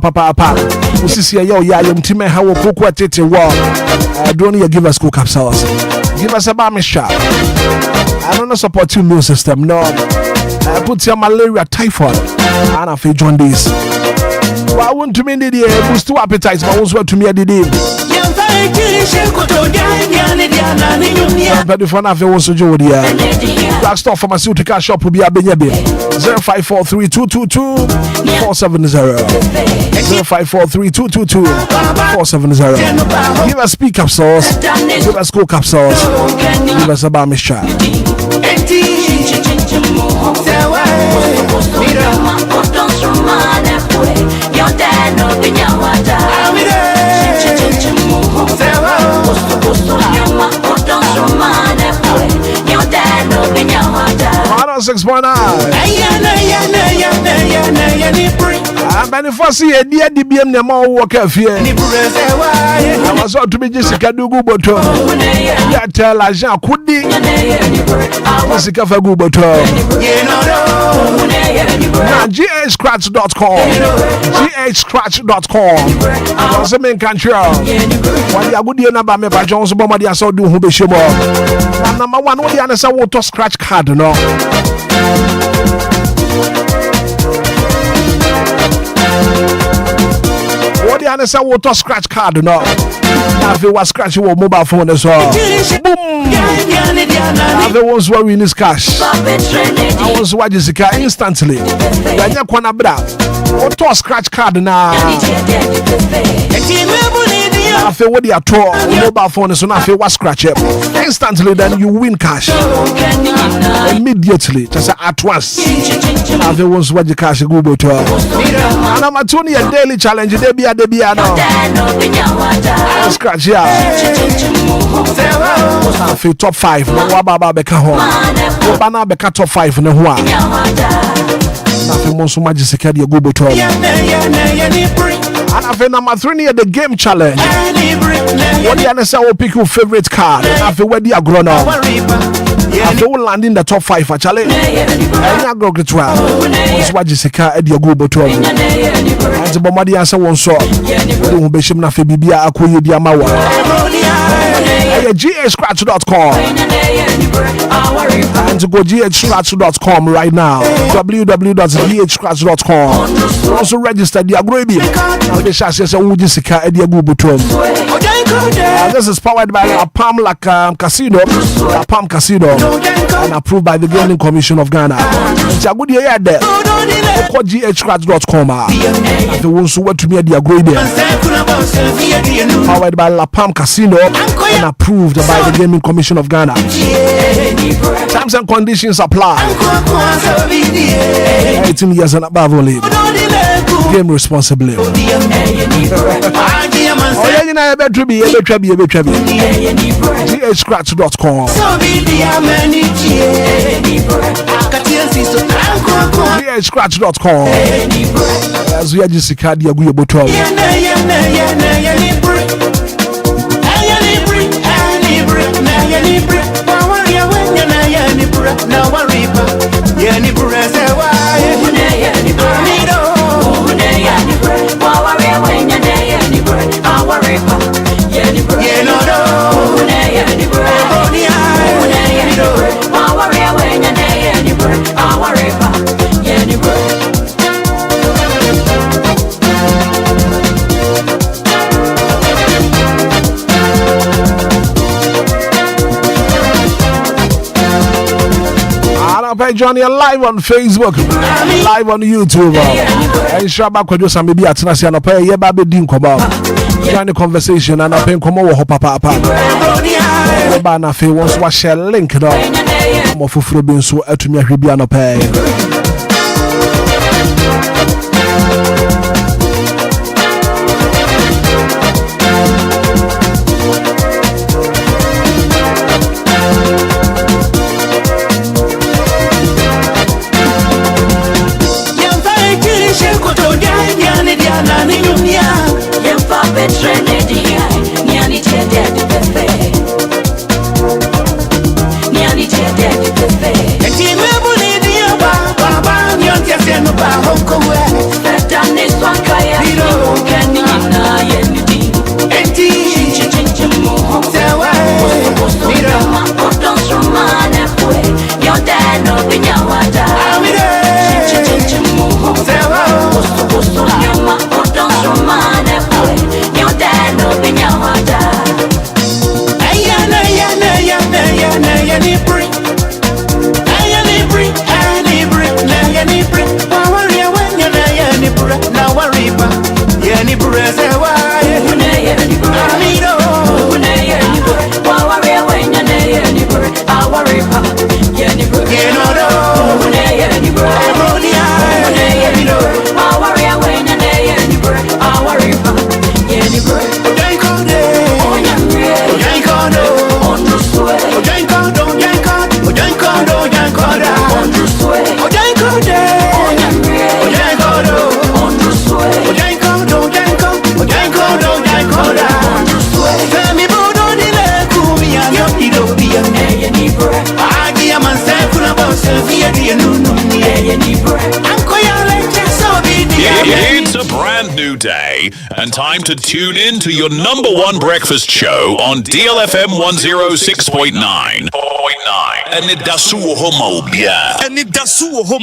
Papa. We see yo team how cook what it was. Don't you give us school capsules. Give us a balm shot. I don't support your immune system. No. I put your malaria, typhoid, and I feel jaundice. Well, I want to mean the boost to appetite, but also to me a day. But if one of you was to do the drugstore pharmaceutical shop will be a benyabe 0543222470 0543222470. Give us speak capsules, give us school capsules, give us a balm shot. And if I see a dear DBM, the more work of here, I was out to be Jessica Duguboto. I tell Aja Kudi Jessica Faguboto. GHscratch.com. GHscratch.com. What's the main country? Why you good in about me by Jones Bomadi? I saw do who be sure. Number one, what the answer water scratch card, no. What What the answer water scratch card no. Have you was scratch your mobile phone as well. Boom. Have you was where we need cash. I was watching Jessica instantly. Then you kwana bra. Water scratch card na. After what you are mobile phone is on after was scratch it. Instantly then you win cash. Immediately, just at once. After once what you cash go to. And I'm at only a daily challenge. Debia no. Scratch ya. After top 5. No baba beka home. Bana beka top 5 no hoa. After months so much Jessica go to. And after number 3 near the game challenge. What do you understand? Will pick your favorite card. After where the grown up. After we land in the top 5 actually. I go get well. What's what Jessica at your go to. And the bombardier answer one so. Who be shim na fe bibia akoye di amawa. GHscratch.com. And to go GHscratch.com right now. www.GHscratch.com. Also register the agrobi. The chassis of Jessica at your go to. This is powered by a Palm Casino. A Palm Casino. And approved by the Ghanaian Commission of Ghana. It's a good year there. Call GHscratch.com. The ones who want to be the agreement. Powered by La Palm Casino and approved by the Gaming Commission of Ghana. Terms and conditions apply. 18 years and above only. Game responsibly. GHscratch.com. GHscratch.com. As we are just a card, you go to. Johnny live on Facebook, live on YouTube. And Shabba could do some maybe at Nasiano Pay, yeah, Baby Dinkoba. Join the conversation and I think come over Papa. Bana Fe wants to share link though. Mofu being so to me, Ribiano Pay. It's a brand new day and time to tune in to your number one breakfast show on DLFM 106.9. Anidaso Wɔhɔ Obia. Anidaso Wɔhɔ.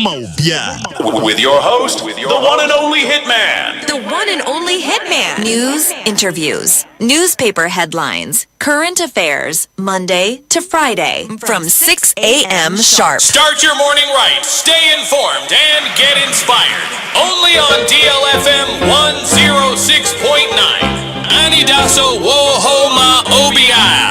With your host, the one and only Hitman. The one and only Hitman. News, interviews, newspaper headlines, current affairs, Monday to Friday from 6 a.m. sharp. Start your morning right, stay informed, and get inspired. Only on DLFM 106.9. Anidaso Wɔhɔ Obia.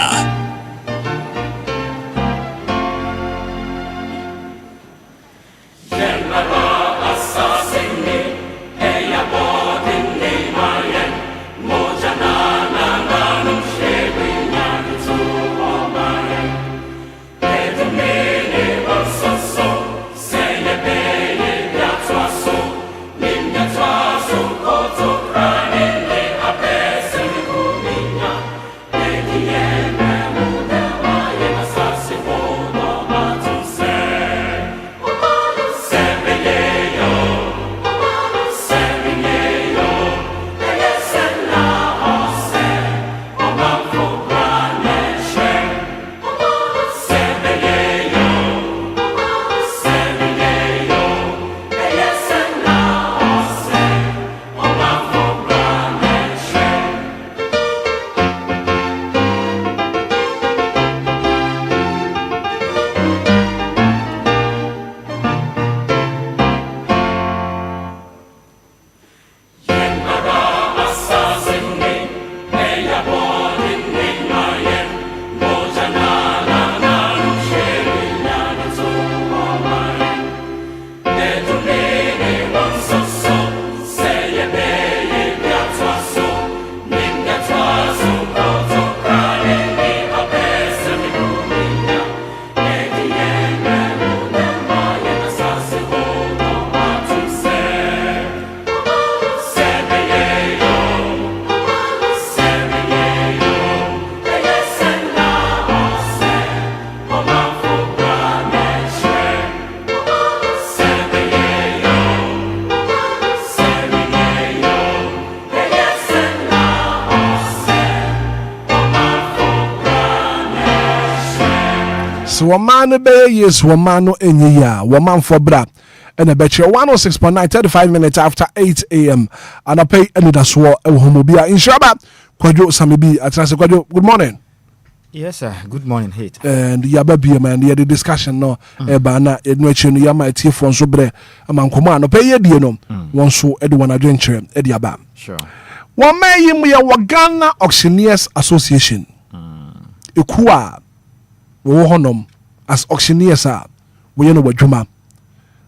So woman be yes woman no enye ya woman for bra and a betcha 106.9 35 minutes after 8 a.m. and I pay Anidaso Wɔhɔ Obia in Shaba Kwadwo Samibi at Kwadwo. Good morning. Yes sir, good morning Hate. And yababi man the discussion no eba na enu echi no yama tie fo nso bre amankoma no pay ye die no won so e de wan adwenkyere e de aba. Sure. One may yim ye Ghana Auctioneers Association. Ekua Wɔhɔnom as auctioneers are we know wadwuma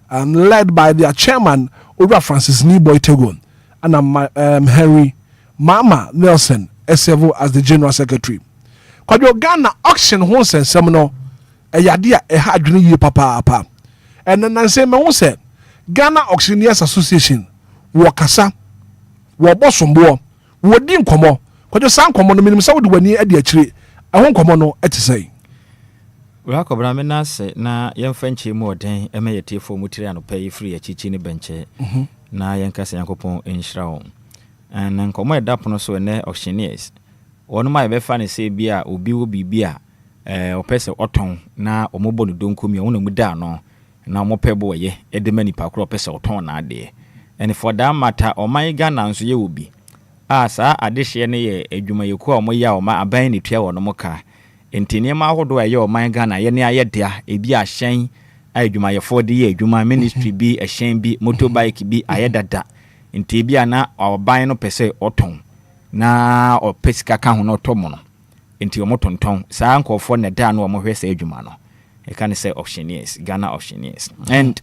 and led by their chairman Obia Francis Niboy Tegon and Henry Mama Nelson serve as the general secretary. Kwadwo Ghana auction ho sensem no eyade a eha adwene yie papa and then say me ho say Ghana Auctioneers Association wo kasa wo bosombo wo di nkomo kwadwo san nkomo no minim sa wo de wani ade akire ehon nkomo no etesai Wakobra me na se na yemfa nche mu oden eme yetiefo mutiri anopai free achichi ne benche na yenkasa yakopon enhira wo na nkomo edapono so ne auctioneers wonu ma be fa ne se bia obi wo bibia opese oton na omobo no donkomi wonu mu da no na omopebo ye edema nipa kro opese oton na ade and for that matter oman Ghana nso ye obi sa adehye ne ye adwuma yeku a omoya oma aban ne tua wono moka Ntiniema ahodo aye oman Ghana ye ne ayedea ebi ahyen adwumayefo de ye adwuma ministry bi ahyen bi motorbike bi ayedada nti bi ana oban no pese oton na opesika ka ho no tomo no nti omotonton saa nkofo ne da na omohwe sa adwuma no e can say auctioneers Ghana auctioneers and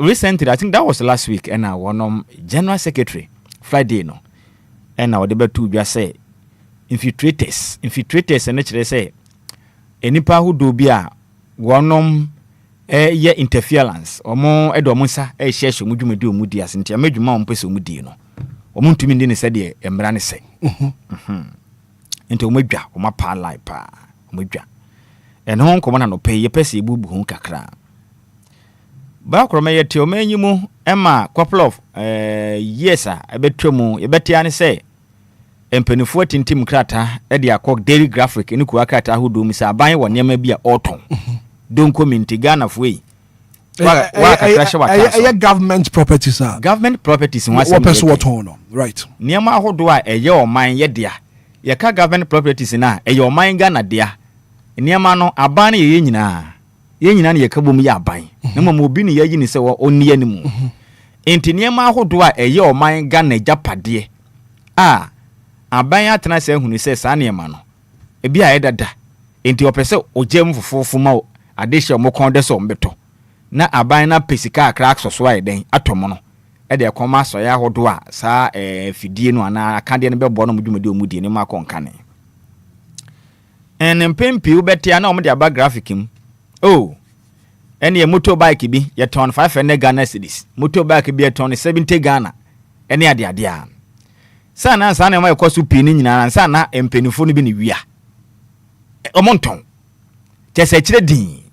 recently I think that was last week and one general secretary Friday no and now the betu bia say infiltrators and actually say enipa hu do bia wonom ye interference omo edomonsa share mudwumadi omudi asenti amadwuma ompese omudi no omuntumi ndi ne se de emra ne se enti omadwa omapa live pa omadwa eno nkomo na no pay ye pese ebubu hu kakra ba kroma ye te omanyimu ema couple of years a ebetwemu ye betia ne se empenifo tintim krata e de akọ Daily Graphic ne kuwa krata ahodo mu sa aban wo niam bia oton don community Ghana fo yi wa government properties are government properties wa what person what on right niam ahodo a eye oman ye dia ye ka government properties na eye oman Ghana dia niam no aban ye nyina na ye ka bom ye aban na mo obi ne ye ni se wo oni animu enti niam ahodo a eye oman Ghana japade a aban atena se hunu se sa niam no ebi a edada enti opese ogem fofofo ma adehye mo kon de so mbeto na aban na pesika crack so ayeden atomo no e de koma so ya hodo a sa fidie no ana akade ne bebo no mudwumade omudie ne makon kane en mpempi ubetia na omde aba graphic im ene motorbike bi ye ton 500 Ghana cedis motorbike bi ye ton 70 Ghana ene ade a sana na ma ekosu pini nyina sana empenifo no bi ne wia omonton tese kire din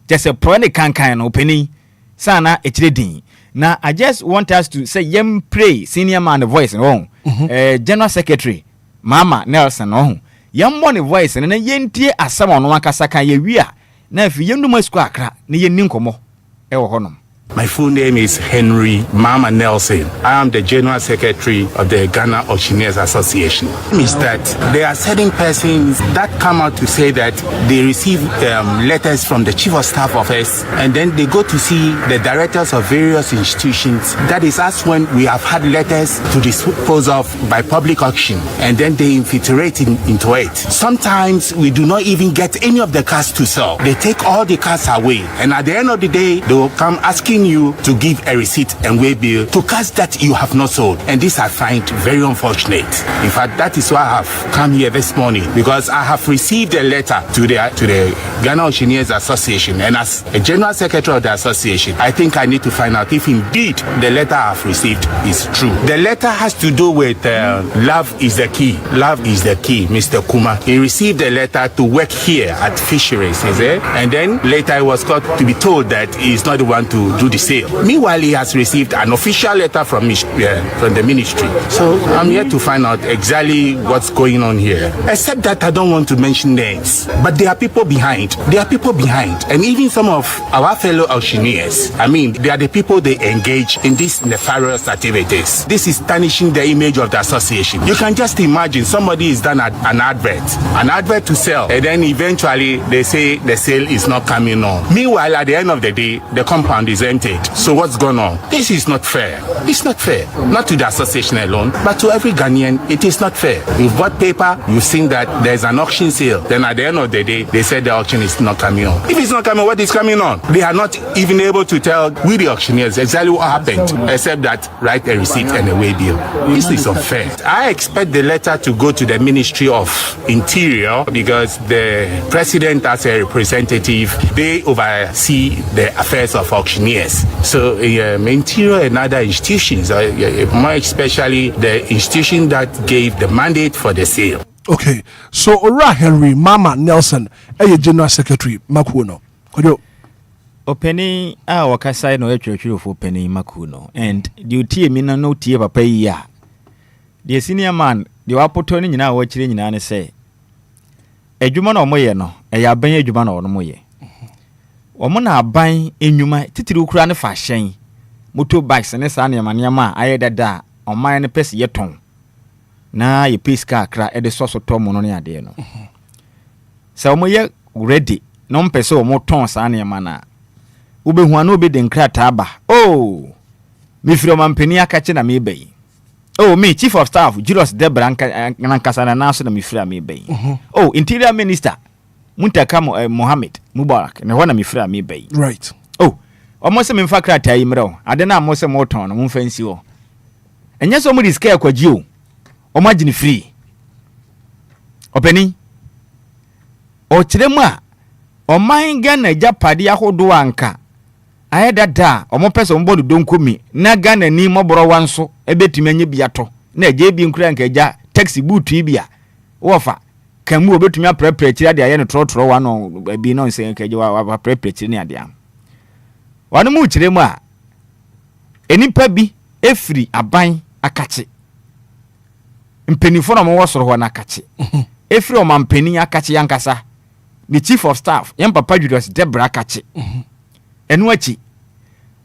just pro ne kankan no penny sana ekire din na I just want us to say yem pray senior man the voice general secretary Mama Nelson yem mo ne voice na yentie asam ono akasa kan ye wi a na afi yem no square akra na yenni nkomo e wo honom. My full name is Henry Mama Nelson. I am the General Secretary of the Ghana Auctioneers Association. Means that there are certain persons that come out to say that they receive letters from the Chief of Staff Office and then they go to see the directors of various institutions. That is as when we have had letters to dispose of by public auction and then they infiltrate into it. Sometimes we do not even get any of the cars to sell. They take all the cars away and at the end of the day they will come asking you to give a receipt and weigh bill to cars that you have not sold, and this I find very unfortunate. In fact, that is why I have come here this morning, because I have received a letter to the Ghana Auctioneers Association, and as a general secretary of the association, I think I need to find out if indeed the letter I have received is true. The letter has to do with love is the key. Love is the key, Mr. Kuma. He received a letter to work here at Fisheries, is it? And then later he was got to be told that he is not the one to do the sale. Meanwhile, he has received an official letter from the ministry. So I'm here to find out exactly what's going on here. Except that I don't want to mention names, but there are people behind. There are people behind, and even some of our fellow auctioneers. I mean, they are the people they engage in these nefarious activities. This is tarnishing the image of the association. You can just imagine somebody is done an advert to sell, and then eventually they say the sale is not coming on. Meanwhile, at the end of the day, the compound is empty. So what's going on? This is not fair. It's not fair. Not to the association alone, but to every Ghanaian, it is not fair. You've bought paper, you've seen that there's an auction sale. Then at the end of the day, they said the auction is not coming on. If it's not coming, what is coming on? They are not even able to tell we the auctioneers exactly what happened, except that write a receipt and a way bill. This is unfair. I expect the letter to go to the Ministry of Interior because the president as a representative, they oversee the affairs of auctioneers. So Interior and other institutions, more especially the institution that gave the mandate for the sale. Okay, so Ora Henry Mama Nelson, General Secretary Makuno. Openi wakasai no etwetwe for Penny Makuno, and duty mina no tie papa ya. The senior man, the wapotoni nyina wo chire nyina ne say. Edwuma no moye no, aban edwuma no moye. Omo na aban enwuma titiri ukura ne fa hyen motorbikes ne sa ne ma ayedada oman ne pese yeton na ye peska akra e de soso to mo no ne ade no sa omo ye ready no mpese omo ton sa ne ma na ubehu ana obe de nkrata aba mi firi omampani akache na me bai me chief of staff Julius Debra nkasa na so na mi firi me bai interior minister Muntaka Mohammed Mubarak ne hona mi fra mi bai right almost me mfa krata yi mrew ade na mo se mo ton no mo fansi o enye so mo risk e kwaji o ma gini free openi o kiremu a o man Ghana japade ahodo anka ayedada o mo pese mo bodu donkomi na Ghana ni moboro wanso ebetumi anye biato na eje bi nkura nka eja taxi boot yi bia wofa kamu obetumi aprepre kiri ade aye no trotro wa no bi no nse nka eje wa aprepre kiri ni ade am wanu mu kiremu a enipa bi efiri aban akache mpenifo na mo wosoro ho na kache efiri o mampeni akache yankasa the chief of staff yam papa Julius Debra kache enu achi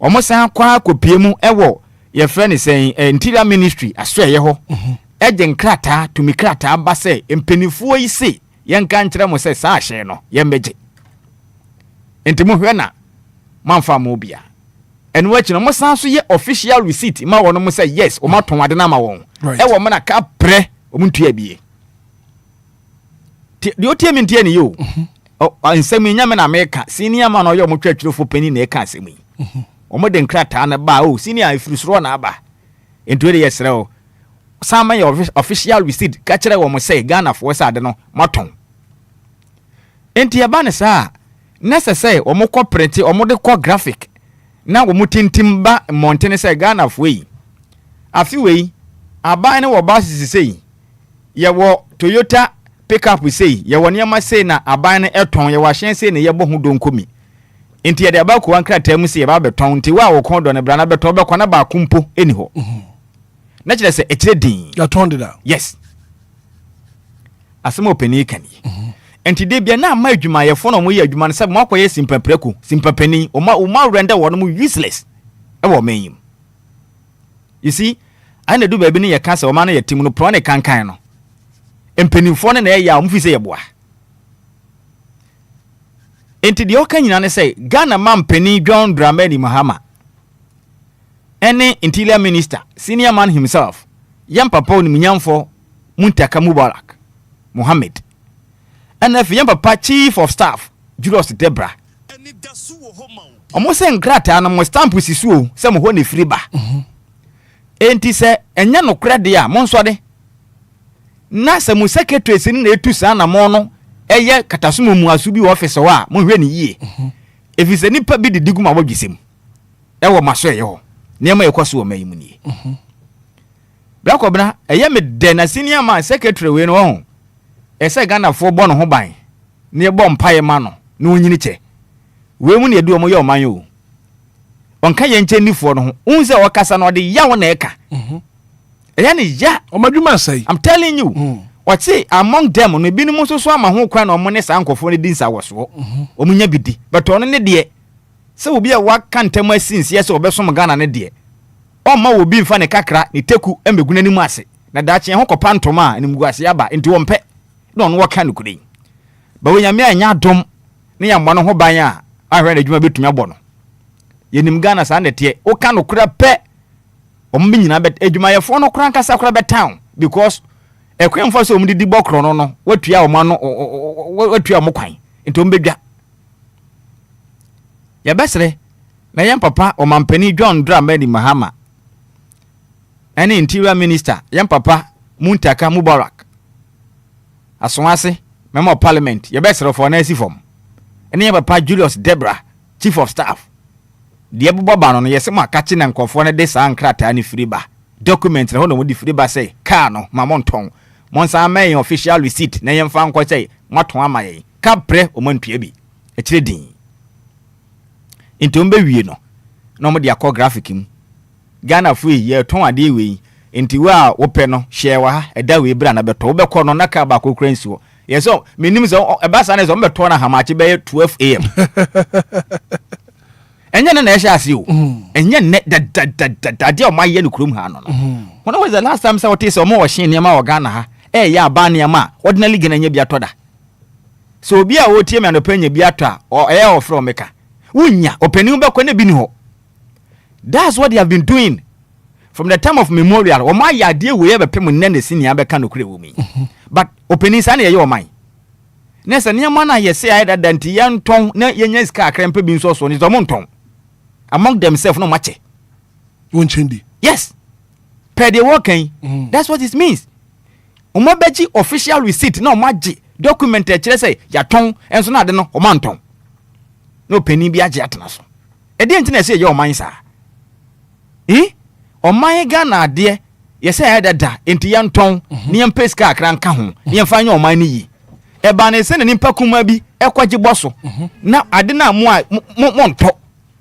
omo san kwa kopie mu ewo ye friend say interior ministry aso ye ho ejen krata to mi krata ba say mpenifo yi se yanka nkyere mo say sa ahye no ye meje ntimo hwe na manfa mo Obia enu achi no mo san so ye official receipt ma wono mo say yes o maton ade na ma won ewo mo na ka pre o muntu abie di otie mi ntie ni yo nsemi nya me na meka senior man oyo mo twatwirefo pani na e ka asemi omo de nkrata na ba o senior ifurusoro na aba ento de yesre o sama ye official receipt ka kire wo mo say Ghana for sa de no maton enti aba ne sa necessary omo ko print omo de ko graphic na wo mutintim ba montene say Ghana for yi afi we aba ne wo ba sisi ye wo Toyota pickup we say ye woni ama say na aban ne eton ye wa hyen say ne ye bo hu donkomi enti ye de aba ko ankra tam say ye ba beton enti wa wo kon do ne bra na beton be kwana ba kumpo eni ho na kire say ekire din ya ton de da yes asemo pani kani enti de bia na ama adwuma ye fo no mo ye adwuma ne say mo akoye simpapreku simpapani o ma render wo no mo useless e wo menyim you see ana do ba bi ne ye ka say o ma na ye tim no pro ne kankan no empenifo ne na ya mfi se yeboa enti de oka nyina ne say Ghana mampeni John Dramani Mahama ene interior minister senior man himself yam papa oni munyamfo Muntaka Mubarak Mohammed and if yam papa chief of staff Julius Debra omo se nkrata na mo stamp sisuo se mo ho ne free ba enti se enya no krede a mo nso de na se mu secretary sin na etu sa na mo no eye katasomo mu asu bi office wa mo hwe ni yie efise nipa bi didigu ma wodwisem ewo maso eye ho niam ekoso o mayimu ni Black Obna eye me de na senior man secretary we no ho ese Ghana fo bo no ho ban na e bo mpaye ma no na onyini che we mu na edu o mo ye o man yo onka ye nche nifo no ho unze o kasa no de yawo na eka yani ya omadwuma sai I'm telling you what say among them no bi no so ama ho kwan no mo ne sa nkofo ne dinsa woso omunya bidi but ono ne de se obi a waka ntem asinsi ye se obesom Ghana ne de o ma obi mfa ne kakra ne teku emeguna ni mu ase na daache ho kopa ntoma ni muguase aba enti wo mpe na ono waka no kudin ba wo nyame anya dom ne ya mmo no ho ban a ahwe na adwuma betumi abo no yenim Ghana sa ne te o ka no kura pe o mbi nyina bet adwuma ye fo no kura nkasa kura bet town because ekwemfo so omdi bokro no watua o ma no watua mo kwan enti o mbedwa ya besre na yam papa o mampani John Dramani Mahama any interior minister yam papa Muntaka Mubarak asonase member of parliament ya besre for na asifom any yam papa Julius Debra chief of staff de boba no yese ma kache na nkofo ne de sa nkrata ni friba document na ho no mo di friba say car no ma monton monsa main official receipt na yemfa nko say maton amaye ka pre o mantua bi e kire din intombe wie no mo de akọ graphic mu Ghana free ye ton ade we enti wa wo pe no share wa eda we bra na beto wo bekọ no na ka ba ko kransi wo yeso menim so e ba sa na so beto na hamache be 12 am enye na ehia ase o enye ne da dia o ma ye no krom ha no when was the last time say what is o mo wo hye ne ma wo Ghana ha ya ba ne ma ordinary Ghana nya bi atoda so obi a wo tie me no panya bi ato o o from meka unya openi ubekọ na bi ni ho. That's what they have been doing from the time of memorial. O ma ya de we be pem nne senior be ka no kure wo mi. But openi sa na ye o man. Na se ne ma na ye say aida danti ya nton na ye nya ska akrempe bi nso so ni zo mo nton. Among themselves no mache. Wonchendi. Yes. Per the working. That's what it means. O ma beji official receipt na o maji document e kire say ya ton enso na de no o ma nton. No penny bi age atena so. E de ntina say ye o man sa. O man Ghana de ye say ya dada enti ya nton ne yem peska akra nka ho ne yem fa nya o man ni yi. E ba na se ne nimpa kuma bi e kwaje boso. Na ade na mo a mo nto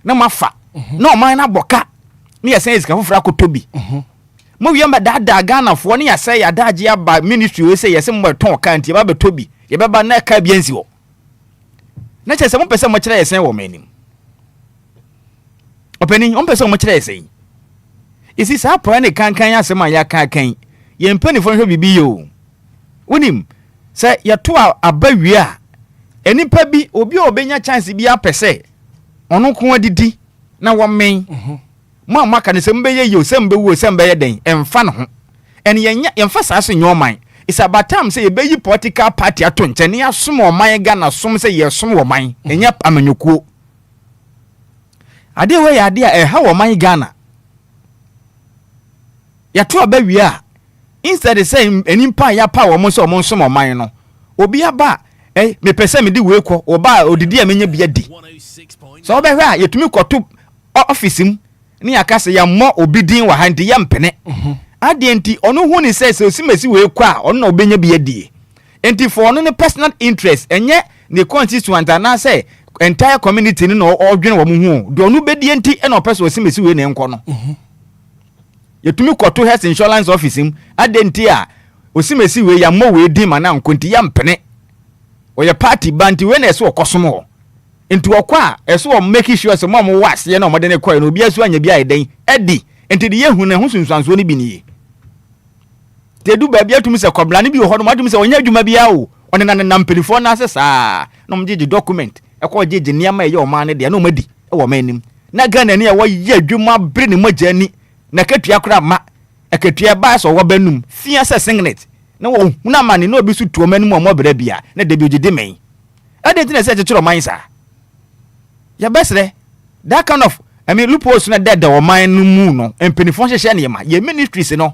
na mafa. Na o man na boka ne ye say iska fofra akotobi. mo wi ma da Ghana fo ne ya say ya daje aba ministry we say yese mo ton ka nti ba beto bi ye beba na ka bi ansi wo na che se mo pese mo kire yesen wo manim openi on pese mo kire yesen isi sa pro ne kankan ya sema ya kankan ye mpani fo hwe bibi yo wonim se ye to abawi a enipa bi obi obenya chance bi apese ono ko adidi na wo men mo amaka ne se mbeye yo se mbewu se mbeye den emfa ne ho en yenya emfa sa so nyoman is about time say yebeyi political party ato nche ne asom oman Ghana som say yesom oman enya amanyukuo ade we ade a ha oman Ghana ya to abawi a instead say enimpa ya pa wo mo so mo som oman no obi aba me pese me di we kɔ oba odidi a menya bia di so obehwe a yetumi kɔto office m ne yakase ya mo obi din wa ha ndi ya mpene ade enti ono hu ni say osimesi we kɔ a ono na obenya bia di enti for ono ne personal interest enye ne constituent na say entire community ni no odwene wo mu hu do ono bedi enti e na opese osimesi we ne nkɔ no yetumi kɔto health insurance office m ade enti a osimesi we ya mo we din ma na nkonti ya mpene oye party banti we na eso okosomo enti okwa eso o make sure se mo wase na mo de ne koy no obi asu anya bi aiden edi enti de yehu na hu sunsanso ni bi ni te du ba bia tumi se kobla ni bi ho no mo tumi se onya adwuma bia o one na na mpelifo na ase saa no mo gege document e ko gege niam e ye o man ne de na o madi e wo manim na Ghana ni e wo ye adwuma bre ni mogya ni na katua kura ma e katua ba so wo banum fia se singlet na wo na mani na obi su tuo manu mo bra bia na de bi ogide men ade tin se chechiro man sa ya besre that kind of I mean loopholes na dead o man no mu no empenifo hye ne ma ye ministries no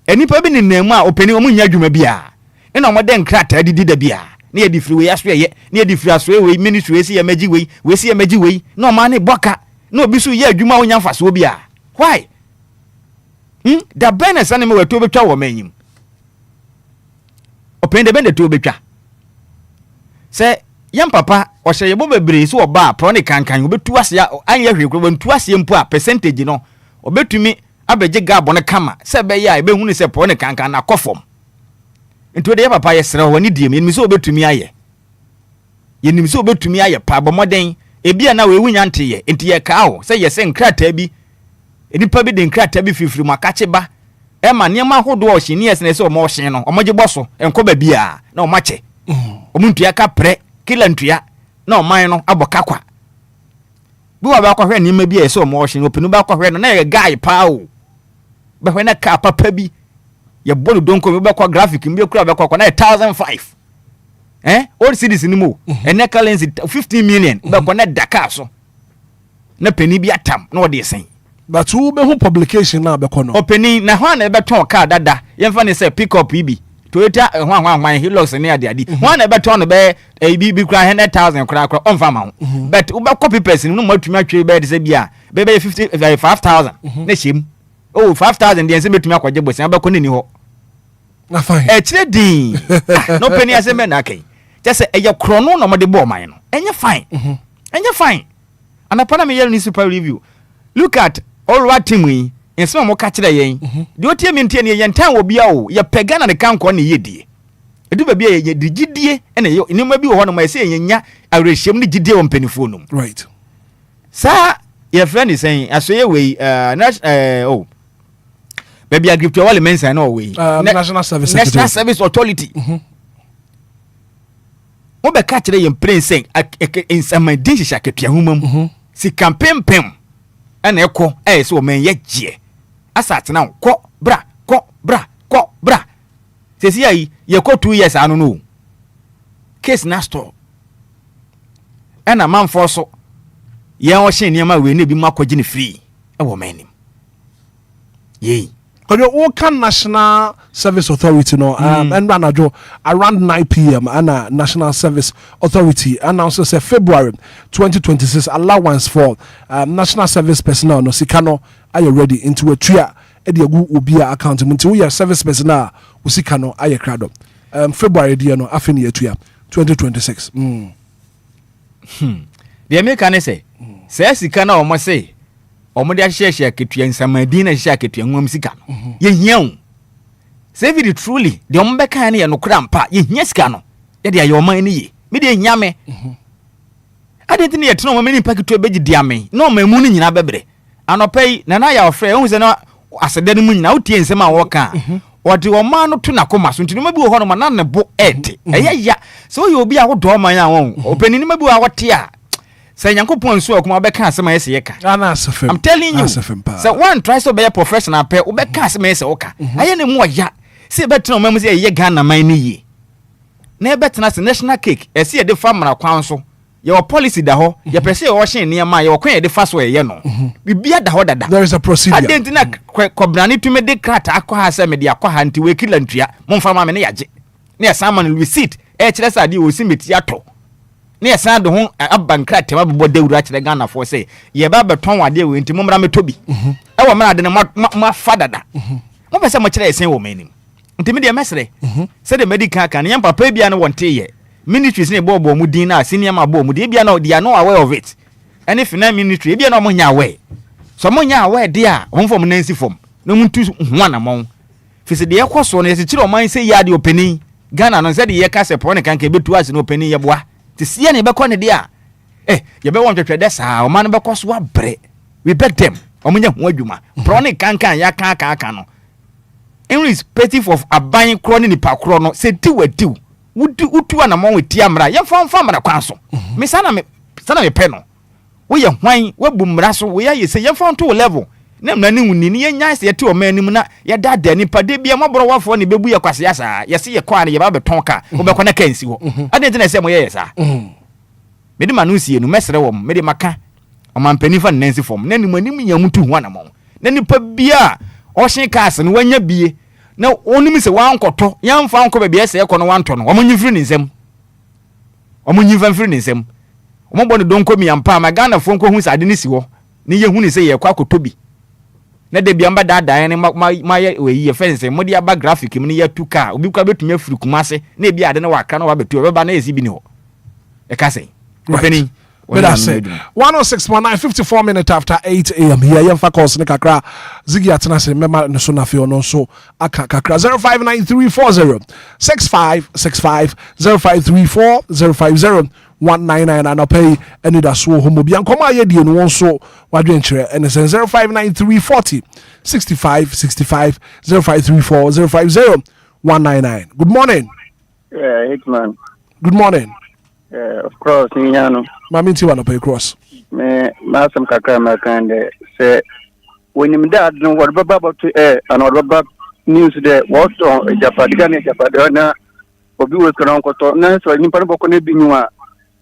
enipa bi ni namu a openi o munya adwuma bia na mo de nkrata didi da bia na ye di free we aso ye na ye di free aso we ministry we si ye magi we si ye magi we na o man ne boka na obi su ye adwuma onya mfaso bia why da benes na me we to betwa wo manyim opende bende to betwa se yam papa o hye yebo bebre so oba pro ne kankan obetu ase anya hwekro bantu ase mpo a percentage no obetumi abeje gabo ne kama se be ya ebe hunu se pro ne kankan na kofom nto de papa yesere ho ni diem nim se obetumi aye yenim se obetumi aye pa bomoden ebia na we wunya nteye enti ye ka ho se yese nkrata bi enipa bi de nkrata bi fifiri makache ba ema niema hodo o hye ni yesene se o mo hye no o moje boso enko ba bia na o mache omuntu ya ka pre kila ntua na o man no aboka kwa bi wa ba kwa hwe niema bi se o mo hye no pinu ba kwa hwe no na ye guy pa o ba hwe na ka papa bi ye bolu donko bi ba kwa graphic mbi kura ba kwa na 1005 all cities ni mo ene currency 15 million ba kwa na daka so na peni bi atam na o de sen but who be who publication na be kono openi na ho na be ton car dada yemfa ne say pick up ibi Toyota hwan Hilux ne ade ho na be ton no be bi kura 100,000 kura onfa ma ho but u be copy person no matumi atwe be de say bia be 55,000 na shem oh 5,000 de se betumi akwaje bosan be kono ni ho na fine kire din no peni aseme na kai just eye krono no mo de bo man no enye fine anapana me yell ni super review look at all what team we in some mo ka kire yen de otie mi ntie ne yen tan obia o ye pega na ne kanko ne yedie edu ba bia ye digidie ene yo ni ma bi wo ho no ma se yenya awrehiem ne gidie wo mpanifo no right sa ye friend is saying asoye we baby agripto wale mensa no we National Service Authority mo be ka kire yen prince in some din shisha ketua humam si campaign pem ana ekọ so men ye gie asat na kọ bra sesi ayi ye kọ 2 years anu no case na store ana man for so ye o hye niam we na bi makogi ne free e wo manim ye Kojo can National Service Authority no and ranajo around 9 p.m. and National Service Authority announces a February 2026 allowance for National Service personnel no sikano are you ready into a tria ediagu Obia account until we are service personnel usikano aye krado February dia no afini etua 2026 the American say sikano o mo say Omo de share ketua nsamadin na share ketua nwam sika no. Ye hia wo. Save it truly. The omo be kan na ye no kura mpa. Ye hia sika no. Ye de ayoman ni ye. Me de hia me. Adenti na ye teno omo ni mpa ketua beji dia me. Na omo emu ni nyina bebre. Anopai na na ya ofre ehun se na asede no mu nyina wotie nsem a woka. Odi oman no to na koma so ntino mabi wo ho no na ne bo ete. Eya so ye obi a wo do man a won. Opani ni mabi wo a wote a. Say Yankopon so akuma be kan asema yesi yeka. I'm telling you. So one tries to be a professional pair we be kan asema yesi oka. Aye ne mu oya. Say better no memu say ye Ghana man ni ye. Na e better na national cake. E see e de famara kwan so. Your policy da ho. Ye pese e wo hyen ne ma ye wo kwan ye de fa so ye no. Bibia da ho dada. There is a procedure. Adenti na kobrani to me de krata akwa se me de akwa nti we kila ntua. Momfa ma me ne yaje. Na Simon receipt. E kire sa de wo si meti ato. Ne yesa de ho abankra tema bebo dawura kire Ghana for say ye ba beton wade we nti momra metobi e wo mra de ne ma fadada mo pese mo kire yesen wo manim nti me de mesre say the medical kan yam papa bia ne wonte ye ministries ne bobo mu din na senior ma bobo mu de bia na they are not aware of it any finance ministry bia na mo nya aware so mo nya aware de a won fom nansi fom no mu tu ho na mo fisi de ekoso no yesi kire o man say ya de openi Ghana no say de ye ka se po ne kan ke betu ase no openi ye boa Tisia ne beko ne dia ye be won twetwe de saa o man beko so abre we bet them omunya ho adwuma pro ne kankan ya kan no irrespective of aban kro ne nipa kro no se ti wadiw utu ana mo weti amra ye fa amra kwan so me sana me pe no wo ye hwan wabu mra so wo ye se ye fa to level na mra ne wuni ne ye nya se ye ti o manim na ye dada nipa de bia mobro wafo ne bebu ye kwase ya saa ye se ye kwa ne ye ba beton ka wo be kona kansi wo ade nti na se mo ye saa me de manu sie no mesre wo me de maka o man pani fa nansi fom na ni manim nya mutu ho na mo na nipa bia o hyen kaase no wanya bie na onim se wan koto yan fa nko be bia se ye kono wan to no o mo nyifiri ni nsem o mo nyifa mfiri ni nsem o mo bo ne donko mi ampa ma Ghana fo nko hu sa ade ni si wo ni ye hu ni se ye kwa kotobi na de bia mba dada ne ma ye ye fence mo dia ba graphic mi ne ya tuka obi kwa betumi afiri kumase na bia ade ne waka na wa betu be ba na ezi bi ni ho e ka sei openi But I say 106.9 54 minutes after 8 a.m. here. Yemfa calls ne kakra zigi atena se mema ne so na fe ono so aka kakra 059340 6565 0534 050 199 and pay Anidaso Wɔhɔ bi ankoma ye die no won so wadwen kire and 059340 6565 0534 050 199. Good morning. Hitman. Good morning. Of course, Niano. Mami ti wana pay cross. Me masam kakra makande say when him dad no what about to and what about news there what on Japan na obi we kan ko to na so ni pan boko ne binyua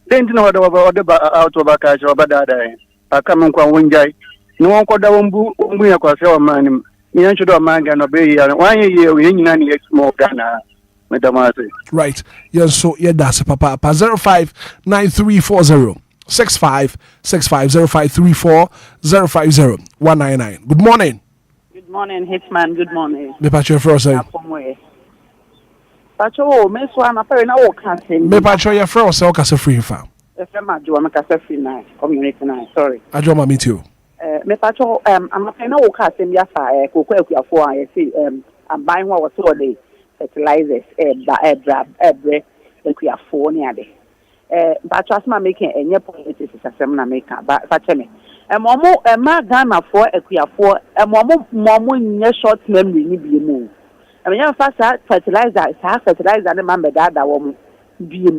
then no what out of cash over dada aka men kwa wonjai no won ko da won bu ya kwa se o man ni ancho do man ga no be ya wan ye we nyina ni exmo Ghana. Right. Yes, so yeah, that's a papa. 059340 6565 0534 050 199. Good morning. Good morning, Hitman. Good morning. Me patcho for us. Patcho, me so na pere na wo kan se. Me patcho ya for us o ka se free fa. E fe ma jo ma ka se free na community na. Sorry. Ajo ma meet you. Me patcho am pere na wo ka se ya fa kokwa akuafo a ye say aban ho wo so dey fertilizers ebre ekuafo ni ade but asma making enye politics asem na make ba cheme momo ma Ghana for ekuafo momo nye short memory ni bi mu enya fa sa fertilizer ne ma medada wo mu bi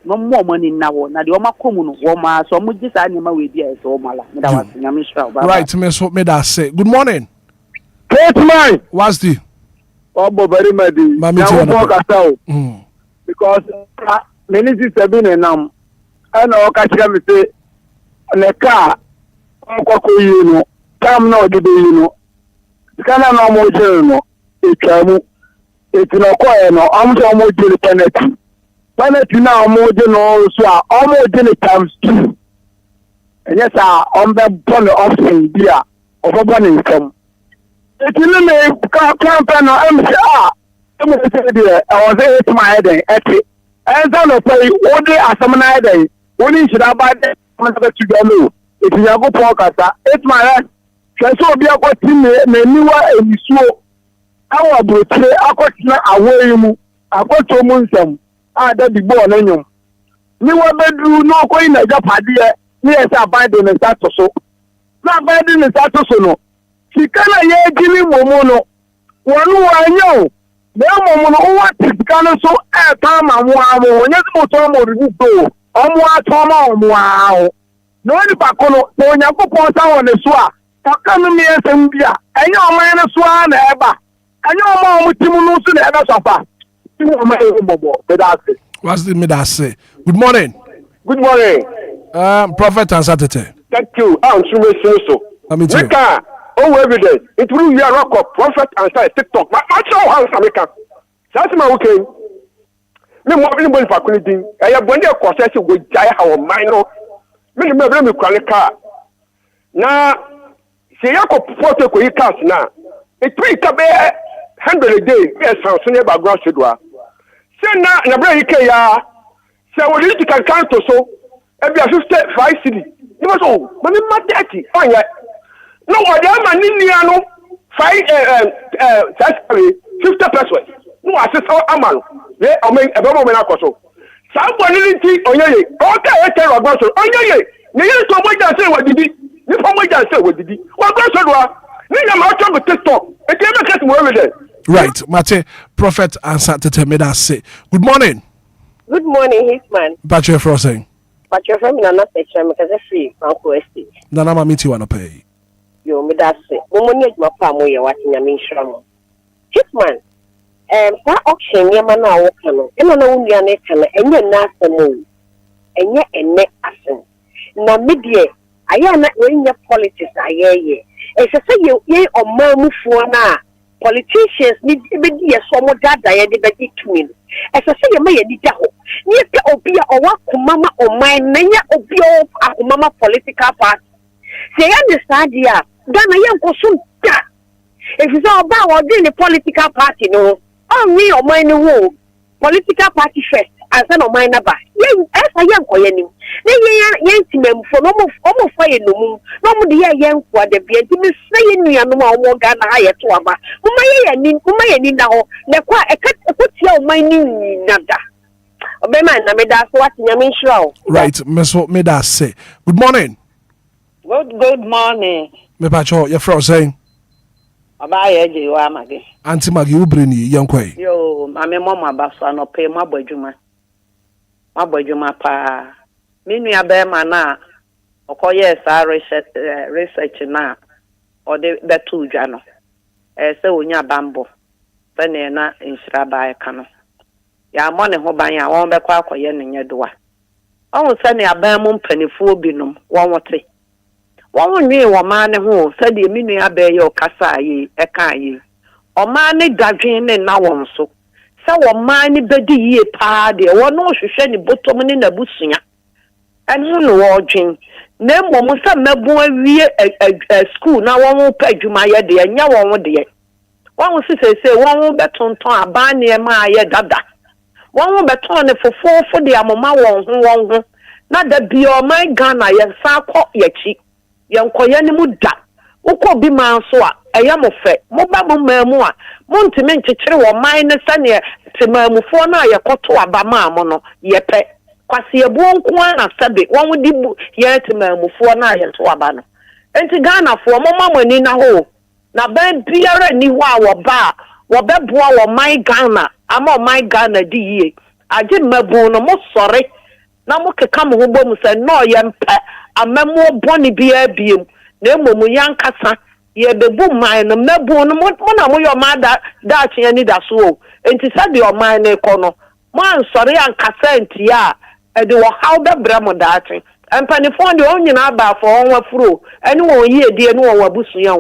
mu momo ni na wo na de o makomu no wo ma so mo gisa ni ma we bi e so mala me da was nyame shra ba right me so me da say good morning Hitman. What's the Obo very madi. Because ministry seven and I know catch me say the car you know come no the you know kana no mo no etwamu etino ko no am so mo jeli penalty na mo je no so a mo jeli times 2 and yes on the ball of India of one come. It's in the campaign or MC. I'm going to say there, I was at my day. And then I say, what day are some day? When should I buy the to go? If you go podcast, it's my so Obia got him a newer and so our brother, I got away mu, I got to Munsam, that the born in you. Me wa bedru no ko ina ja pade ni esa bide no status so na bide no status no sika na ye gini momo no wonu anyo na momo no wa sika no so e ta ma mo amo onye mo to mo ri do omo ato ma omo awo no ni pako no onya kopon sa won so a paka no mi esem bia enye oman no so a na eba enye omo timu no so na eba sofa timu oman e bobo be that. What's the middle say? Good morning. Good morning. Prophet and Saturday. Thank you. I'm sure so. America, evidence. It will be a rock of Prophet and Saturday TikTok. But I show how America. That's my okay. Me mo bi mo fa kuni din. I have bonde process go jai how minor. Me me me kwale car. Na se yakop photo ko cars na. It we ka be 100 a day. Yes, so ne background shedwa. Na bra hike ya se wo liti kan kanto so e bia 55 cedi ni mo so mo ni ma 30 anya no wo dey ma ni nia no 5 50 pesos no asese aman we o me e be mo na koso sa bo ni liti onyeye o ka e te rogbo so onyeye ni yi to mo ja se wadidi ni fo mo ja se wadidi wo gbo so do ni ya ma to TikTok e dey make it more evident. Right, Mate, Prophet answer to tell me that say. Good morning. Good morning, Hitman. But you're frozen. But you're from another section because I'm free. Uncle Estate. Nana, ma meet you wanna pay. Yo, me that say. Momoni my family you're watching. I mean, sure. Hitman. That auction near man now. Kano. Ema na undi ane kano. Enye na semu. Enye ene asen. Na media. Aya na wenye politics aye. Ese say ye omamu fuana. Politicians need to be a somewhat data and the twin. As I say, you may need to near Obia or what Mama or my Nanya Obia Mama political party. Say, understand, yeah, Ghana young person. If it's all about or doing a political party, no, oh, me or mine, no, political party first, and then or mine about. Yes, I am for any. Then for almost fire no moon. No more the young for the beard to be saying me and no more Ghana higher to Abba. Umay and now, the quite a cut a put your mining nada. Obeman, I made that what in your show. Right, Miss what made us say. Good morning. Good morning. Me pacho, your fro saying. Abaye you are Maggie. Auntie Maggie Ubrini, young quay. Yo, my mama basa no pay my bojuma. My bojuma pa. Minu abe mana okoye sa research na o de betu dwa no se onya bambo se ne na nhira bae ka no ya mo ne ho ban ya won be kwa akoye ne nyedoa won se ne aban mu mpanifuo binom won wote won nwi wo ma ne ho se de minu abe ye okasa yi e kan yi o ma ne dadwen ne na won so se wo ma ne bedi yie pa de won no hwehwe ne botom ne nabusunya anu no wodwen na mmom se mebo awie school na won pa adwuma ye de nya won de won se won betonton aban ne ma ye dada won beton ne fofofo de amoma won ho na da bi o my Ghana ye sa kọ yachi ye nkoye ne mu da ukọ bi man so a eye mo fe mo ba mo mamu a mo ntime nkyekere wo man ne sane temamufo na ye kọto abama mo no ye pe kwasi ebu nko na sabe won wodi ye temamufo na ye to aba no enti Ghana fo mo mamani na ho na ba biara ni ho a wo ba wo beboa wo my Ghana ama my Ghana di ye age mabu no mo sore na mo keka mo ho bom se no ye mpa amamo boni bia biem na emomu yankasa ye bebu man no mabu no mo na mo yo ma da che Anidaso o enti sabe o man ne ko no mo ansore yankasa enti a e de wo how be bra mo da che empanifo de onyina ba fo won wafuro ene won yi edi ene won wabusuya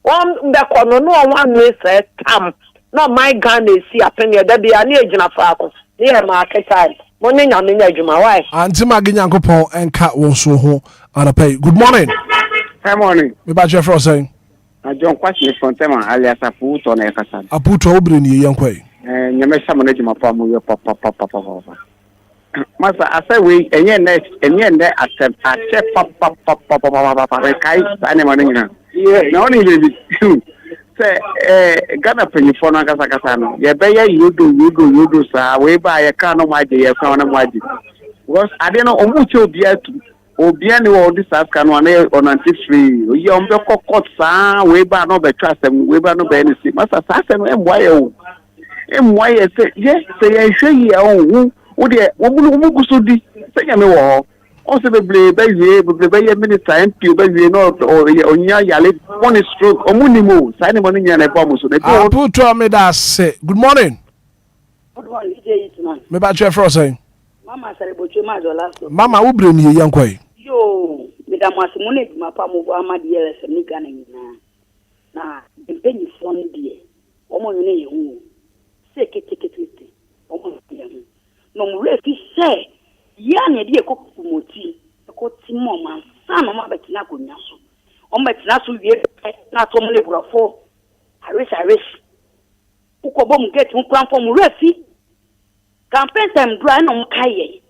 won be ko no no won anu se tam no my Ghana si apene da bia na ejina fa ko ni e ma akeka mo ne nya me nya adwuma why anti magi nyankopon enka won so ho arapay. Good morning. Good morning. Me ba chef saying John Kwasi from Tema alias Aputo na yakasa Aputo obrini yankwai nyame shamo na juma pa mu yo papa masa asa we enye ne accept papa kai ane ma nyina Yeah, no only baby. Say Ghana penifo no kasa no. Ye be ye you do sa we buy a car no maji ye fa no maji. Because I don't know omuche Obia ni wo this as can one on anti-free. We on be court sa we ba no be trust them we ba no be any see. Master sa say no emwaye o. Emwaye say yes say ye hwe ye o wo de wo mu gusudi say ya me wo. O se be ye minister MP be ye no onya yale one stroke omunimo say ni mo nya na pa mo so. Put me that say good morning. Good morning, Hitman. Me ba che fro say. Mama sare boche ma do last. Mama wo bre ni yankoi. Yo, me da mo asimune ma pa mo go ama DLFM ni Ghanaian na empenyi fon die. Omo nyune ye hu. Se kete. Omo ye hu. No mo refi say ya na de ko kumoti. Ko ti mo man sa no ma betina ko nya so. Omo betina so wie na to mo le burafo. Arish. Uko bom get mo kwan for mo refi. Campaign time dry no kaye.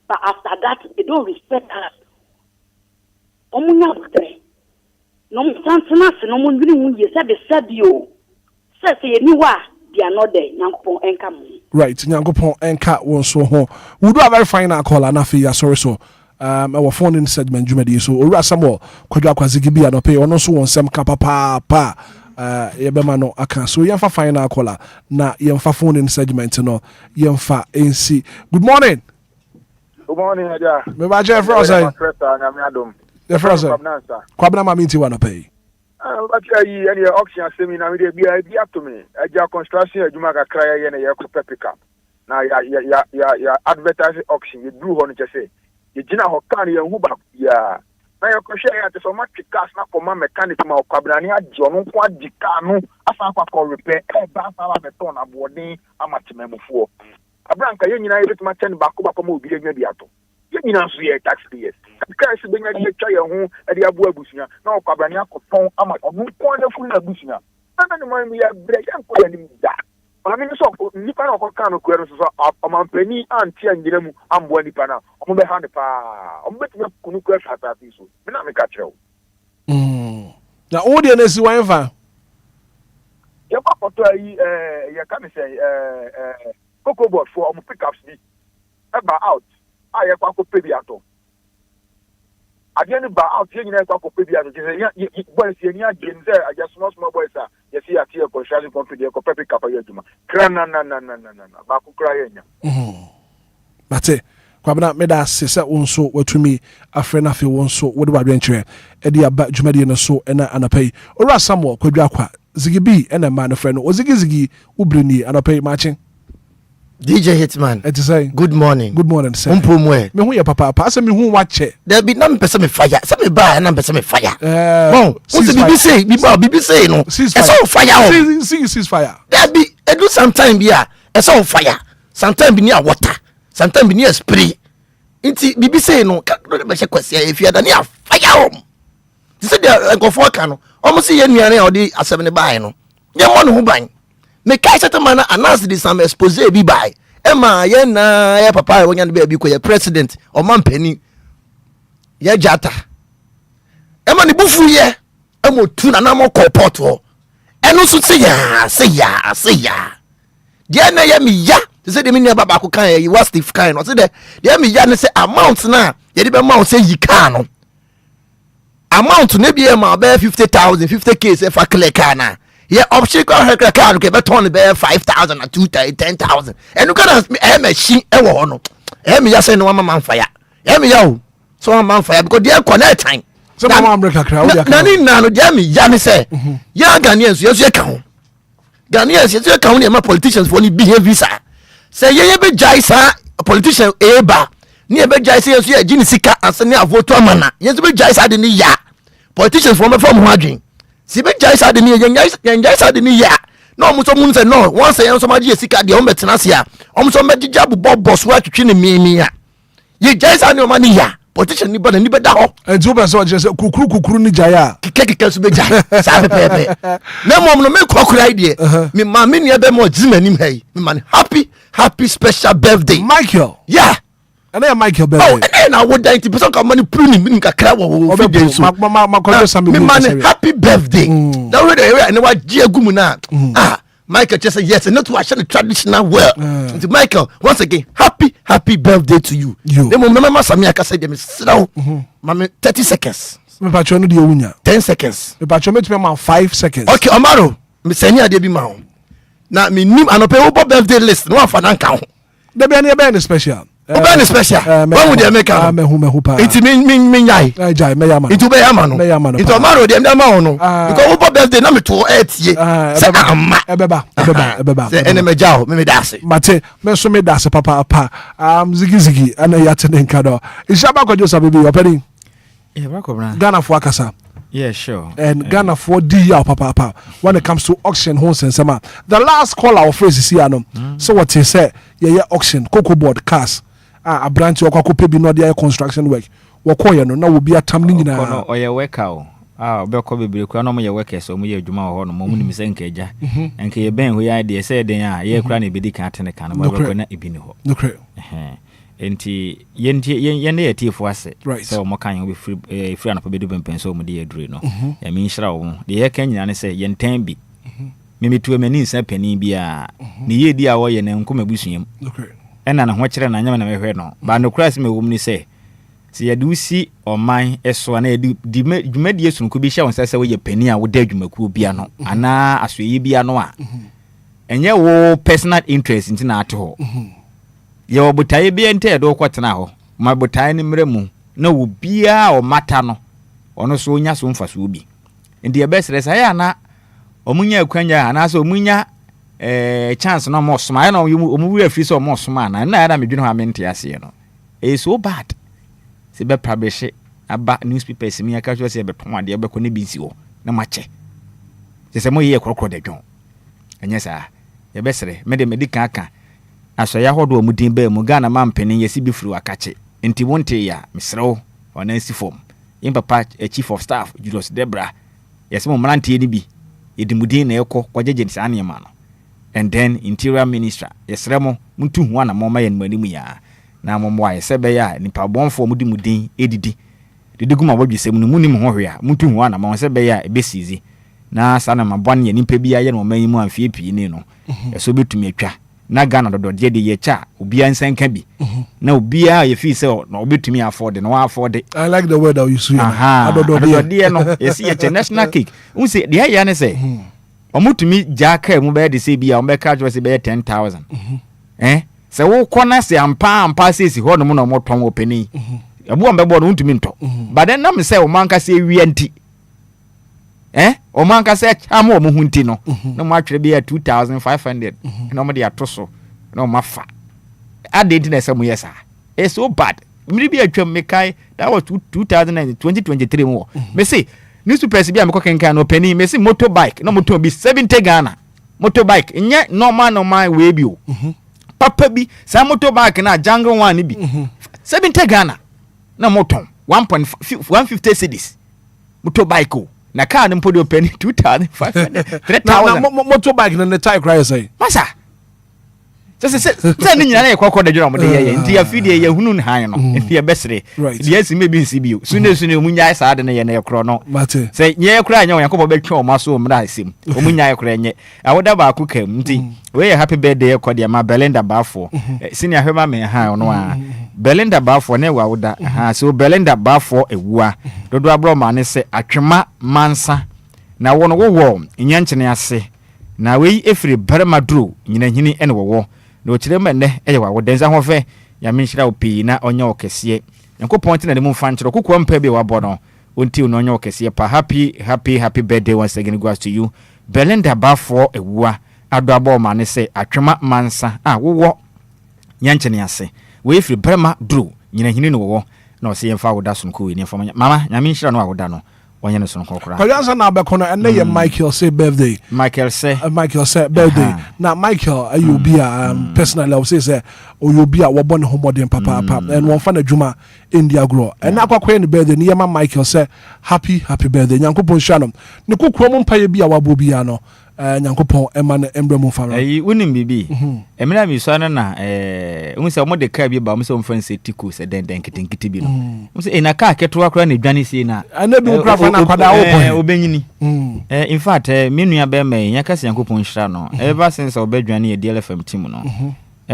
But after that they don't respect us. Omunya butre. No mutantena se no munwiri hu ye said you. Say ni wa they are not there. Nyankopon enka mo. Right, Nyankopon enka won so ho. We do a very final call and afi ya sorry so. Our phone in segment jumedi so ora Samuel kwadwa kwazigi bia no pay ono so won sem ka papa yebema no aka so yemfa final caller na yemfa phone in segment no yemfa NC. Good morning. Good morning, Aja. Me ba je fro say. The fro say. Kwabna ma minti wa no pay. Actually, any auction seminar we be up to me. Aja construction adwuma kakra ye na ye ko pick up. Na ya advertising auction you do ho no say. You gina ho kan ye hu ba ya. Na ye ko share ya te so much cars na ko ma mechanic ma kwabna ni ajo no ko adika no afa kwa ko repair e ba fa ba beton abodin amatememfo. Abranka ye nyina ye betuma chen ba ko ma obi nya bi ato. Ye nyina so ye tax payers. Because the benya ye twa ye ho e de abo abusunya na kwabna ni akopon ama onu ko na fu na abusunya. Na ni mo mi ya bre yan ko ya ni da. But I mean, so nipa na ko kan ko ero so amampani anti angira mu ambo nipa na omo be ha ne pa omo betuma kunu ko ata fi so me na me ka kire o. Na odi na si wan fa ye ba foto yi ye ka me say cocoa board for omo pickups bi e ba out a ye kwa ko pe bi ato again ba out ye nyina kwa ko pe bi ato je boys ye nya gen say aja small boys a ye see at ye construction company ye ko pe pick up ye duma kra na ba ko kra ye nya bate kwabna me da sese wonso watumi afre na fe wonso wode wadwenkyere e de aba dwumade no so ena anapai ora Samuel kwadwa kwa zigibi ena ma no fre no ozigizigi ubreni anapai machi DJ Hitman. It is saying good morning. Good morning, sir. Umpumwe. Me hu ya papa ase me hu wache. There be na mpese me fire. Se me ba na mpese me fire. Bon, o se bibi say no. It's all fire. See fire. There be do sometime here. It's all fire. Sometime be near water. Sometime be near spray. Inti bibi say no. Ka do be she kwese e fia da near fire. Ti say there go for kan no. Omo se ye nuane a odi asem ne bae no. Ye mo no hu ban. Me kai settlement announce this some expose bi by ema ye na ye papa wonya be bi ko ye president o mampani ye jata ema ni bufu ye emo tu na mo ko port ho eno so se ya de na ye mi ya se de me ni baba ko kan ye was stiff kan no se de me ya ne se amount na ye de be ma se yi kan no amount ne bi e ma be 50,000 50k se fa clear kan na. Yeah, option can her car get beton be 5,000 and 10,000. And you can machine no. Me just say no man fire. Me yo. So man fire because they connect time. So man break crowd. Na no dey me ya me say. Ya Ghanaians you can. Ghanaians you can my politicians for any behave visa. Say ye be jai sa politician eba. Ni be jai say you gini sika anse ni vote amana. Ye be jai sa de ni ya. Politicians from hwadwen. Si be jai sa de ni jai sa de ni ya no mo so mun say no once say so maji esika de o metena se a o so medija bo boss wa twetwe ne mi ya ye jai sa ne o ma ni ya politician ni ba da ho enti o be so je say kukuru ni jai a keke so be jai sa pepe na mom no me kokura ide me ma me ne be mo jimanim hai me man happy special birthday Michael yeah And then Michael Bell. Oh, and I would die to person come money pruning in Kakra or happy birthday. Now I know what Gia Gumuna. Michael just said yes, and not to actually traditional well. To Michael, once again, happy birthday to you. Then remember Samiaka said, slow, 30 seconds. 10 seconds. 5 seconds. Okay, Omaro, Miss Senya Debi Mao. Now, me name and a birthday list, no one for an account. There be any special. Special. When would they make a it's mean yai. It will be a man. It's a maro, the amount. Because over birthday number 2 8 years. Enemy Jow, maybe that's it. Mate, Meso me that's a papa. Ziggy, and a yatin cado. Is Shabako Joseph be opening? Ghana for Akasa. Yeah, sure. And Ghana for D papa. When it comes to auction, homes and summer. The last call our phrase is here. So what he said, yeah, auction, cocoa board, cars. A branch or cocoa be not their construction work. Wakoya no will be a tumbling in a or your work out. Belko be no your workers, so me Juma or no moment Misenkeja. And Kay Ben, we idea said they are, ye cranny biddy cat and a can of ibino. No credit. Enti yende ati for us right so mo kan we free and for bedu ben so mo dey adure no ya mi nhira wo de ye kan nyane say yentan bi mimi tu amani nsa pani bia ne ye di a wo ye ne nkoma busuam okay ena na ho kire na nyama na mehwe no ba no kras me wom ni say si ye du si oman eso na ye di dwumadi esunku bi hye won say wo ye pani a wo da dwumaku bia no ana asoyi bia no a enye wo personal interest ntina ato ho ye obotaye bi ente do kwatena ho ma botaye ni mremu na wo bia o mata no ono so onya so mfa so bi ndi e best resa ya na omunya akwanya ana so omunya chance no mo soma na omu afiri so mo soma na na ya da medwene ho amente ase no e so bad se be publish aba newspapers mi aka so se be ton ade be ko ne bi si ho na mache se mo ye krokro de dwon anya sa ye besere me de medical aka aso ya hodo omudin ba mu Ghana mampeni yesi bifuru akache enti wonte ya misrew onansi form in papa chief of staff Julius Debra yesi mo mrantie ni bi edimudin na ekọ kwajeje sane ma no and then interior minister yesremo muntu hu ana mo maye nmanimu ya na mo mo ayesebe ya nipa bonfo mudimudin edidi diduguma wadwesem no munim ho hwe a muntu hu ana mo sebe ya ebesizi na sana mabwan ye nipa bia ye no mayimu amfie pii ni no eso betumi atwa na Ghana dodo de ye cha obia nsanka bi na obia ye fi se na obetumi afford no afford. I like the word that you say dodo de no ye see ye national cake un say de ya ne say omutumi jaka mu be de say bia o be ka jo say be 10,000 se wo kona se ampa say si ho no mo no mo ton openi abu am be bo no untumi nto but then na me say o manka say wi anti o manka se chamo mo hunti no no mo atwere bia 2,500 no mo de atoso no mafa adedi na say mo yes it's so bad me bia atwam me kai that was 2023 mo me say newspapers bia me ko kenkan no penny me say motorbike no motor bi 70 Ghana motorbike nya normal we bi o papa bi sa motorbike na jungle one bi 70 Ghana na motor 150 cedis motorbike o na car no podi penny 2,500 3,000 motorbike na the type cry say masa se ni nyina na kwakọ da jura mo de ye nti ya fidi ye hunu han no nti ya besere de asi mebi nsi bio sune omunya sa de na ye na ekro no se nye ekro anya Yakob betwe o maso o mra asim omunya ekro enye awoda ba ku kam nti we happy birthday ekọ de ma Belinda Bafo senior hema me han ono a Belinda Bafo na awoda so Belinda Bafo ewua dodo abro ma ne se atwema mansa na wono wo nyankyene ase na we efiri Baramadro nyina hini ene wo no chirema ne eyewa wodenza hofe ya minhira opi na onya okese yankopon tina de mu fanchiro kokwa mpa bi wabo no onti onya okese pa happy birthday once again goes to you Belinda Bafo ewua adabo ma ne se atwema mansa wo nyankyene ase we efiri Baramadro nyina hini no wo na o se yemfa woda so nko we ne fama mama nya minhira no awoda no wanyane so nkokora Kwajansa na abekono ene ye Michael say birthday Michael say birthday na Michael Obia personally I will say Obia wo born homodem papa and one fan adwuma India grow and akwa ne birthday ne yema Michael say happy birthday nyankopon hwanom ne kokoro mo mpaye bia wabo bia no nyankopɔn ɛma no embrɛ mu fara wonim bibi emira mi so na wo se mo de ka bi ba mo se mo fan se tiko se den ketenkete bi no mo se na ka keto akora na dwane se na ana bi kura fa na kwada wo point obenyini in fact me nua be me nya ka se nyankopɔn hira no ever since obedwane ye DLFM team no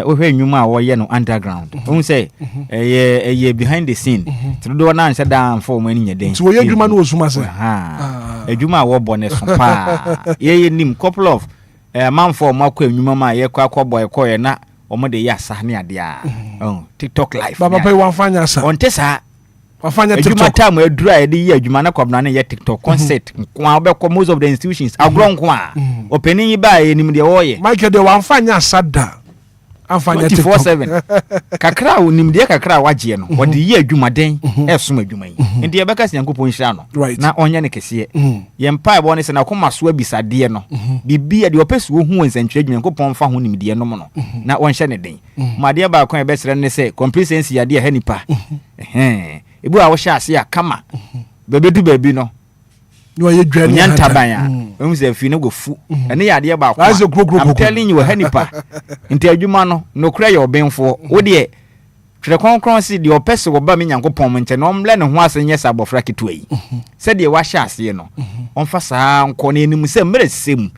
ohwe nnwuma a woye no underground wo se ye behind the scene todo na anse da amfo mo ani nyeden so ye dwuma no osuma se adwuma a wo bone so pa ye nim couple of manfo makwa nnwuma ma ye kwa boy koye na omo de yasa ne ade a TikTok live baba pay wan fanya sa onte sa wafanya TikTok adwuma ta mo adura ye de ye adwuma na kwabna ne ye TikTok concert kwa obekọ most of the institutions agro nko a opening yi ba ye nim de wo ye Michael de wan fanya sada afanya 24/7 kakra onim de kakra waje no wode yi adwumaden esom adwuma yi enti ye beka Nyankopɔn hira no na onye ne kese ye mpa ebo ne se na koma so abisade no bibia de opesu hu nsantwe Nyankopɔn fa ho nim de no mo no na onhye ne den made ba kon e besere ne se complacency ya de ha nipa ebu a wo hye ase ya kama bebedu baby no no ye dwane nyantaban a we say fi no go fu ene ya de ba kwa I'm telling you ha nipa nti adwuma no no kura ye obenfo wo de twere konkron si de opese wo ba me Nyankopɔn nche no omle ne ho ase nye sa bofra ketua yi se de wa hye ase no onfa saa nko na enim se mre sem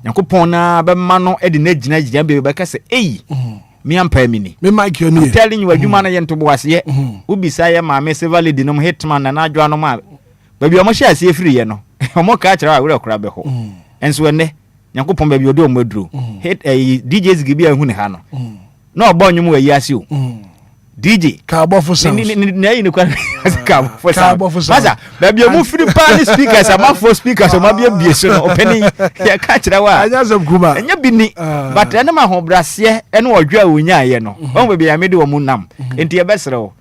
Nyankopɔn na be ma no edi na gina be ka se me ampa mini me Mike oni I'm telling you adwuma na ye nto bo ase ubisa ye ma me valid no Hitman na adwa no ma baby omo hye ase efiri ye no omo ka kira awure kora be ho enso ene Nyankopɔn baby odi omo aduro hit DJs gibi ahu ne ha no na obo nwum wa yi ase o DJ ka bofo sound na yi ne kwa ka bofo sound basa baby omo firi pa ni speakers ama for speakers omo bia bie so no opening ya ka kira wa anya zam kuma enya bini but ene ma ho brase ene odwa wonya ye no omo baby ya mede omo nam enti ye besere o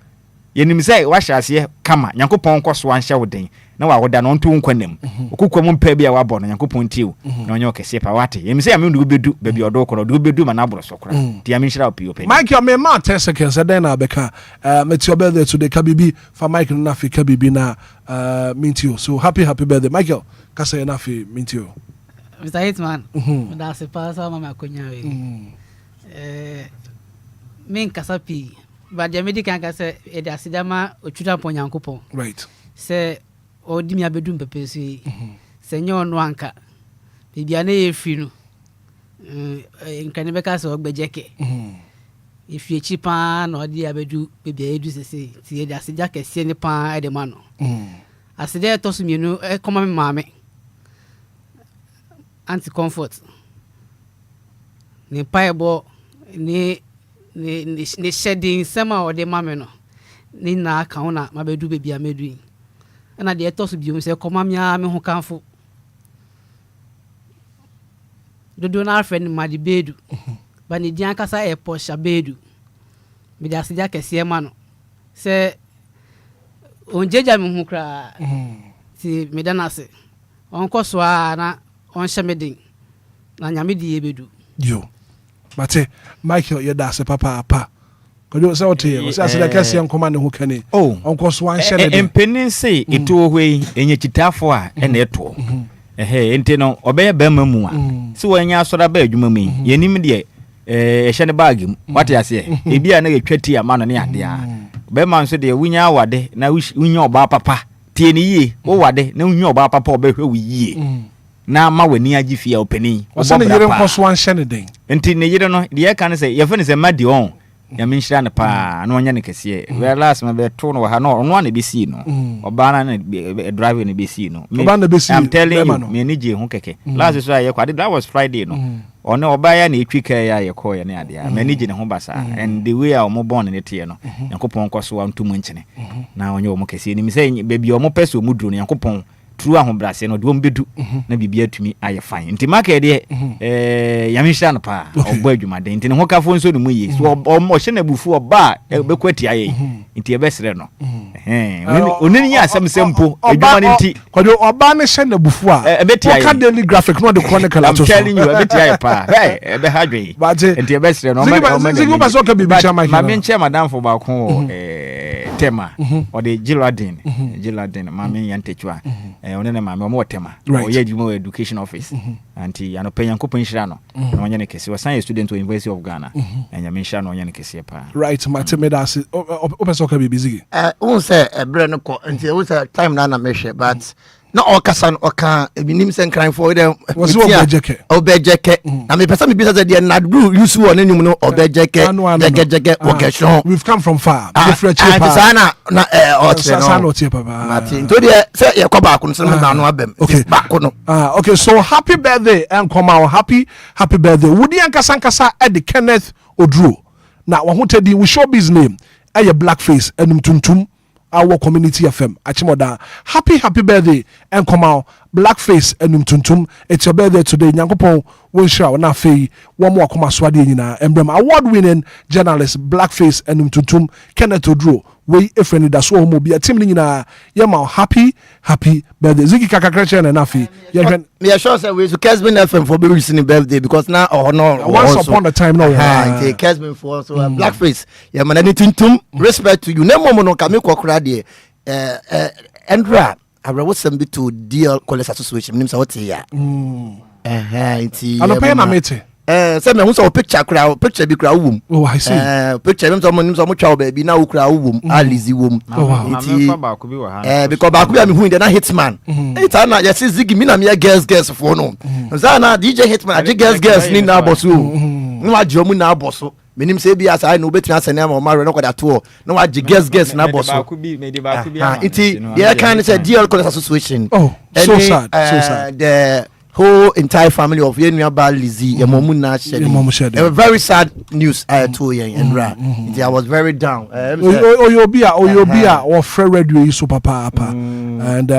yenim say wa hyase kama Nyankopɔn koso anhye woden na wa woda no nto nkwanam okukwa mu mpa bia wa bɔ no Nyankopɔn tiw na onye okese pa wate yenim say am ndu bedu baby odo koro do bedu ma na aboro so kora ti am nhyira opi open Mike me ma 10 seconds then na beka met your birthday today kabibi for Mike na fi kabibi na mintio so happy birthday Michael kasa na fi mintio Mr. Hitman da se pasa mama konya we min kasa pi ba de medical ka se e da sidama otwuta pon Nyankopɔn right se odi mi abedum pepesu yi se nyo no anka bibia na ye free no nkane beka se ogbejeke ifie chi pa na odi abedu bibia edu sese ti e da sidja kese ni pa e de ma no aside to so mienu e koma me maame anti comfort ni pa ebo ni shedding sema o de mame no ni na ka una mabedu bebia medu na de eto so biom se koma mia me ho kanfo dodo na friend ma di bedu ba ni dian kasa e posha bedu me da sija kese ma no se onjeja me ho kra ti me da na se onko so na on shemedin na nyame di ebedu yo Mate Michael ye da se papa kodo se ote o se asida kese nkoma ne ho kane onko so an hye ne empenin se eto hwei enye kitafo a ene eto ente no obeye ba mamu a se wanya asora ba adwuma mu yenim de hye ne bag mu wate ase ebi a na getwati ama no ne ade a be man so de wunya awade na wunya oba papa tie ne yie wo wade na wunya oba papa obehwe wo yie na ma wani agi fia openi o ne yire nkoso an hye ne den enti ne yire no de ye kan se ye fe ne se madi on ya menhira ne pa na onya ne kese we last ma be to no ha no ono na be si no oba na driver ne be si no I'm telling you me ni je ho keke last so ye kwade that was Friday no ono oba ya na etwika ya ye ko ye ne ade a me ni je ne ho basa and the way a omo born ne tie no Yankopɔn koso wa ntumu nchene na onye omo kese ni me say baby omo pese omu duro ne Yankopɔn true ahobrase no de ombedu na bibia tumi aye fine nti maka de yamhia no pa ogbo adwumade nti ne ho kafo nso no mu yi so o hye na bufu oba bekwati aye nti ebesere no onini ya asem sempo adwuma ne nti kwado oba ne hye na bufu a ka daily graphic no de chronicle ato so I'm telling you ebeti aye pa ebe hadwe nti ebesere no ma so ka bibia ma menche madam fo ba ko tema or the Giladin mami yantechwa one mami omo tema or ye education office anti ano pe yanko penhira no na onye ne kese was a student to University of Ghana and yamisha no onye ne kese pa right matemedasi opeso ka be busy won say ebre no ko nti won say time na mehwe but na okasan oka ebinim sen crying for them was obejeke na me person me bisa say na do use one anim no obejeke jeke occasion we've come from far different cheaper sana na Martin to dey say ye ko back no so na no abem back no okay so happy birthday and come out happy birthday wudi ankasa at the Kenneth Odro na wo hotedi we show his name e blackface enum tuntum our community FM achimoda happy birthday and come out blackface enum tuntum it's your birthday today nyankopon won share na fei one more come aswade nyina emblem award winning journalist blackface enum tuntum Kenneth Odro we efreni da so homo bia team nyina yema happy birthday ziki kakakreche na fei me sure say we to Kesman FM for be listening birthday because now once upon a time no take Kesman for so blackface yeah man tuntum respect to you nemo no ka me kokra de Andra abrawo sembi to deal college association nim say what here iti anope na mete say me hu so picture bi kra wum oh I see picture nim so mo twa baby na wo kra wum alizi wum iti ba ko bi wa ha because ba ko bi am hu de na hitman ita na yes zigi mi na me girls for no za na DJ hitman age girls ni na boso no agye mu na boso menim say bi as I no betina sene ma ma no kwada to no agye girls na boso ba ko bi iti they can say DL college association so sad the whole entire family of Yenua Balizi Yamomu na shedding. A very sad news I told you and I was very down. Obia or Fred Radio so papa and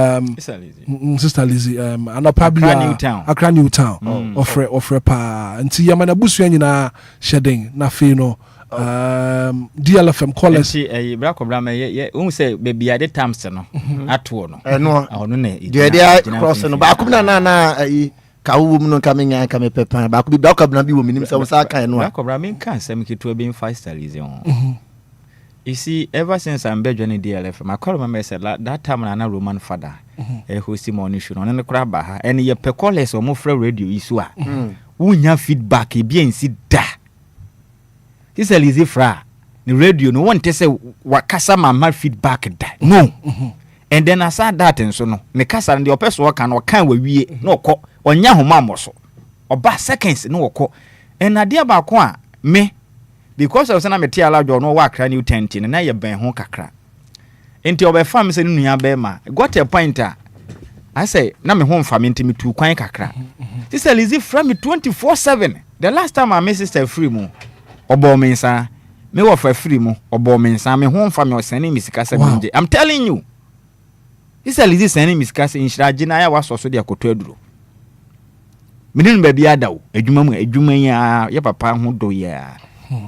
Sister Lizzie and probably Accra New Town of Fred pa and see Yamana Busu nyina shedding na fino DLFM callers black obra ye won say baby at the times no atoɔ no no ne dey cross no ba akubna na ka wum no kamenya ka me pepa ba akubi ba kabna bi wo minim say sa kan no black obra men kan sam kitu be 5 stars on you see ever since I'm be joining DLFM I call my say that time na Roman father host morning show no ne kra ba ha and ye pe callers o mo fra radio isu a wunya feedback e bi ensi da this is easy fra the radio no one say wakasa mama feedback that no and then aside that and so no me kasa the person work and kan we no ko onya homa moso oba seconds no ko and ade ba ko a me because I was na me tia lajo no wa kra new tent na ye ben ho kakra enti obefa me say nua be ma got a point I say na me ho mfa me enti me tu kwan kakra this is easy fra me 24/7 the last time my sister free mo obo mensa me wo fa free mu obo mensa me ho mfa me osane misika se binje I'm telling you this is sane misika se inshiraje na ya wasoso de akoto aduro medin ba bia dawo adwuma ya papa ho do ya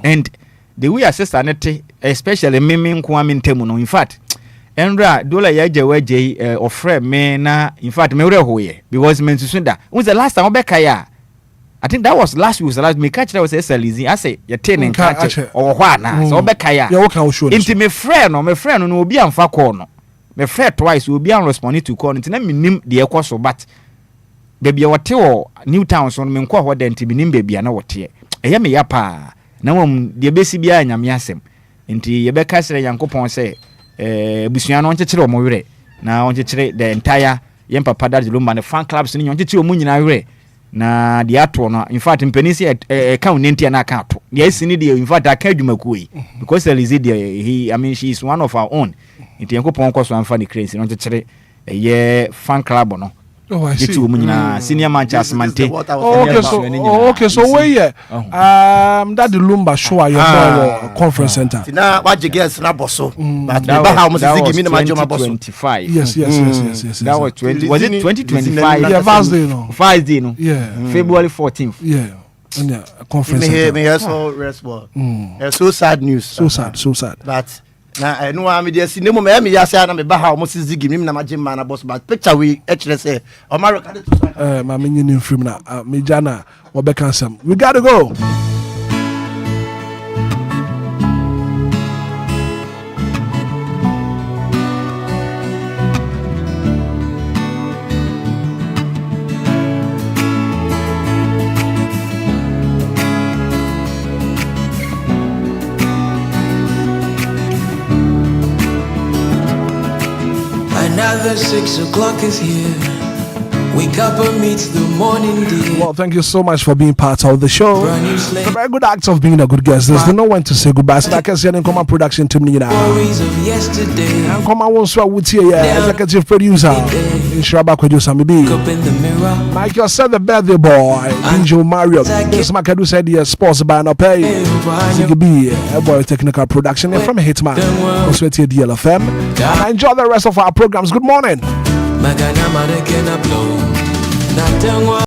and the way sister nete especially me nko am ntemu no in fact Endra dola ya je waje ofre me na in fact me wure hoye because me nsusu da when's the last time obeka ya I think that was last week. Last me catch that was SLZ. I say you ten catch or what na so obeka ya. Yeah, what can show? Inti me friend no obi amfa call no. Me friend twice obi an respond to call inti na me nim de ekoso but baby wote wo New Town so me nko ho de inti me nim baby na wote. Eya me ya pa. Na wom de besi bia nyame asem. Inti ye beka sere Yankopon say busua no nchekere o mo were na onchekere the entire yem papa that Lumba the fan clubs ni onchekere o mu nyina were. Na the ato no in fact mpenisi account nenti na account the isini the in fact aka adwumaku yi because there is he I mean she is one of our own nti Yankopon koso amfa ni crazy no chekere ye fan club no oh I see senior Manchester Mante okay so where that the Lumba show at your conference center na waje girls na boso but the ba how much give me na majoma boso 25 yes that was 20 was it 2025 yeah Thursday no yeah February 14th yeah conference center me so response so sad news so sad but na no am dey see nemo me ya say na me ba ha o mo zigi me na majima na boss but picture we actually say o ma record to ma me nyin film na me jana wo be cancel we got to go Another 6 o'clock is here. Wake up and meet the morning dew. Well, thank you so much for being part of the show. It's a very good act of being a good guest. There's no one to say goodbye. So I can see an Income production team now. Stories of yesterday. And come on, one swap with you, executive producer. In Shraba producer, maybe. Michael said the birthday boy, Angel Mario. This Makadu said the sports by no pay. CGB, a boy technical production from Hitman. Also, DLFM. And enjoy the rest of our programs. Good morning.